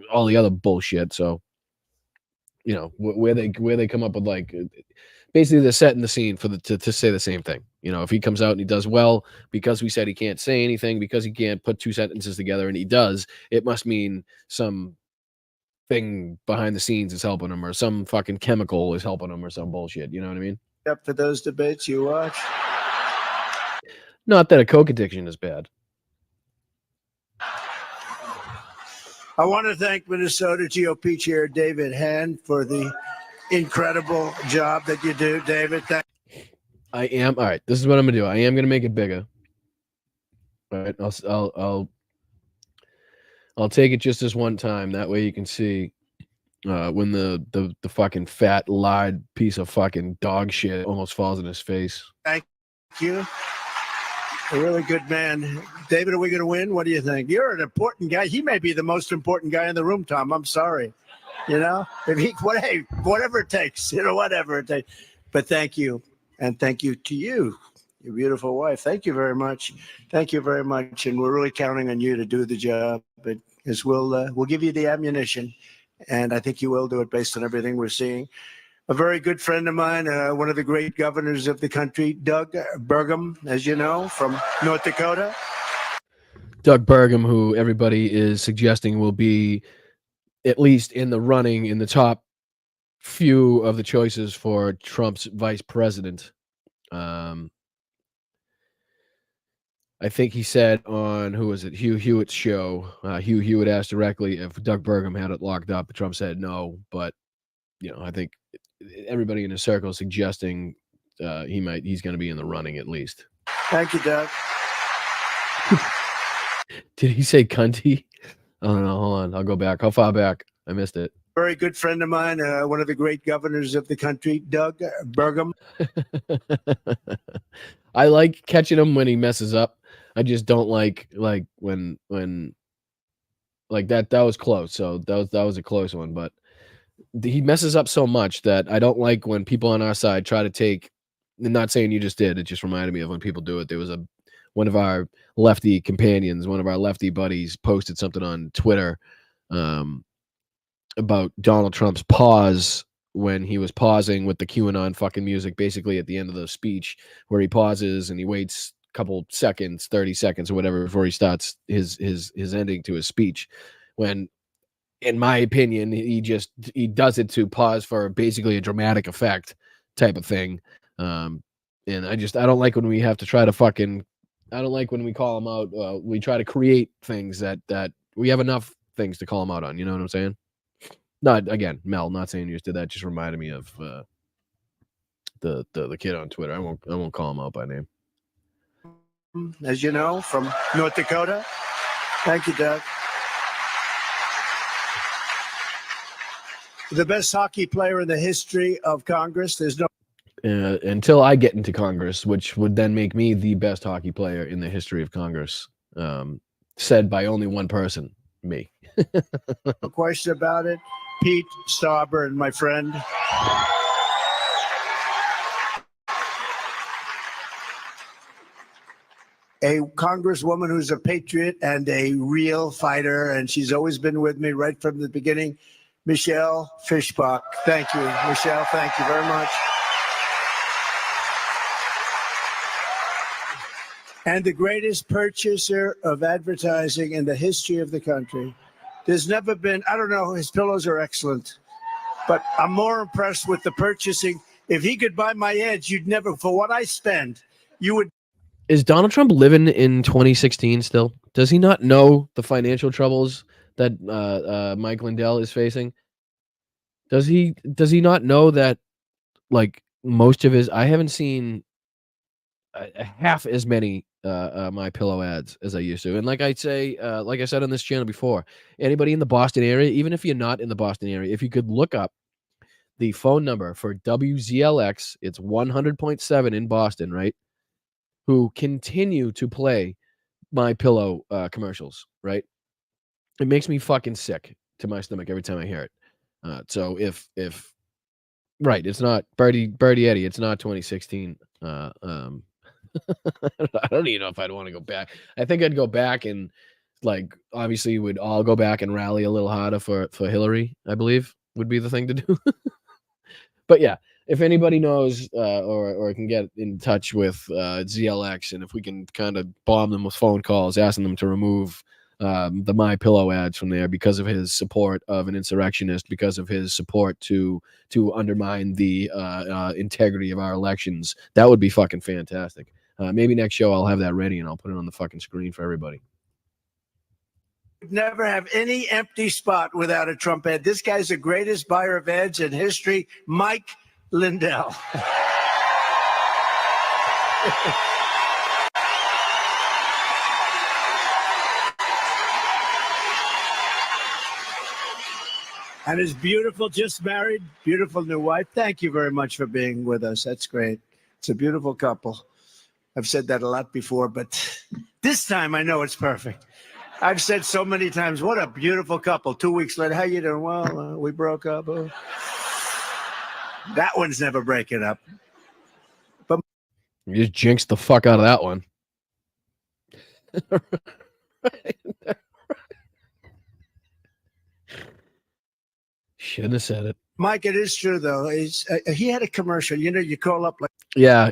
all the other bullshit. So, where they come up with like, basically they're setting the scene for to say the same thing. If he comes out and he does well because we said he can't say anything, because he can't put two sentences together, and he does, it must mean some thing behind the scenes is helping him, or some fucking chemical is helping him, or some bullshit. You know what I mean? Up for those debates you watch? Not that a coke addiction is bad. I want to thank Minnesota GOP Chair David Hand for the incredible job that you do, David. I am. All right, this is what I'm gonna do. I am gonna make it bigger. All right, I'll take it just this one time. That way you can see when the fucking fat lied piece of fucking dog shit almost falls in his face. Thank you. A really good man. David, are we going to win? What do you think? You're an important guy. He may be the most important guy in the room, Tom. I'm sorry. Whatever it takes, whatever it takes. But thank you. And thank you to you, your beautiful wife. Thank you very much. Thank you very much. And we're really counting on you to do the job. But as we'll give you the ammunition. And I think you will do it based on everything we're seeing. A very good friend of mine, one of the great governors of the country, Doug Burgum, as you know, from North Dakota. Doug Burgum, who everybody is suggesting will be at least in the running in the top few of the choices for Trump's vice president. I think he said on, who was it, Hugh Hewitt's show, Hugh Hewitt asked directly if Doug Burgum had it locked up. Trump said no, but I think everybody in his circle is suggesting he's going to be in the running at least. Thank you, Doug. Did he say cunty? Oh no, hold on. I'll go back. How far back? I missed it. Very good friend of mine, one of the great governors of the country, Doug Burgum. I like catching him when he messes up. I just don't like when like that was close. So that was a close one, but he messes up so much that I don't like when people on our side try to take. I'm not saying you just did. It just reminded me of when people do it. There was one of our lefty companions, one of our lefty buddies, posted something on Twitter about Donald Trump's pause when he was pausing with the QAnon fucking music, basically at the end of the speech, where he pauses and he waits a couple seconds, 30 seconds or whatever, before he starts his ending to his speech. When, in my opinion, he does it to pause for basically a dramatic effect type of thing. And I don't like when we have to try to fucking, I don't like when we call him out. We try to create things that we have enough things to call him out on. You know what I'm saying? Not again, Mel. Not saying you just did that. Just reminded me of the kid on Twitter. I won't call him out by name. As you know, from North Dakota. Thank you, Doug. The best hockey player in the history of Congress. There's no. Until I get into Congress, which would then make me the best hockey player in the history of Congress, said by only one person, me. No question about it. Pete Stauber and my friend. A congresswoman who's a patriot and a real fighter, and she's always been with me right from the beginning, Michelle Fischbach. Thank you, Michelle. Thank you very much. and the greatest purchaser of advertising in the history of the country. There's never been, I don't know, his pillows are excellent, but I'm more impressed with the purchasing. If he could buy my ads, you'd never, for what I spend, you would. Is Donald Trump living in 2016 still? Does he not know the financial troubles that Mike Lindell is facing? Does he not know that, like, most of his, I haven't seen half as many My Pillow ads as I used to. And like I said on this channel before, anybody in the Boston area, even if you're not in the Boston area, if you could look up the phone number for WZLX, it's 100.7 in Boston, right? Who continue to play My Pillow commercials, right? It makes me fucking sick to my stomach every time I hear it. So if right, it's not Birdie Eddie, it's not 2016. I don't even know if I'd want to go back. I think I'd go back and, like, obviously we'd all go back and rally a little harder for Hillary, I believe would be the thing to do. But yeah, if anybody knows or can get in touch with ZLX, and if we can kind of bomb them with phone calls asking them to remove the My Pillow ads from there because of his support of an insurrectionist, because of his support to undermine the integrity of our elections, that would be fucking fantastic. Maybe next show I'll have that ready and I'll put it on the fucking screen for everybody. Never have any empty spot without a Trump ad. This guy's the greatest buyer of ads in history, Mike Lindell. And his beautiful, just married, beautiful new wife. Thank you very much for being with us. That's great. It's a beautiful couple. I've said that a lot before, but this time I know it's perfect. I've said so many times, what a beautiful couple. 2 weeks later, how you doing? Well, we broke up. That one's never breaking up. But you just jinxed the fuck out of that one. Shouldn't have said it. Mike, it is true though. He had a commercial. You know, you call up like. Yeah,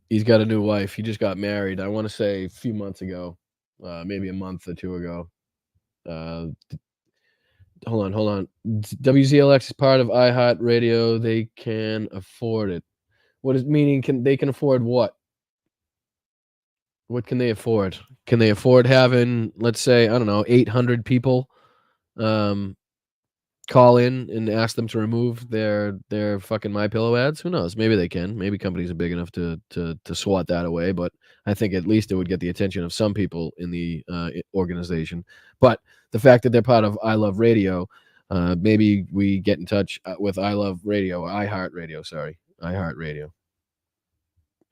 he's got a new wife. He just got married. I want to say a few months ago, maybe a month or two ago. Hold on. WZLX is part of iHeartRadio. They can afford it. What is meaning? They can afford what? What can they afford? Can they afford having, let's say, I don't know, 800 people call in and ask them to remove their fucking My Pillow ads? Who knows? Maybe they can. Maybe companies are big enough to swat that away. But I think at least it would get the attention of some people in the organization. But the fact that they're part of I Love Radio, maybe we get in touch with I Love Radio, iHeartRadio,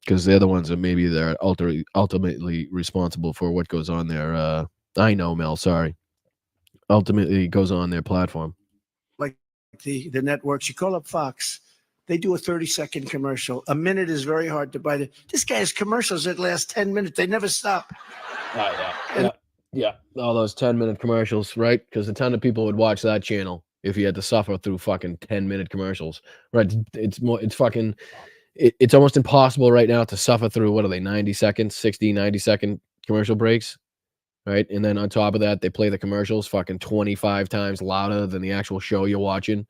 because they're the ones that maybe they're ultimately responsible for what goes on there. I know, Mel. Sorry. Ultimately goes on their platform. Like the networks, you call up Fox, they do a 30-second commercial. A minute is very hard to buy. This guy has commercials that last 10 minutes. They never stop. Yeah. All those 10-minute commercials, right? Because a ton of people would watch that channel if you had to suffer through fucking 10-minute commercials, right? It's almost impossible right now to suffer through, what are they, 90 second commercial breaks, right? And then on top of that, they play the commercials fucking 25 times louder than the actual show you're watching.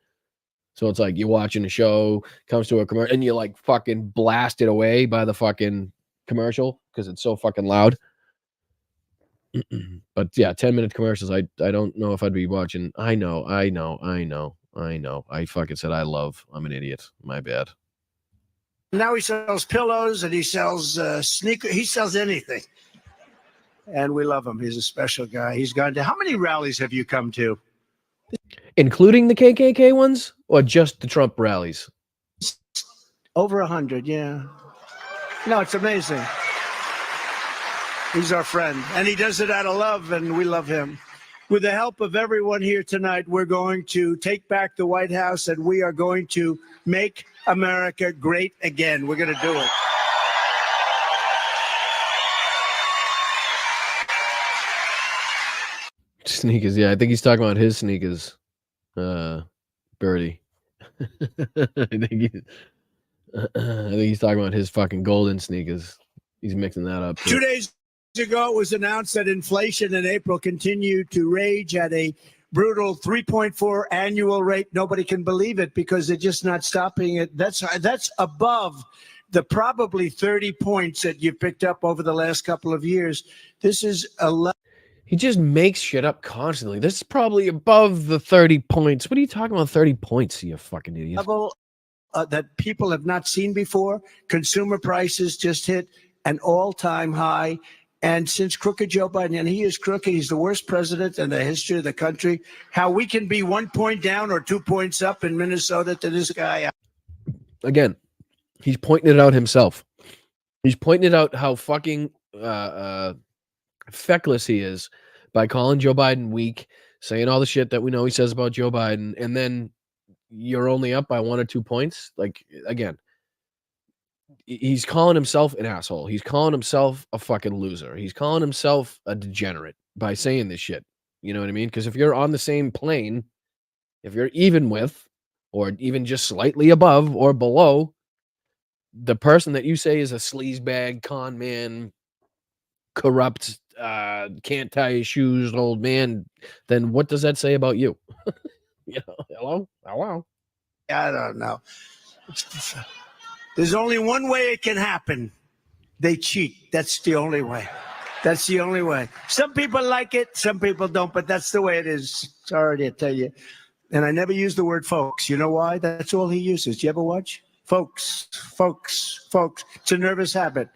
So it's like you're watching a show, comes to a commercial, and you're like fucking blasted away by the fucking commercial because it's so fucking loud. But yeah, 10-minute commercials, I don't know if I'd be watching. I know. I fucking said I love. I'm an idiot. My bad. Now he sells pillows and he sells sneakers. He sells anything. And we love him. He's a special guy. He's gone to, how many rallies have you come to? Including the KKK ones or just the Trump rallies? Over 100, yeah. No, it's amazing. He's our friend, and he does it out of love, and we love him. With the help of everyone here tonight, we're going to take back the White House, and we are going to make America great again. We're going to do it. Sneakers, yeah. I think he's talking about his sneakers, Birdie. I think he's talking about his fucking golden sneakers. He's mixing that up. 2 days ago, it was announced that inflation in April continued to rage at a brutal 3.4 annual rate. Nobody can believe it because they're just not stopping it. That's above the probably 30 points that you picked up over the last couple of years. This is He just makes shit up constantly. This is probably above the 30 points. What are you talking about 30 points, you fucking idiot? level that people have not seen before. Consumer prices just hit an all-time high. And since crooked Joe Biden, and he is crooked, he's the worst president in the history of the country. How we can be 1 point down or 2 points up in Minnesota to this guy. Again, he's pointing it out himself. He's pointing it out how fucking feckless he is by calling Joe Biden weak, saying all the shit that we know he says about Joe Biden, and then you're only up by 1 or 2 points. Like, again, he's calling himself an asshole. He's calling himself a fucking loser. He's calling himself a degenerate by saying this shit. You know what I mean? Because if you're on the same plane, if you're even with, or even just slightly above or below the person that you say is a sleazebag, con man, corrupt, can't tie his shoes old man, then what does that say about you? You know, hello? I don't know. There's only one way it can happen. They cheat. That's the only way. That's the only way. Some people like it, some people don't, but that's the way it is. Sorry to tell you. And I never use the word folks. You know why? That's all he uses. You ever watch? Folks, folks, folks. It's a nervous habit.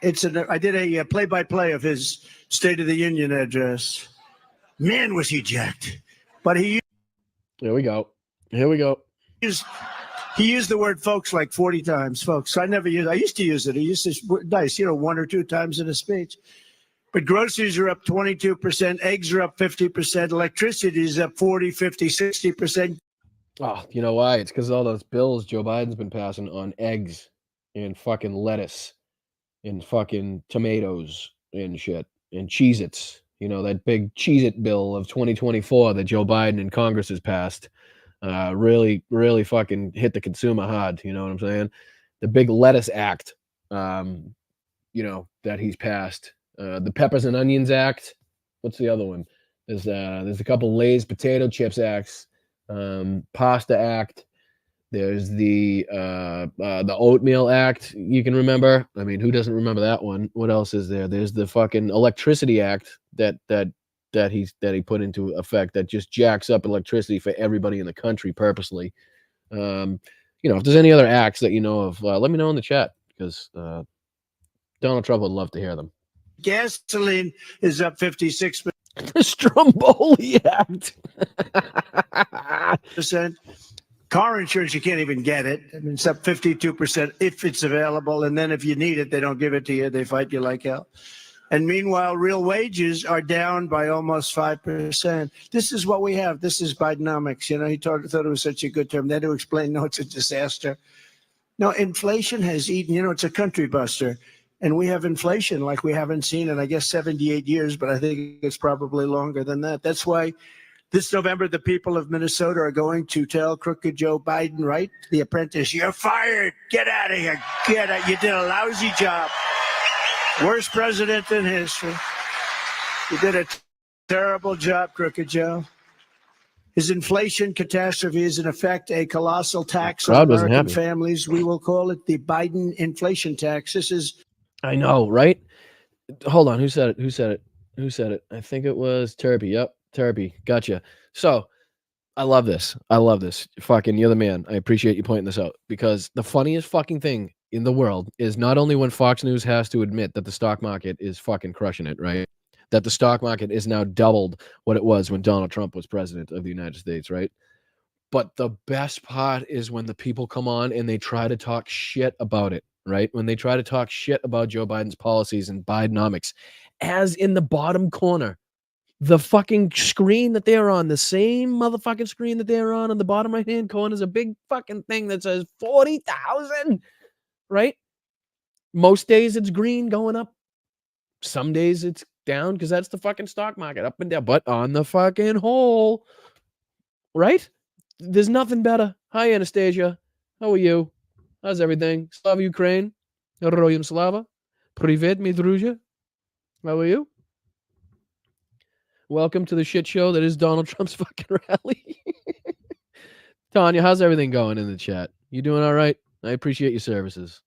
I did a play-by-play of his State of the Union address. Man, was he jacked. But he Here we go. Here we go. He used the word folks like 40 times, folks. So I used to use it. He used to, nice, 1 or 2 times in a speech. But groceries are up 22%, eggs are up 50%, electricity is up 40, 50, 60%. Oh, you know why? It's because all those bills Joe Biden's been passing on eggs and fucking lettuce and fucking tomatoes and shit and Cheez-Its. You know, that big Cheez-It bill of 2024 that Joe Biden and Congress has passed. Really fucking hit the consumer hard. You know what I'm saying? The big lettuce act, you know, that he's passed. The Peppers and Onions Act. What's the other one? There's a couple Lay's potato chips acts. Pasta Act. There's the Oatmeal Act. You can remember. I mean, who doesn't remember that one? What else is there? There's the fucking Electricity Act that he put into effect that just jacks up electricity for everybody in the country purposely. You know, if there's any other acts that you know of, let me know in the chat because Donald Trump would love to hear them. Gasoline is up 56%. The Stromboli Act. Car insurance, you can't even get it. I mean, it's up 52% if it's available. And then if you need it, they don't give it to you. They fight you like hell. And meanwhile, real wages are down by almost 5%. This is what we have. This is Bidenomics. You know, he thought it was such a good term. Then to explain, no, it's a disaster. No, inflation has eaten, you know, it's a country buster. And we have inflation like we haven't seen in, I guess, 78 years, but I think it's probably longer than that. That's why this November, the people of Minnesota are going to tell crooked Joe Biden, right? The apprentice, you're fired. Get out of here. Get out. You did a lousy job. Worst president in history. You did a terrible job, crooked Joe. His inflation catastrophe is, in effect, a colossal tax on American families. We will call it the Biden inflation tax. This is... I know, right? Hold on. Who said it? Who said it? Who said it? I think it was Turpy. Yep, Turpy. Gotcha. So, I love this. I love this. Fucking, you're the man. I appreciate you pointing this out because the funniest fucking thing in the world is not only when Fox News has to admit that the stock market is fucking crushing it, right? That the stock market is now doubled what it was when Donald Trump was president of the United States, right? But the best part is when the people come on and they try to talk shit about it, right? When they try to talk shit about Joe Biden's policies and Bidenomics, as in the bottom corner, the fucking screen that they're on, the same motherfucking screen that they're on the bottom right-hand corner is a big fucking thing that says 40,000, right? Most days it's green going up. Some days it's down because that's the fucking stock market, up and down. But on the fucking whole, right? There's nothing better. Hi, Anastasia. How are you? How's everything? Slava Ukraine. Heroyam Slava. Privet, mi druja. How are you? Welcome to the shit show that is Donald Trump's fucking rally. Tanya, how's everything going in the chat? You doing all right? I appreciate your services.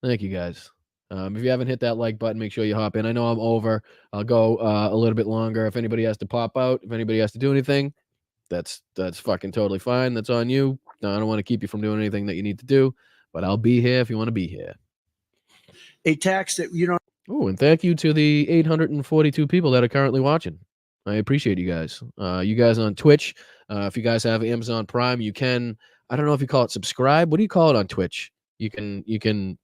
Thank you, guys. If you haven't hit that like button, make sure you hop in. I know I'm over. I'll go a little bit longer. If anybody has to pop out, if anybody has to do anything, that's fucking totally fine. That's on you. No, I don't want to keep you from doing anything that you need to do, but I'll be here if you want to be here. A tax that you don't. Oh, and thank you to the 842 people that are currently watching. I appreciate you guys. You guys on Twitch. If you guys have Amazon Prime, you can. I don't know if you call it subscribe. What do you call it on Twitch? You can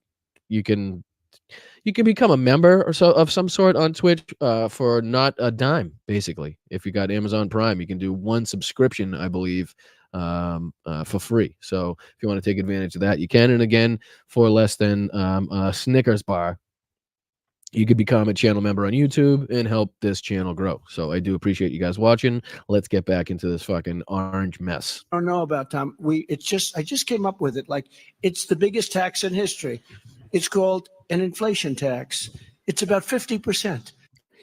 become a member or so of some sort on Twitch for not a dime, basically. If you got Amazon Prime, you can do one subscription, I believe, for free. So if you want to take advantage of that, you can. And again, for less than a Snickers bar, you could become a channel member on YouTube and help this channel grow. So I do appreciate you guys watching. Let's get back into this fucking orange mess. I don't know about Tom. I just came up with it. Like, it's the biggest tax in history. It's called an inflation tax. It's about 50%.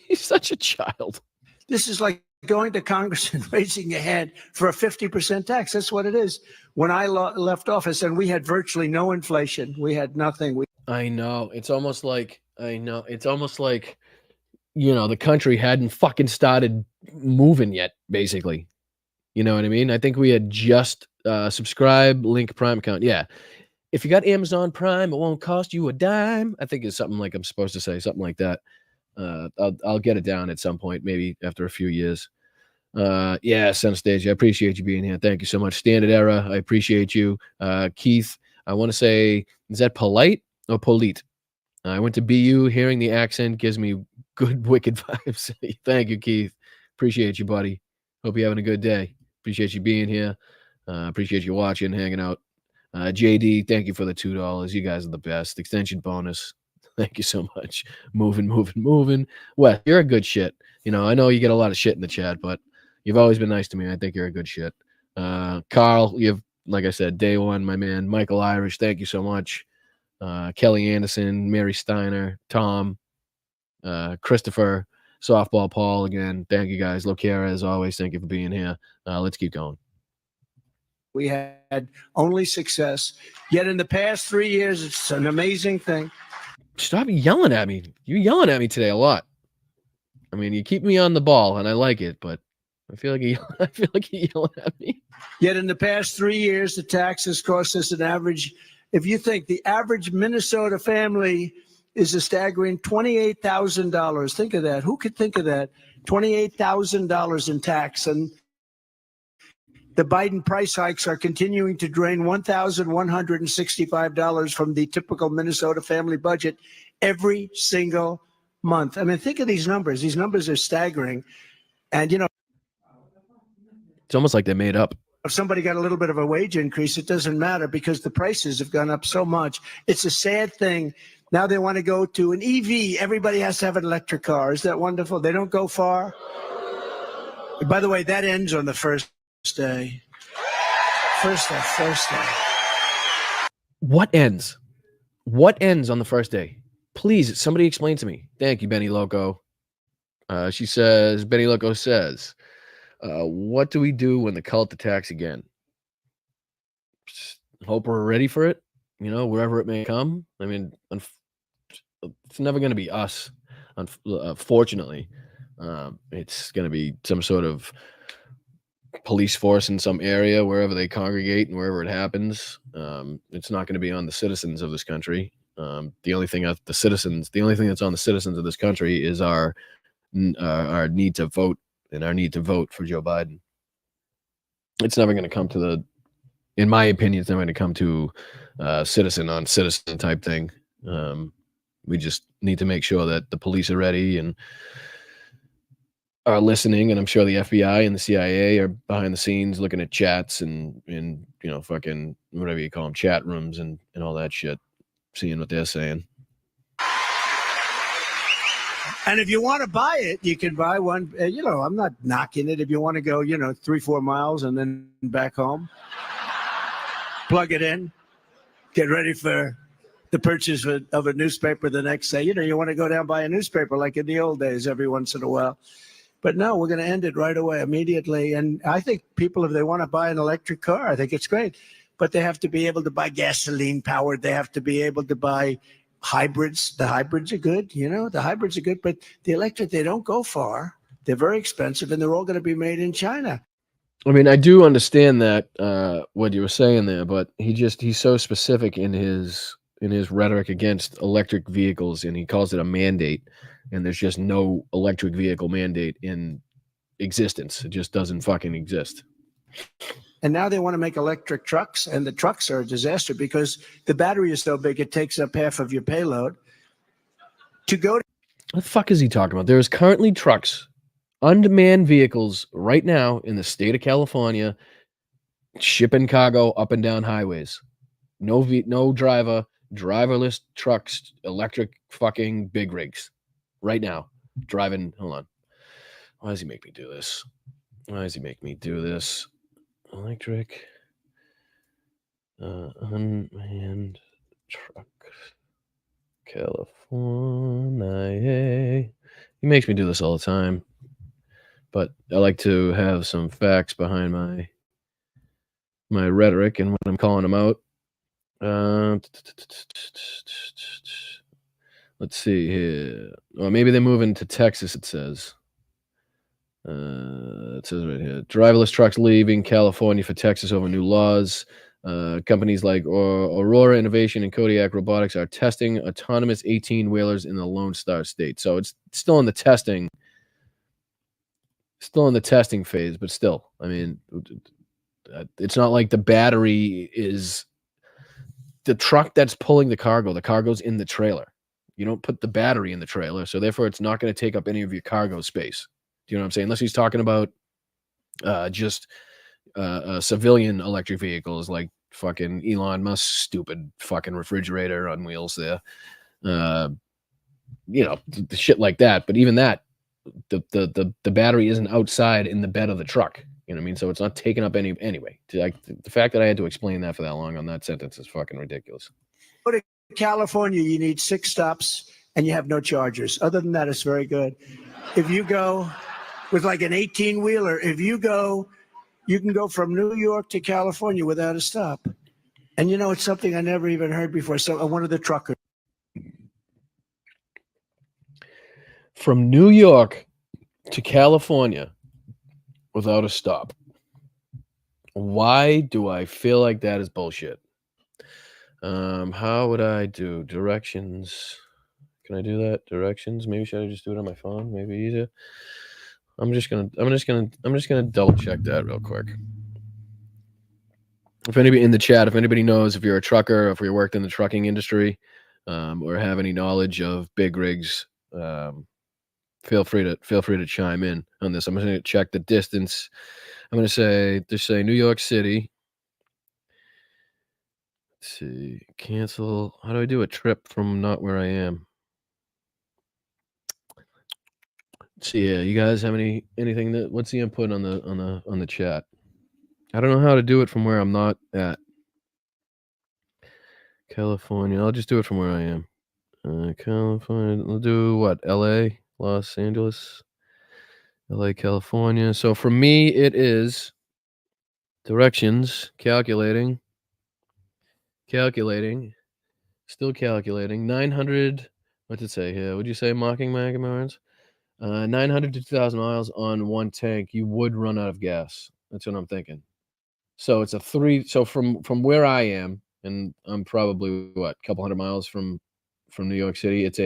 He's such a child. This is like going to Congress and raising your hand for a 50% tax. That's what it is. When I left office, and we had virtually no inflation. We had nothing. I know. It's almost like, the country hadn't fucking started moving yet, basically. You know what I mean? I think we had just subscribe, link Prime account. Yeah. If you got Amazon Prime, it won't cost you a dime. I think it's something like I'm supposed to say, something like that. I'll get it down at some point, maybe after a few years. Yeah, Anastasia, I appreciate you being here. Thank you so much. Standard Era, I appreciate you. Keith, I want to say, is that polite or polite? I went to BU. Hearing the accent gives me good wicked vibes. Thank you, Keith. Appreciate you, buddy. Hope you're having a good day. Appreciate you being here. Appreciate you watching, hanging out. JD, thank you for the $2. You guys are the best. Extension bonus. Thank you so much. Moving. Wes, you're a good shit. I know you get a lot of shit in the chat, but you've always been nice to me. I think you're a good shit. Carl, you've, like I said, day one, my man. Michael Irish, thank you so much. Kelly Anderson, Mary Steiner, Tom, Christopher, Softball Paul, again, thank you guys. Lokera, as always, thank you for being here. Let's keep going. We had only success. Yet in the past 3 years, it's an amazing thing. Stop yelling at me. You're yelling at me today a lot. I mean, you keep me on the ball, and I like it, but I feel like you're yelling at me. Yet in the past 3 years, the taxes cost us an average. If you think the average Minnesota family is a staggering $28,000. Think of that. Who could think of that? $28,000 in tax. And the Biden price hikes are continuing to drain $1,165 from the typical Minnesota family budget every single month. I mean, think of these numbers. These numbers are staggering. And, it's almost like they're made up. if somebody got a little bit of a wage increase, it doesn't matter because the prices have gone up so much. It's a sad thing. Now they want to go to an EV. Everybody has to have an electric car. Is that wonderful? They don't go far. By the way, that ends on the first day. First day. What ends? What ends on the first day? Please, somebody explain to me. Thank you, Benny Loco. She says, Benny Loco says, what do we do when the cult attacks again? Just hope we're ready for it, wherever it may come. I mean, it's never going to be us, fortunately. It's going to be some sort of police force in some area, wherever they congregate and wherever it happens. It's not going to be on the citizens of this country. The only thing that's on the citizens of this country is our need to vote and our need to vote for Joe Biden. It's never going to come to in my opinion, it's never going to come to citizen on citizen type thing. We just need to make sure that the police are ready and are listening, and I'm sure the FBI and the CIA are behind the scenes looking at chats and fucking whatever you call them, chat rooms and all that shit, seeing what they're saying. And if you want to buy it, you can buy one. I'm not knocking it. If you want to go, 3-4 miles and then back home, plug it in, get ready for the purchase of a newspaper the next day. You know, you want to go down buy a newspaper like in the old days every once in a while. But no, we're going to end it right away, immediately. And I think people, if they want to buy an electric car, I think it's great. But they have to be able to buy gasoline powered. They have to be able to buy hybrids. The hybrids are good, you know, the hybrids are good. But the electric, they don't go far. They're very expensive, and they're all going to be made in China. I mean, I do understand that what you were saying there, but he's so specific in his rhetoric against electric vehicles, and he calls it a mandate, and there's just no electric vehicle mandate in existence. It just doesn't fucking exist. And now they want to make electric trucks, and the trucks are a disaster because the battery is so big it takes up half of your payload. To go to What the fuck is he talking about? There's currently trucks, unmanned vehicles right now in the state of California shipping cargo up and down highways. No driver, driverless trucks, electric fucking big rigs right now driving. Hold on. Why does he make me do this? Electric unmanned truck, California. He makes me do this all the time, but I like to have some facts behind my rhetoric and when I'm calling them out. Let's see here. Or maybe they're moving to Texas, it says. It says right here, driverless trucks leaving California for Texas over new laws. Companies like Aurora Innovation and Kodiak Robotics are testing autonomous 18-wheelers in the Lone Star State. So it's still in the testing phase, but still, I mean, it's not like the battery is the truck that's pulling the cargo. The cargo's in the trailer. You don't put the battery in the trailer, so therefore it's not going to take up any of your cargo space. Do you know what I'm saying? Unless he's talking about just civilian electric vehicles like fucking Elon Musk's stupid fucking refrigerator on wheels there. You know, the shit like that. But even that, the battery isn't outside in the bed of the truck. You know what I mean? So it's not taking up anyway. The fact that I had to explain that for that long on that sentence is fucking ridiculous. go to California, you need 6 stops and you have no chargers. Other than that, it's very good. If you go with like an 18-wheeler, you can go from New York to California without a stop. And you know, it's something I never even heard before. So one of the truckers. From New York to California without a stop. Why do I feel like that is bullshit? How would I do directions? Can I do that? Directions? Maybe should I just do it on my phone? Maybe easier. I'm just gonna double check that real quick. If anybody in the chat, if anybody knows if you're a trucker, if you worked in the trucking industry, or have any knowledge of big rigs, feel free to chime in on this. I'm going to check the distance. I'm going to say New York City. Let's see, cancel. How do I do a trip from not where I am? Let's see, yeah, you guys have anything that? What's the input on the chat? I don't know how to do it from where I'm not at. California. I'll just do it from where I am. California. We'll do what? L.A., Los Angeles, L.A., California. So for me, it is directions, calculating, still calculating. 900. What's it say here? Would you say mocking Magamorans? 900 to 2,000 miles on one tank. You would run out of gas. That's what I'm thinking. So it's a 3. So from where I am, and I'm probably a couple hundred miles from New York City. It's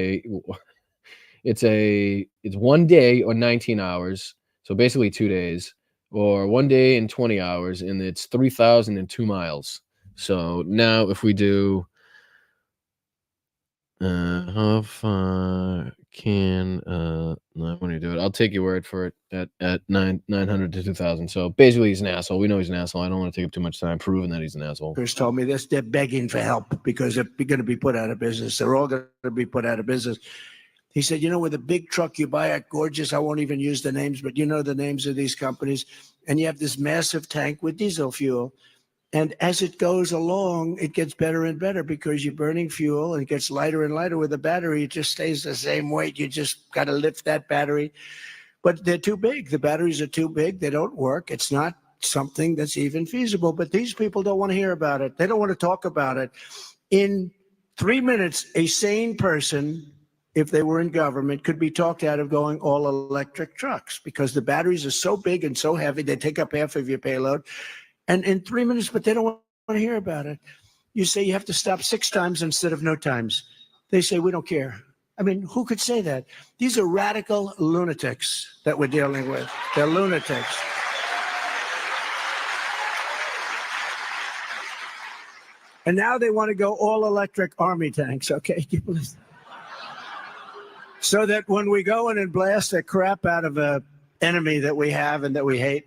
1 day or 19 hours. So basically 2 days, or 1 day and 20 hours, and it's 3,002 miles. So now if we do, how far can no, I want to do it. I'll take your word for it at 900 to 2,000. So basically, he's an asshole. We know he's an asshole. I don't want to take up too much time proving that he's an asshole. Chris told me this. They're begging for help because they're going to be put out of business. They're all going to be put out of business. He said, you know, with a big truck you buy at Gorgeous, I won't even use the names, but you know the names of these companies, and you have this massive tank with diesel fuel, And as it goes along, it gets better and better because you're burning fuel and it gets lighter and lighter with the battery. It just stays the same weight. You just got to lift that battery. But they're too big. The batteries are too big. They don't work. It's not something that's even feasible. But these people don't want to hear about it. They don't want to talk about it. In 3 minutes, a sane person, if they were in government, could be talked out of going all electric trucks because the batteries are so big and so heavy. They take up half of your payload. And in 3 minutes, but they don't want to hear about it. You say you have to stop 6 times instead of no times. They say, we don't care. I mean, who could say that? These are radical lunatics that we're dealing with. They're lunatics. And now they want to go all electric army tanks, okay? So that when we go in and blast the crap out of an enemy that we have and that we hate,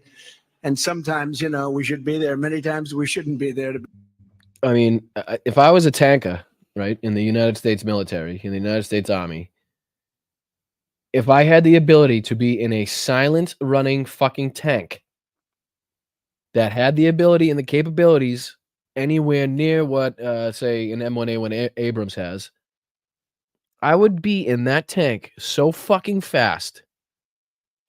and sometimes, you know, we should be there. Many times we shouldn't be there. I mean, if I was a tanker, right, in the United States military, in the United States Army, if I had the ability to be in a silent running fucking tank that had the ability and the capabilities anywhere near what, say, an M1A1 Abrams has, I would be in that tank so fucking fast.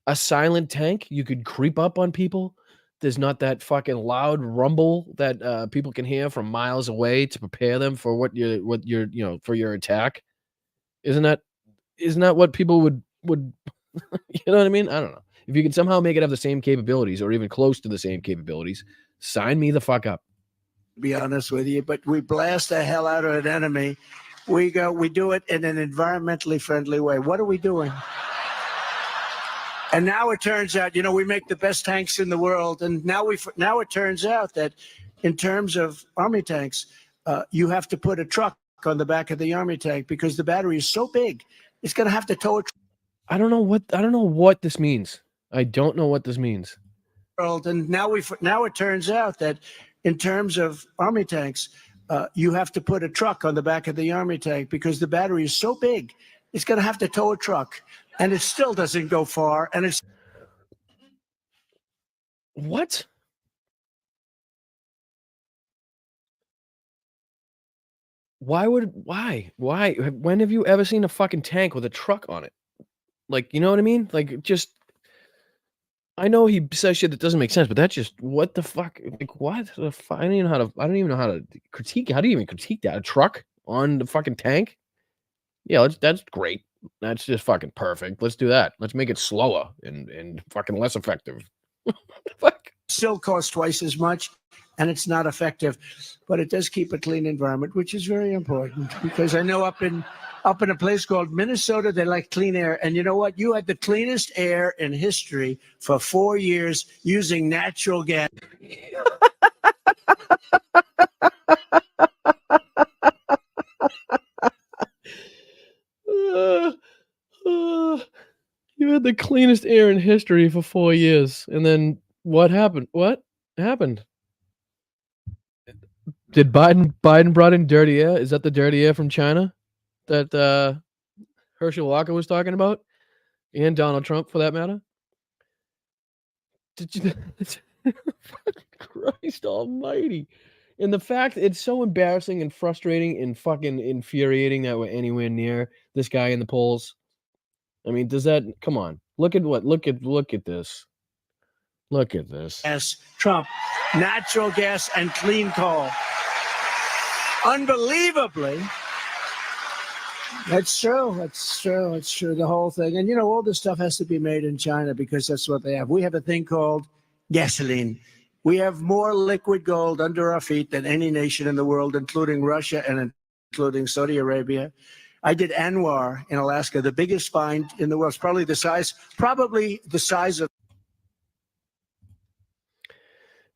A silent tank, you could creep up on people. There's not that fucking loud rumble that people can hear from miles away to prepare them for what you're you know, for your attack. Isn't that what people would you know what I mean? I don't know. If you could somehow make it have the same capabilities or even close to the same capabilities, sign me the fuck up. Be honest with you, but we blast the hell out of an enemy. We do it in an environmentally friendly way. What are we doing? And now it turns out, you know, we make the best tanks in the world. And now it turns out that in terms of army tanks, you have to put a truck on the back of the army tank because the battery is so big. It's going to have to tow a truck. I don't know what this means. I don't know what this means. And now it turns out that in terms of army tanks, you have to put a truck on the back of the army tank because the battery is so big. It's going to have to tow a truck. And it still doesn't go far. And it's what? Why? When have you ever seen a fucking tank with a truck on it? Like, you know what I mean? Like, just, I know he says shit that doesn't make sense, but that's just, what the fuck? Like, what the fuck? I don't even know how to critique. How do you even critique that? A truck on the fucking tank? Yeah, that's great. That's just fucking perfect. Let's do that. Let's make it slower and fucking less effective. still costs twice as much, and it's not effective. But it does keep a clean environment, which is very important, because I know up in a place called Minnesota, they like clean air. And you know what? You had the cleanest air in history for 4 years using natural gas. You had the cleanest air in history for 4 years. And then what happened? What happened? Did Biden brought in dirty air? Is that the dirty air from China that Herschel Walker was talking about? And Donald Trump, for that matter? Did you? Christ almighty. And the fact it's so embarrassing and frustrating and fucking infuriating that we're anywhere near this guy in the polls. I mean, does that come on? Look at this. Look at this. Yes, Trump, natural gas and clean coal. Unbelievably. That's true. It's true. The whole thing. And you know, all this stuff has to be made in China because that's what they have. We have a thing called gasoline. We have more liquid gold under our feet than any nation in the world, including Russia and including Saudi Arabia. I did Anwar in Alaska, the biggest find in the world. It's probably the size of.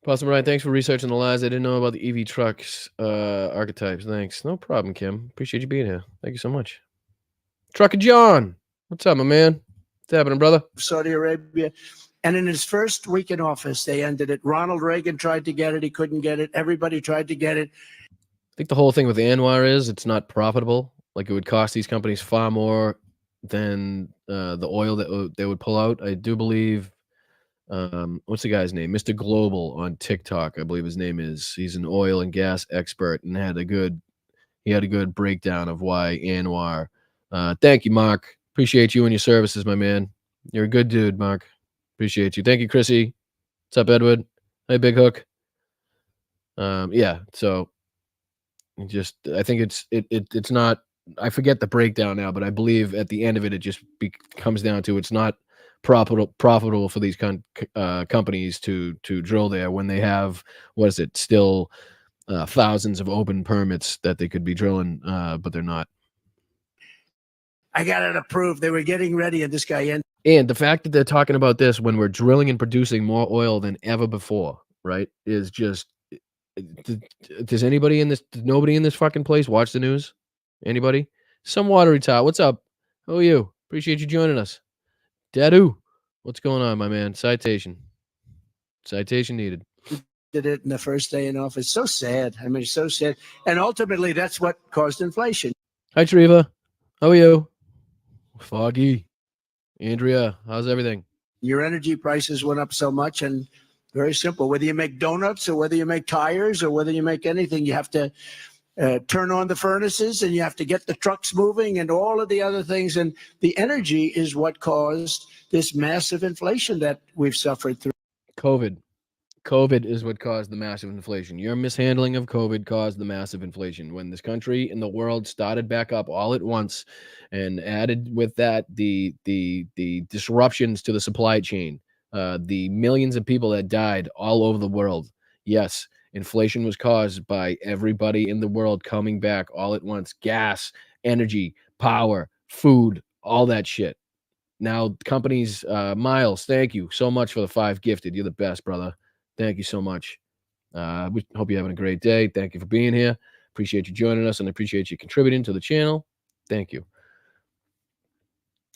Pastor Brian, thanks for researching the lies. I didn't know about the EV trucks archetypes. Thanks. No problem, Kim. Appreciate you being here. Thank you so much. Trucker John, what's up, my man? What's happening, brother? Saudi Arabia. And in his first week in office, they ended it. Ronald Reagan tried to get it. He couldn't get it. Everybody tried to get it. I think the whole thing with Anwar is it's not profitable. Like, it would cost these companies far more than the oil that they would pull out. I do believe What's the guy's name? Mr. Global on TikTok, I believe his name is. He's an oil and gas expert and had a good breakdown of why Anwar. Thank you, Mark. Appreciate you and your services, my man. You're a good dude, Mark. Appreciate you. Thank you, Chrissy. What's up, Edward? Hey, Big Hook. Yeah, so I think it's not, I forget the breakdown now, but I believe at the end of it, it just comes down to it's not profitable for these companies to drill there when they have, what is it, still thousands of open permits that they could be drilling, but they're not. I got it approved. They were getting ready, and this guy ended. And the fact that they're talking about this when we're drilling and producing more oil than ever before, right, is just, does nobody in this fucking place watch the news? Anybody? Some watery tot. What's up? Who are you? Appreciate you joining us. Dadu. What's going on, my man? Citation needed. Did it in the first day in office. So sad. I mean, so sad. And ultimately, that's what caused inflation. Hi, Treva. How are you? Foggy. Andrea, how's everything? Your energy prices went up so much, and very simple. Whether you make donuts or whether you make tires or whether you make anything, you have to turn on the furnaces and you have to get the trucks moving and all of the other things. And the energy is what caused this massive inflation that we've suffered through. COVID is what caused the massive inflation. Your mishandling of COVID caused the massive inflation. When this country and the world started back up all at once, and added with that the disruptions to the supply chain, the millions of people that died all over the world. Yes, inflation was caused by everybody in the world coming back all at once. Gas, energy, power, food, all that shit. Now companies, Miles, thank you so much for the 5 gifted. You're the best, brother. Thank you so much. We hope you're having a great day. Thank you for being here. Appreciate you joining us, and I appreciate you contributing to the channel. Thank you.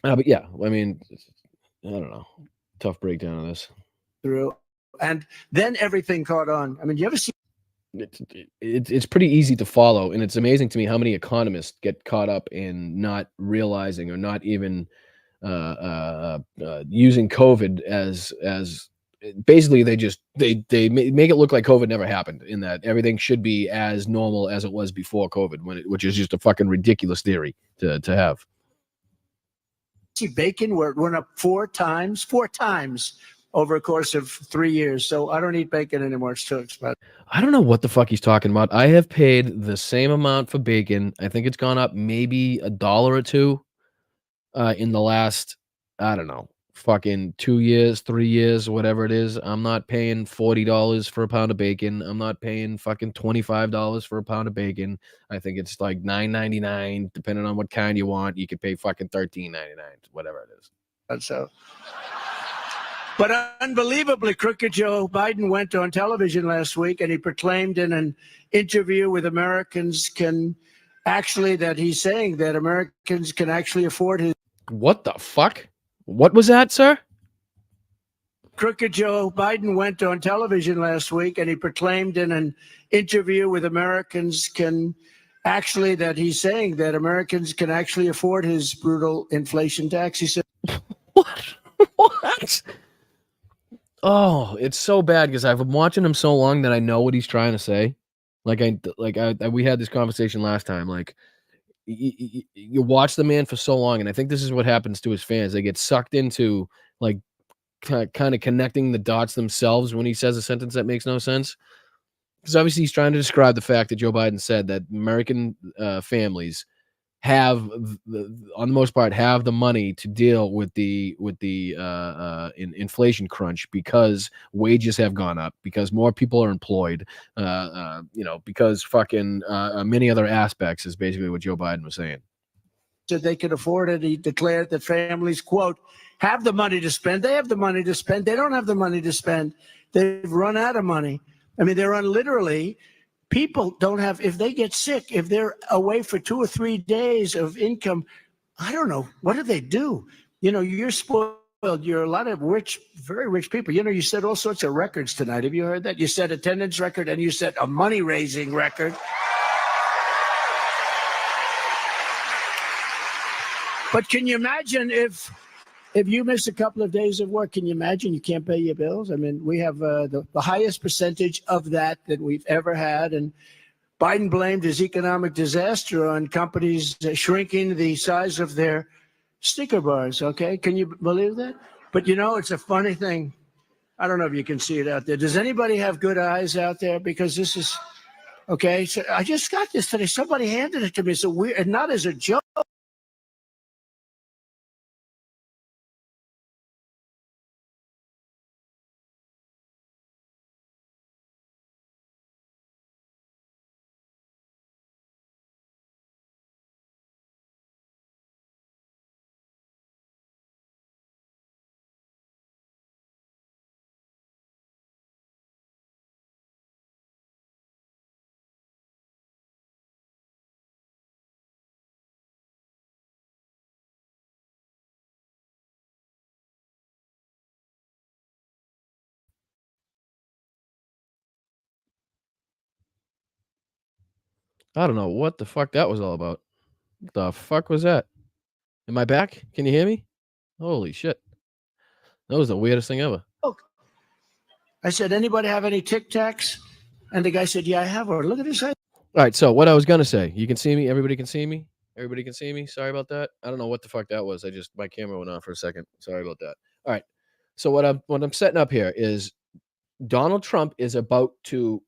But yeah, I mean, I don't know. Tough breakdown of this. Through, and then everything caught on. I mean, you ever see? It's pretty easy to follow, and it's amazing to me how many economists get caught up in not realizing or not even using COVID as basically they make it look like COVID never happened, in that everything should be as normal as it was before COVID, which is just a fucking ridiculous theory to have. See bacon where it went up 4 times over a course of 3 years. So I don't eat bacon anymore. It's too expensive. I don't know what the fuck he's talking about. I have paid the same amount for bacon. I think it's gone up maybe $1 or $2 in the last, I don't know, fucking 2 years, 3 years, whatever it is. I'm not paying $40 for a pound of bacon. I'm not paying fucking $25 for a pound of bacon. I think it's like $9.99, depending on what kind you want. You could pay fucking $13.99, whatever it is. And so, but unbelievably, Crooked Joe Biden went on television last week and he proclaimed in an interview with Americans that he's saying that Americans can actually afford his. What the fuck? What was that, sir? Crooked Joe Biden went on television last week and he proclaimed in an interview with Americans that he's saying that Americans can actually afford his brutal inflation tax. He said, What? Oh, it's so bad because I've been watching him so long that I know what he's trying to say. We had this conversation last time. Like, you watch the man for so long, and I think this is what happens to his fans. They get sucked into like kind of connecting the dots themselves when he says a sentence that makes no sense. Because obviously he's trying to describe the fact that Joe Biden said that American families have, on the most part, have the money to deal with the inflation crunch because wages have gone up, because more people are employed, because fucking many other aspects is basically what Joe Biden was saying. So they could afford it. He declared that families, quote, have the money to spend. They have the money to spend. They don't have the money to spend. They've run out of money. I mean, they're on literally. People don't have, if they get sick, if they're away for 2 or 3 days of income, I don't know, what do? You're spoiled. You're a lot of rich, very rich people. You set all sorts of records tonight. Have you heard that? You set attendance record and you set a money-raising record. But can you imagine if If you miss a couple of days of work, can you imagine you can't pay your bills? I mean, we have the highest percentage of that we've ever had. And Biden blamed his economic disaster on companies shrinking the size of their sticker bars. Okay. Can you believe that? But you know, it's a funny thing. I don't know if you can see it out there. Does anybody have good eyes out there? Because this is, okay. So I just got this today. Somebody handed it to me. It's a weird, and not as a joke. I don't know what the fuck that was all about. The fuck was that? Am I back? Can you hear me? Holy shit. That was the weirdest thing ever. I said, anybody have any Tic Tacs? And the guy said, yeah, I have one. Look at this. All right, so what I was gonna say, you can see me. Everybody can see me. Everybody can see me. Sorry about that. I don't know what the fuck that was. My camera went off for a second. Sorry about that. All right. So what I'm setting up here is Donald Trump is about to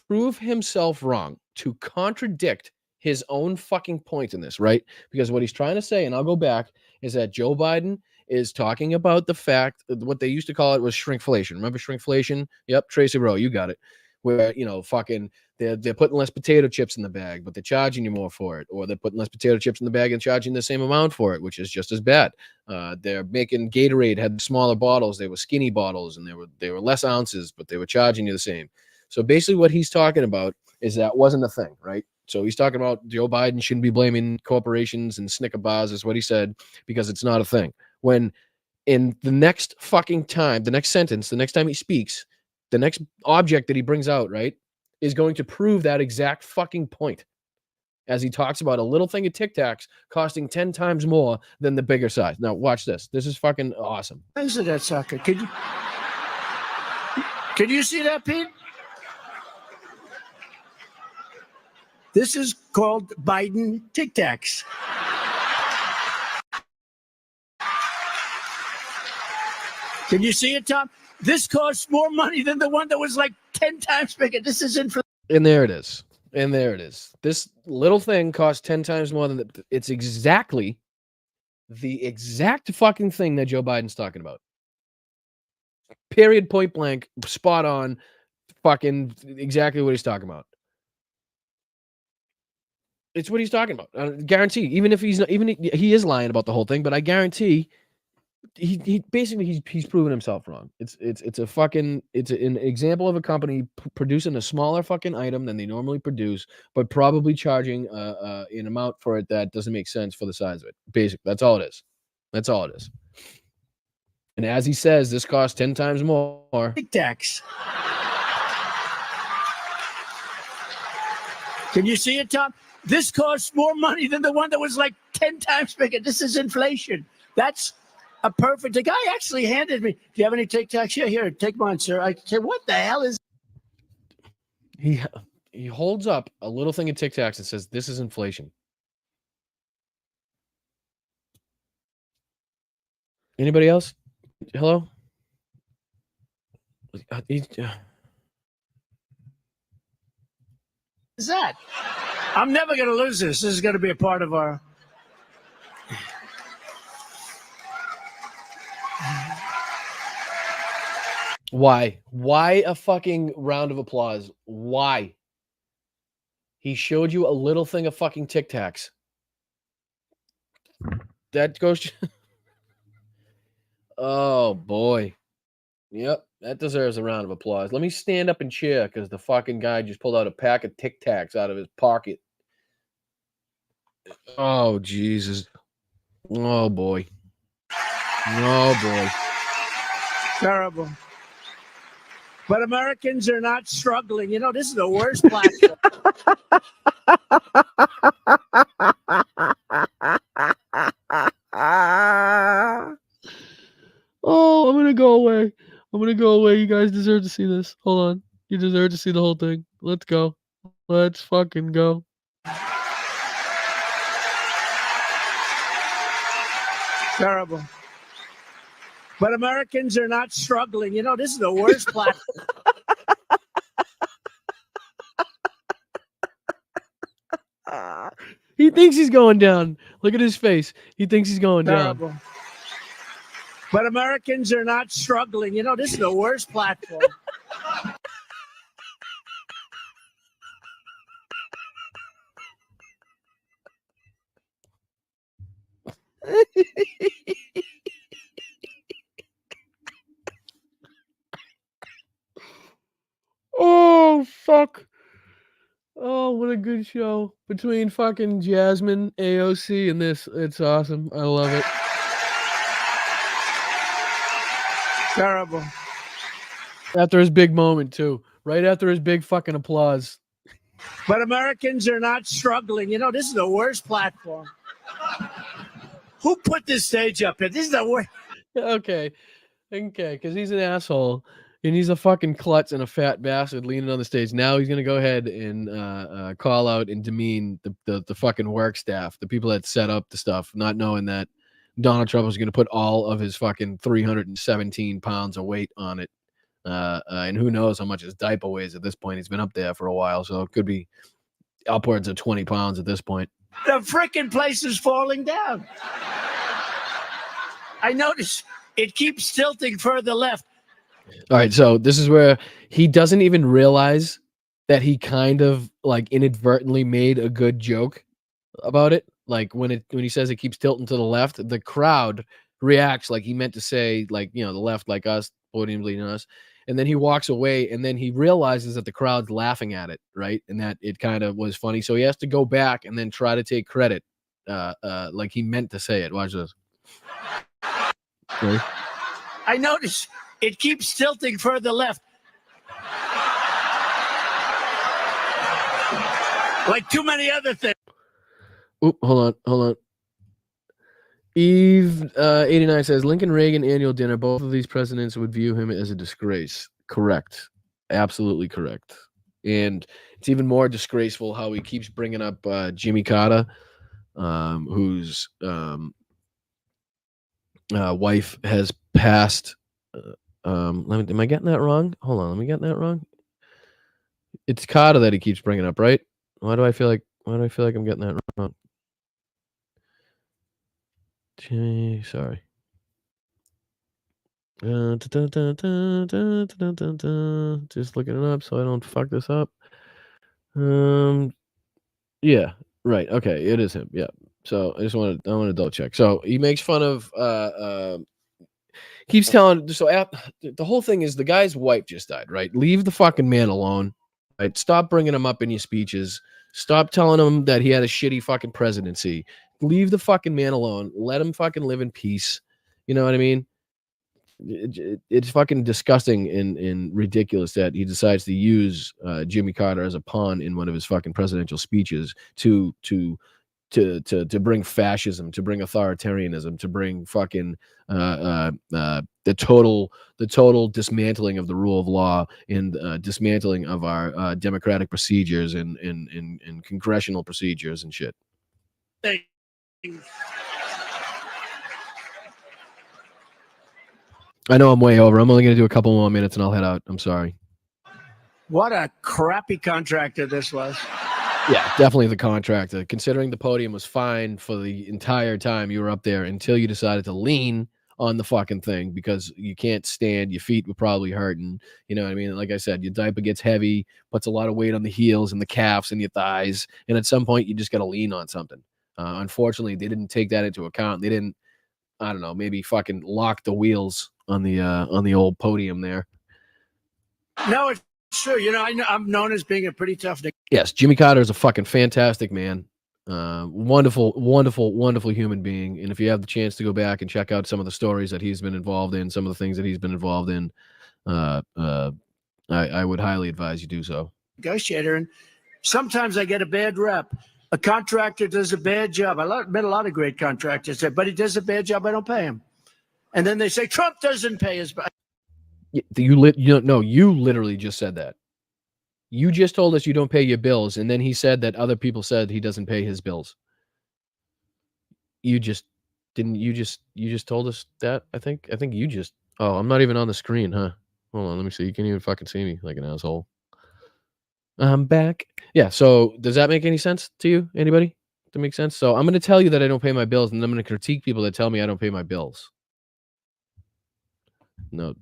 prove himself wrong, to contradict his own fucking point in this, right? Because what he's trying to say, and I'll go back, is that Joe Biden is talking about the fact that what they used to call it was shrinkflation. Remember shrinkflation? Yep, Tracy Rowe, you got it. Where, you know, fucking they're putting less potato chips in the bag, but they're charging you more for it, or they're putting less potato chips in the bag and charging the same amount for it, which is just as bad. They're making Gatorade had smaller bottles, they were skinny bottles, and they were less ounces, but they were charging you the same. So basically, what he's talking about is that wasn't a thing, right? So he's talking about Joe Biden shouldn't be blaming corporations and Snicker bars, is what he said, because it's not a thing. When in the next fucking time, the next sentence, the next time he speaks, the next object that he brings out, right, is going to prove that exact fucking point. As he talks about a little thing of Tic Tacs costing 10 times more than the bigger size. Now, watch this. This is fucking awesome. Is it that sucker? Can you see that, Pete? This is called Biden Tic Tacs. Can you see it, Tom? This costs more money than the one that was like 10 times bigger. This is inflation. And there it is. And there it is. This little thing costs 10 times more than it's exactly the exact fucking thing that Joe Biden's talking about. Period, point blank, spot on, fucking exactly what he's talking about. It's what he's talking about. I guarantee, even if he's not, he is lying about the whole thing, but I guarantee he basically he's proven himself wrong. It's an example of a company producing a smaller fucking item than they normally produce, but probably charging an amount for it that doesn't make sense for the size of it. Basically, that's all it is. That's all it is. And as he says, this costs 10 times more. Tic Tacs. Can you see it, Tom? This costs more money than the one that was like 10 times bigger. This is inflation. That's a perfect. The guy actually handed me. Do you have any Tic Tacs? Here, take mine, sir. I said, what the hell is? He holds up a little thing of Tic Tacs and says, "This is inflation." Anybody else? Hello? Is that? I'm never going to lose this. This is going to be a part of our. Why? Why a fucking round of applause? Why? He showed you a little thing of fucking Tic Tacs. That goes. Oh boy. Yep, that deserves a round of applause. Let me stand up and cheer because the fucking guy just pulled out a pack of Tic Tacs out of his pocket. Oh Jesus. Oh boy. Oh boy. Terrible. But Americans are not struggling. You know, this is the worst platform. I'm gonna go away. I'm gonna go away. You guys deserve to see this. Hold on. You deserve to see the whole thing. Let's go. Let's fucking go. Terrible. But Americans are not struggling. You know, this is the worst platform. He thinks he's going down. Look at his face. He thinks he's going Terrible. down. But Americans are not struggling. You know, this is the worst platform. Oh, fuck. Oh, what a good show. Between fucking Jasmine, AOC, and this. It's awesome. I love it. Terrible. After his big moment, too. Right after his big fucking applause. But Americans are not struggling. You know, this is the worst platform. Who put this stage up here? This is the worst. Okay, because he's an asshole. And he's a fucking klutz and a fat bastard leaning on the stage. Now he's gonna go ahead and call out and demean the fucking work staff, the people that set up the stuff, not knowing that Donald Trump was gonna put all of his fucking 317 pounds of weight on it. And who knows how much his diaper weighs at this point. He's been up there for a while, so it could be upwards of 20 pounds at this point. The frickin' place is falling down. I notice it keeps tilting further left. All right, so this is where he doesn't even realize that he kind of like inadvertently made a good joke about it. Like when he says it keeps tilting to the left, the crowd reacts like he meant to say, like, you know, the left, like us, podium leading us. And then he walks away, and then he realizes that the crowd's laughing at it, right? And that it kind of was funny. So he has to go back and then try to take credit, like he meant to say it. Watch this. Okay. I notice it keeps tilting further left. Like too many other things. Oop, hold on. Eve 89 says Lincoln Reagan annual dinner. Both of these presidents would view him as a disgrace. Correct. Absolutely correct. And it's even more disgraceful how he keeps bringing up Jimmy Carter, whose wife has passed. Am I getting that wrong? Hold on, let me get that wrong. It's Carter that he keeps bringing up, right? Why do I feel like I'm getting that wrong? Jimmy, sorry. Just looking it up so I don't fuck this up. Yeah, right. Okay, it is him. Yeah. So I want to double check. So he makes fun of keeps telling the whole thing is the guy's wife just died, right? Leave the fucking man alone. Right? Stop bringing him up in your speeches. Stop telling him that he had a shitty fucking presidency. Leave the fucking man alone. Let him fucking live in peace. You know what I mean? It's fucking disgusting and ridiculous that he decides to use Jimmy Carter as a pawn in one of his fucking presidential speeches to bring fascism, to bring authoritarianism, to bring fucking the total dismantling of the rule of law and dismantling of our democratic procedures and congressional procedures and shit. I know I'm way over. I'm only going to do a couple more minutes and I'll head out. I'm sorry. What a crappy contractor this was. Yeah, definitely the contractor. Considering the podium was fine for the entire time you were up there until you decided to lean on the fucking thing because you can't stand. Your feet were probably hurting. You know what I mean? Like I said, your diaper gets heavy, puts a lot of weight on the heels and the calves and your thighs. And at some point, you just got to lean on something. Unfortunately, they didn't take that into account. They didn't, I don't know, maybe fucking lock the wheels on the old podium there. No, it's true. You know, I'm known as being a pretty tough nigga. Yes, Jimmy Carter is a fucking fantastic man. Wonderful human being. And if you have the chance to go back and check out some of the stories that he's been involved in, some of the things that he's been involved in, I would highly advise you do so. Negotiator, and sometimes I get a bad rep. A contractor does a bad job. I met a lot of great contractors, but he does a bad job. I don't pay him. And then they say Trump doesn't pay his. You literally just said that. You just told us you don't pay your bills, and then he said that other people said he doesn't pay his bills. You just told us that. I think you just. Oh, I'm not even on the screen, huh? Hold on, let me see. You can't even fucking see me like an asshole. I'm back. Yeah. So does that make any sense to you? Anybody? That makes sense. So I'm going to tell you that I don't pay my bills, and I'm going to critique people that tell me I don't pay my bills. No,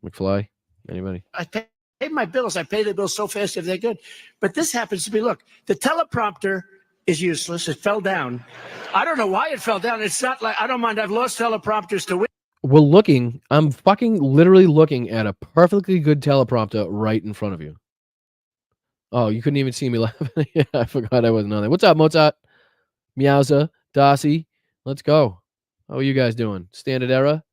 McFly. Anybody? I pay my bills. I pay the bills so fast if they're good. But this happens to be, look, the teleprompter is useless. It fell down. I don't know why it fell down. It's not like, I don't mind. I've lost teleprompters to win. I'm fucking literally looking at a perfectly good teleprompter right in front of you. Oh, you couldn't even see me laughing. Yeah, I forgot I wasn't on there. What's up, Mozart? Meowza, Darcy. Let's go. How are you guys doing? Standard era.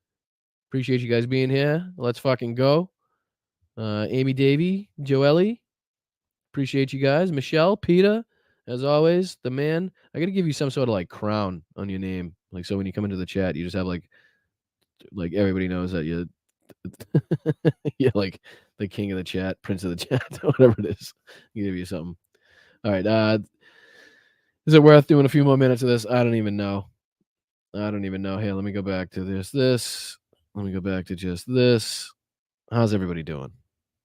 Appreciate you guys being here. Let's fucking go. Amy Davey, Joelle. Appreciate you guys. Michelle, Peter, as always, the man. I got to give you some sort of like crown on your name. Like, so when you come into the chat, you just have like everybody knows that you're like the king of the chat, prince of the chat, whatever it is. I'll give you something. All right. Is it worth doing a few more minutes of this? I don't even know. Hey, let me go back to this. Let me go back to just this. How's everybody doing?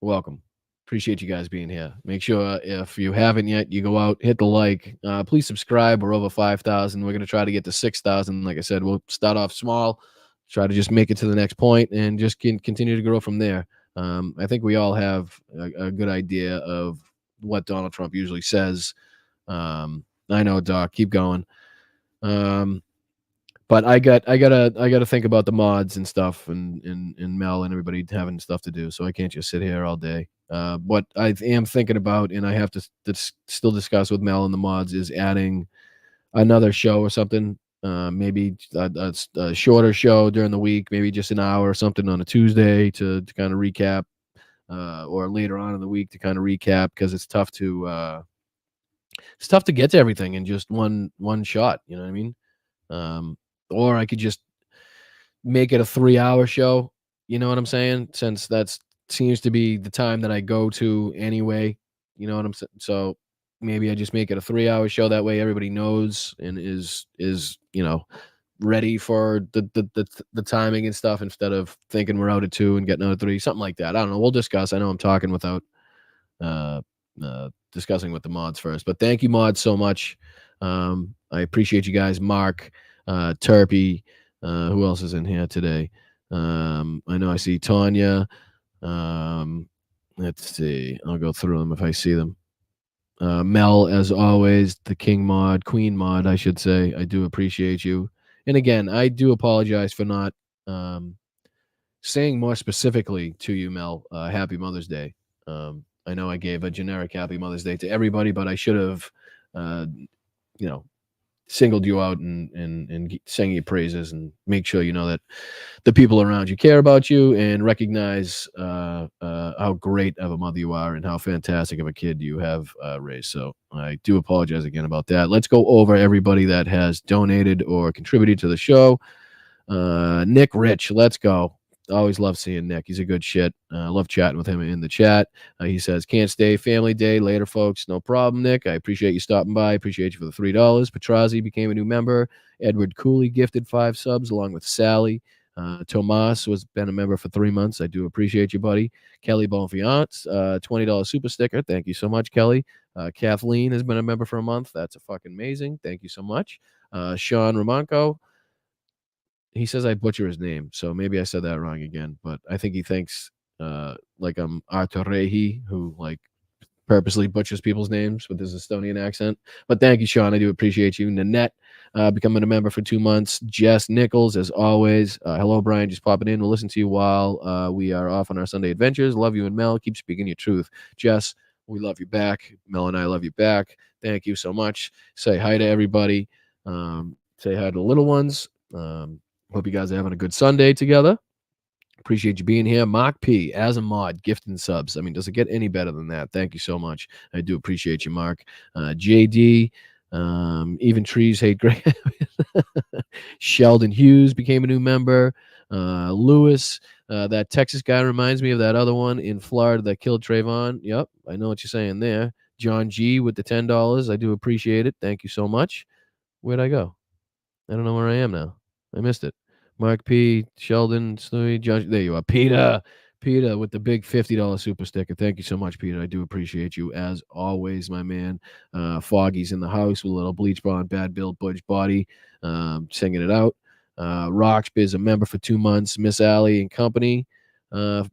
Welcome. Appreciate you guys being here. Make sure if you haven't yet, you go out, hit the like. Please subscribe. We're over 5,000. We're going to try to get to 6,000. Like I said, we'll start off small, try to just make it to the next point, and just continue to grow from there. I think we all have a good idea of what Donald Trump usually says. I know, Doc. Keep going. But I gotta think about the mods and stuff, and Mel and everybody having stuff to do. So I can't just sit here all day. What I am thinking about, and I have to still discuss with Mel and the mods, is adding another show or something. Maybe a shorter show during the week, maybe just an hour or something on a Tuesday to kind of recap, or later on in the week to kind of recap, because it's tough to get to everything in just one shot. You know what I mean? Or I could just make it a 3-hour show. You know what I'm saying? Since that seems to be the time that I go to anyway. You know what I'm saying? So maybe I just make it a 3-hour show. That way everybody knows and is ready for the timing and stuff, instead of thinking we're out at 2 and getting out at 3, something like that. I don't know. We'll discuss. I know I'm talking without discussing with the mods first. But thank you, mods, so much. I appreciate you guys. Mark, Turpy, who else is in here today? I know I see Tanya. Let's see. I'll go through them if I see them. Mel, as always, the king mod, queen mod, I should say. I do appreciate you. And again, I do apologize for not saying more specifically to you, Mel, Happy Mother's Day. I know I gave a generic Happy Mother's Day to everybody, but I should have, singled you out and sang your praises, and make sure you know that the people around you care about you and recognize how great of a mother you are and how fantastic of a kid you have raised. So I do apologize again about that. Let's go over everybody that has donated or contributed to the show. Nick Rich, let's go. Always love seeing Nick. He's a good shit. Love chatting with him in the chat. He says, can't stay, family day. Later, folks. No problem, Nick. I appreciate you stopping by. Appreciate you for the $3. Petrazi became a new member. Edward Cooley gifted 5 subs along with Sally. Tomas was been a member for 3 months. I do appreciate you, buddy. Kelly Bonfiance, $20 super sticker. Thank you so much, Kelly. Kathleen has been a member for a month. That's a fucking amazing. Thank you so much. Sean Romanco. He says I butcher his name, so maybe I said that wrong again. But I think he thinks like I'm Arthur Rehi, who like purposely butchers people's names with his Estonian accent. But thank you, Sean. I do appreciate you. Nanette becoming a member for 2 months. Jess Nichols, as always. Hello, Brian. Just popping in. We'll listen to you while we are off on our Sunday adventures. Love you and Mel. Keep speaking your truth. Jess, we love you back. Mel and I love you back. Thank you so much. Say hi to everybody. Say hi to the little ones. Hope you guys are having a good Sunday together. Appreciate you being here. Mark P, as a mod, gifting subs. I mean, does it get any better than that? Thank you so much. I do appreciate you, Mark. JD, even trees hate great. Sheldon Hughes became a new member. Lewis, that Texas guy reminds me of that other one in Florida that killed Trayvon. Yep, I know what you're saying there. John G with the $10. I do appreciate it. Thank you so much. Where'd I go? I don't know where I am now. I missed it. Mark P, Sheldon, Snowy, Judge. There you are. Peter with the big $50 super sticker. Thank you so much, Peter. I do appreciate you as always, my man. Foggy's in the house with a little Bleach Blonde, Bad Built Butch body, singing it out. Roxb is a member for 2 months. Miss Allie and company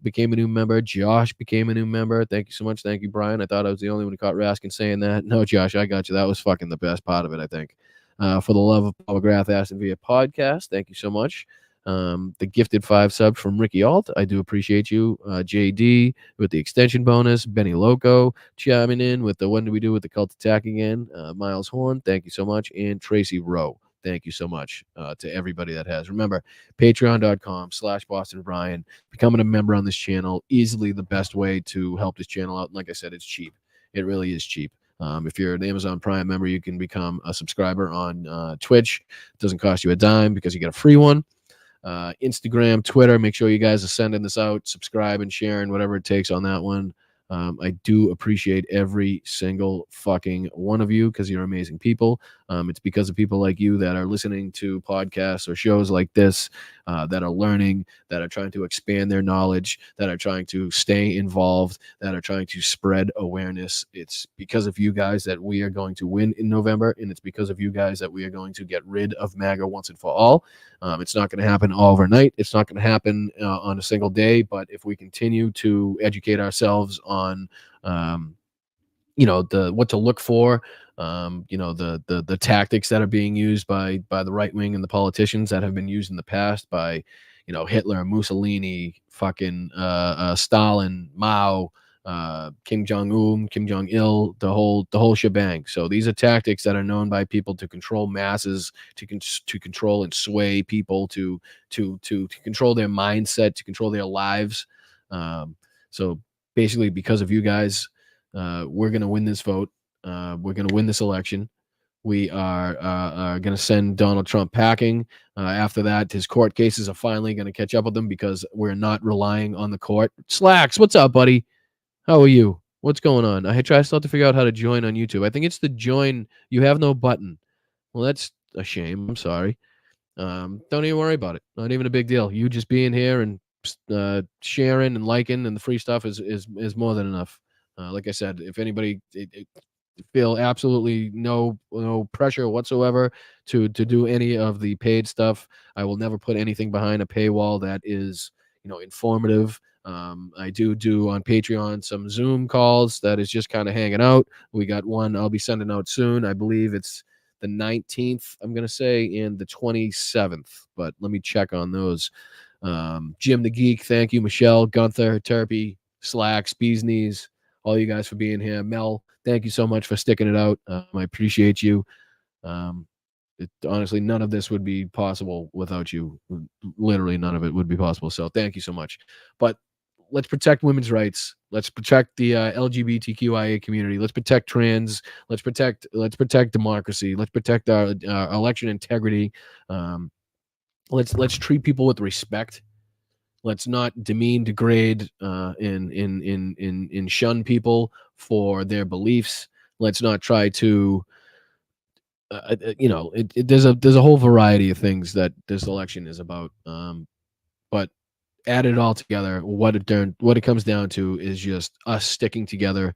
became a new member. Josh became a new member. Thank you so much. Thank you, Brian. I thought I was the only one who caught Raskin saying that. No, Josh, I got you. That was fucking the best part of it, I think. For the love of Paul McGrath Aston via podcast. Thank you so much. The gifted 5 subs from Ricky Alt. I do appreciate you. JD with the extension bonus. Benny Loco chiming in with the when do we do with the cult attack again? Miles Horn. Thank you so much. And Tracy Rowe. Thank you so much to everybody that has. Remember, patreon.com/Boston Brian. Becoming a member on this channel, easily the best way to help this channel out. And like I said, it's cheap. It really is cheap. If you're an Amazon Prime member, you can become a subscriber on Twitch. It doesn't cost you a dime because you get a free one. Instagram, Twitter, make sure you guys are sending this out, subscribe and sharing whatever it takes on that one. I do appreciate every single fucking one of you because you're amazing people. It's because of people like you that are listening to podcasts or shows like this, that are learning, that are trying to expand their knowledge, that are trying to stay involved, that are trying to spread awareness. It's because of you guys that we are going to win in November, and it's because of you guys that we are going to get rid of MAGA once and for all. It's not going to happen overnight. It's not going to happen on a single day, but if we continue to educate ourselves on what to look for, the tactics that are being used by the right wing and the politicians that have been used in the past by Hitler, Mussolini, fucking Stalin, Mao, Kim Jong-un, Kim Jong-il, the whole shebang. So these are tactics that are known by people to control masses, to control and sway people, to control their mindset, to control their lives. So basically, because of you guys, we're going to win this vote. We're going to win this election. We are going to send Donald Trump packing. After that, his court cases are finally going to catch up with him because we're not relying on the court. Slacks, what's up, buddy? How are you? What's going on? I still have to figure out how to join on YouTube. I think it's the join. You have no button. Well, that's a shame. I'm sorry. Don't even worry about it. Not even a big deal. You just being here and sharing and liking and the free stuff is more than enough. Like I said, if anybody feel absolutely no pressure whatsoever to do any of the paid stuff, I will never put anything behind a paywall that is informative. I do on Patreon some Zoom calls that is just kind of hanging out. We got one I'll be sending out soon. I believe it's the 19th, I'm going to say, and the 27th, but let me check on those. Jim the Geek, thank you. Michelle, Gunther, Terpy, Slacks, Bees Knees, all you guys for being here. Mel, thank you so much for sticking it out. I appreciate you. Honestly, none of this would be possible without you. Literally none of it would be possible. So thank you so much. But let's protect women's rights. Let's protect the LGBTQIA community. Let's protect trans. Let's protect democracy. Let's protect our election integrity. Let's treat people with respect. Let's not demean, degrade, and shun people for their beliefs. Let's not try to. There's a whole variety of things that this election is about. But add it all together, what it comes down to is just us sticking together,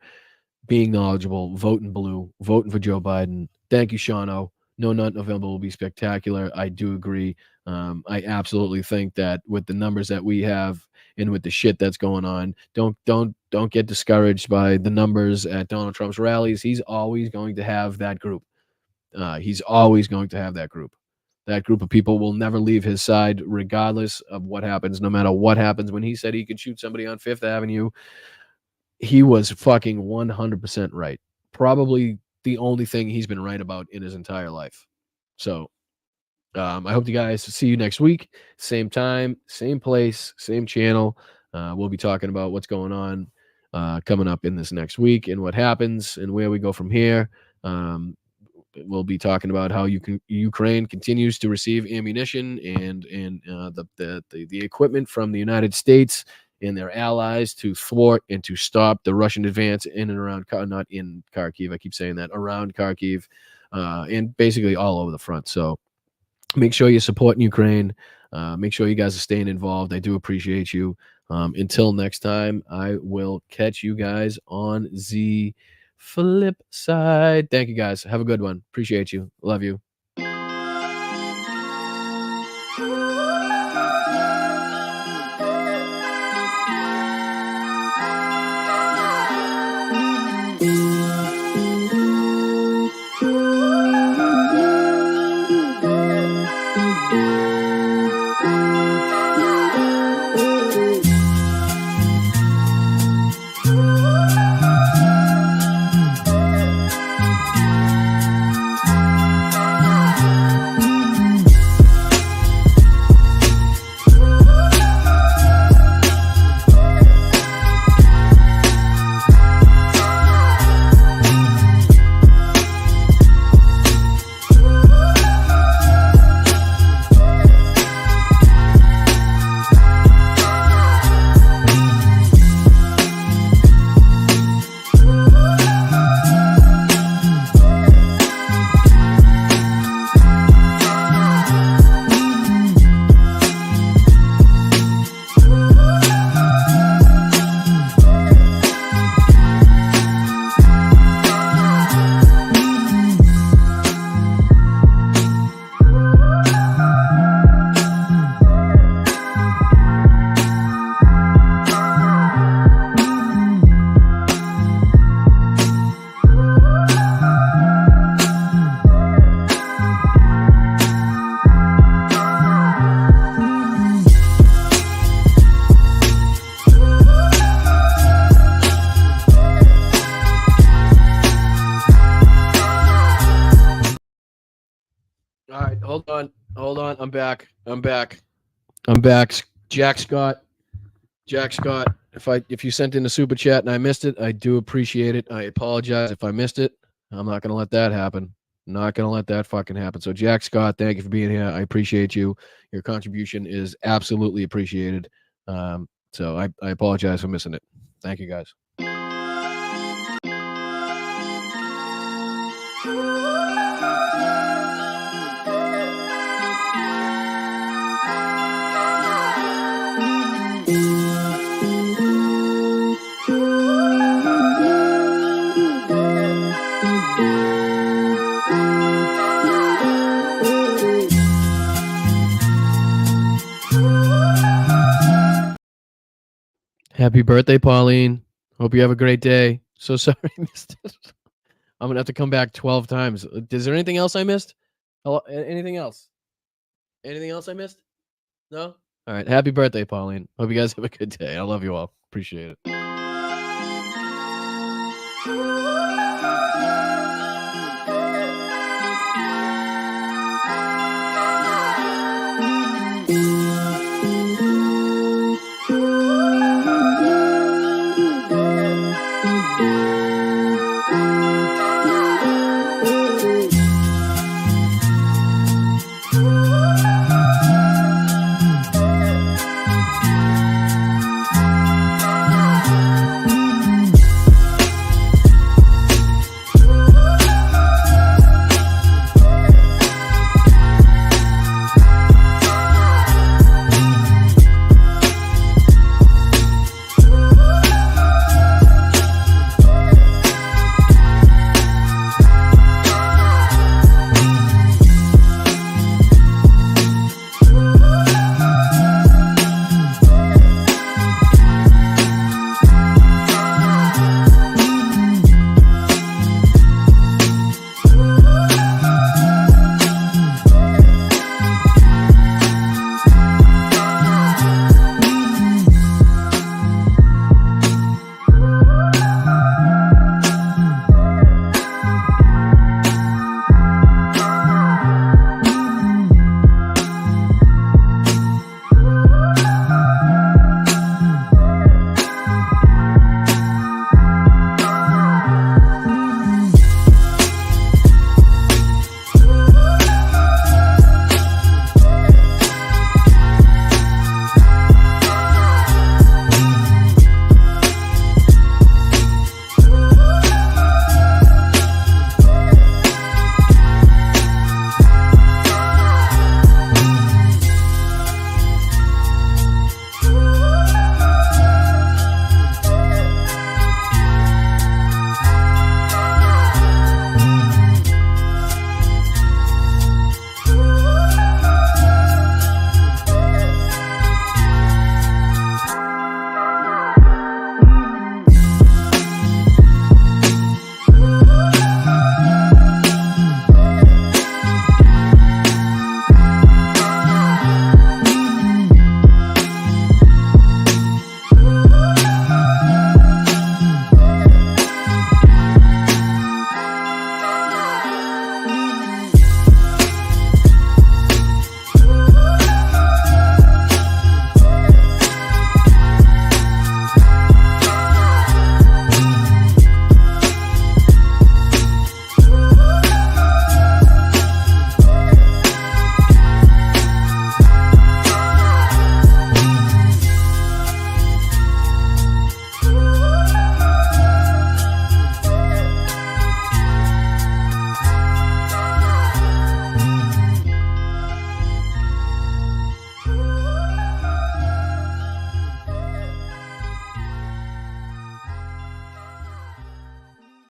being knowledgeable, voting blue, voting for Joe Biden. Thank you, Shano. No Nut November will be spectacular. I do agree. I absolutely think that with the numbers that we have and with the shit that's going on, don't get discouraged by the numbers at Donald Trump's rallies. He's always going to have that group. He's always going to have that group. That group of people will never leave his side, regardless of what happens, no matter what happens. When he said he could shoot somebody on Fifth Avenue, he was fucking 100% right. Probably the only thing he's been right about in his entire life. So I hope you guys see you next week. Same time, same place, same channel. We'll be talking about what's going on coming up in this next week and what happens and where we go from here. we'll be talking about how Ukraine continues to receive ammunition and the equipment from the United States and their allies to thwart and to stop the Russian advance in and around, not in Kharkiv, I keep saying that, around Kharkiv, and basically all over the front. So make sure you're supporting Ukraine. Make sure you guys are staying involved. I do appreciate you. Until next time, I will catch you guys on the flip side. Thank you, guys. Have a good one. Appreciate you. Love you. All right, hold on. I'm back. Jack Scott. If you sent in a super chat and I missed it, I do appreciate it. I apologize if I missed it. I'm not gonna let that happen. Not gonna let that fucking happen. So Jack Scott, thank you for being here. I appreciate you. Your contribution is absolutely appreciated. So I apologize for missing it. Thank you, guys. Happy birthday, Pauline. Hope you have a great day. So sorry I missed it. I'm going to have to come back 12 times. Is there anything else I missed? Hello? Anything else? Anything else I missed? No? All right. Happy birthday, Pauline. Hope you guys have a good day. I love you all. Appreciate it.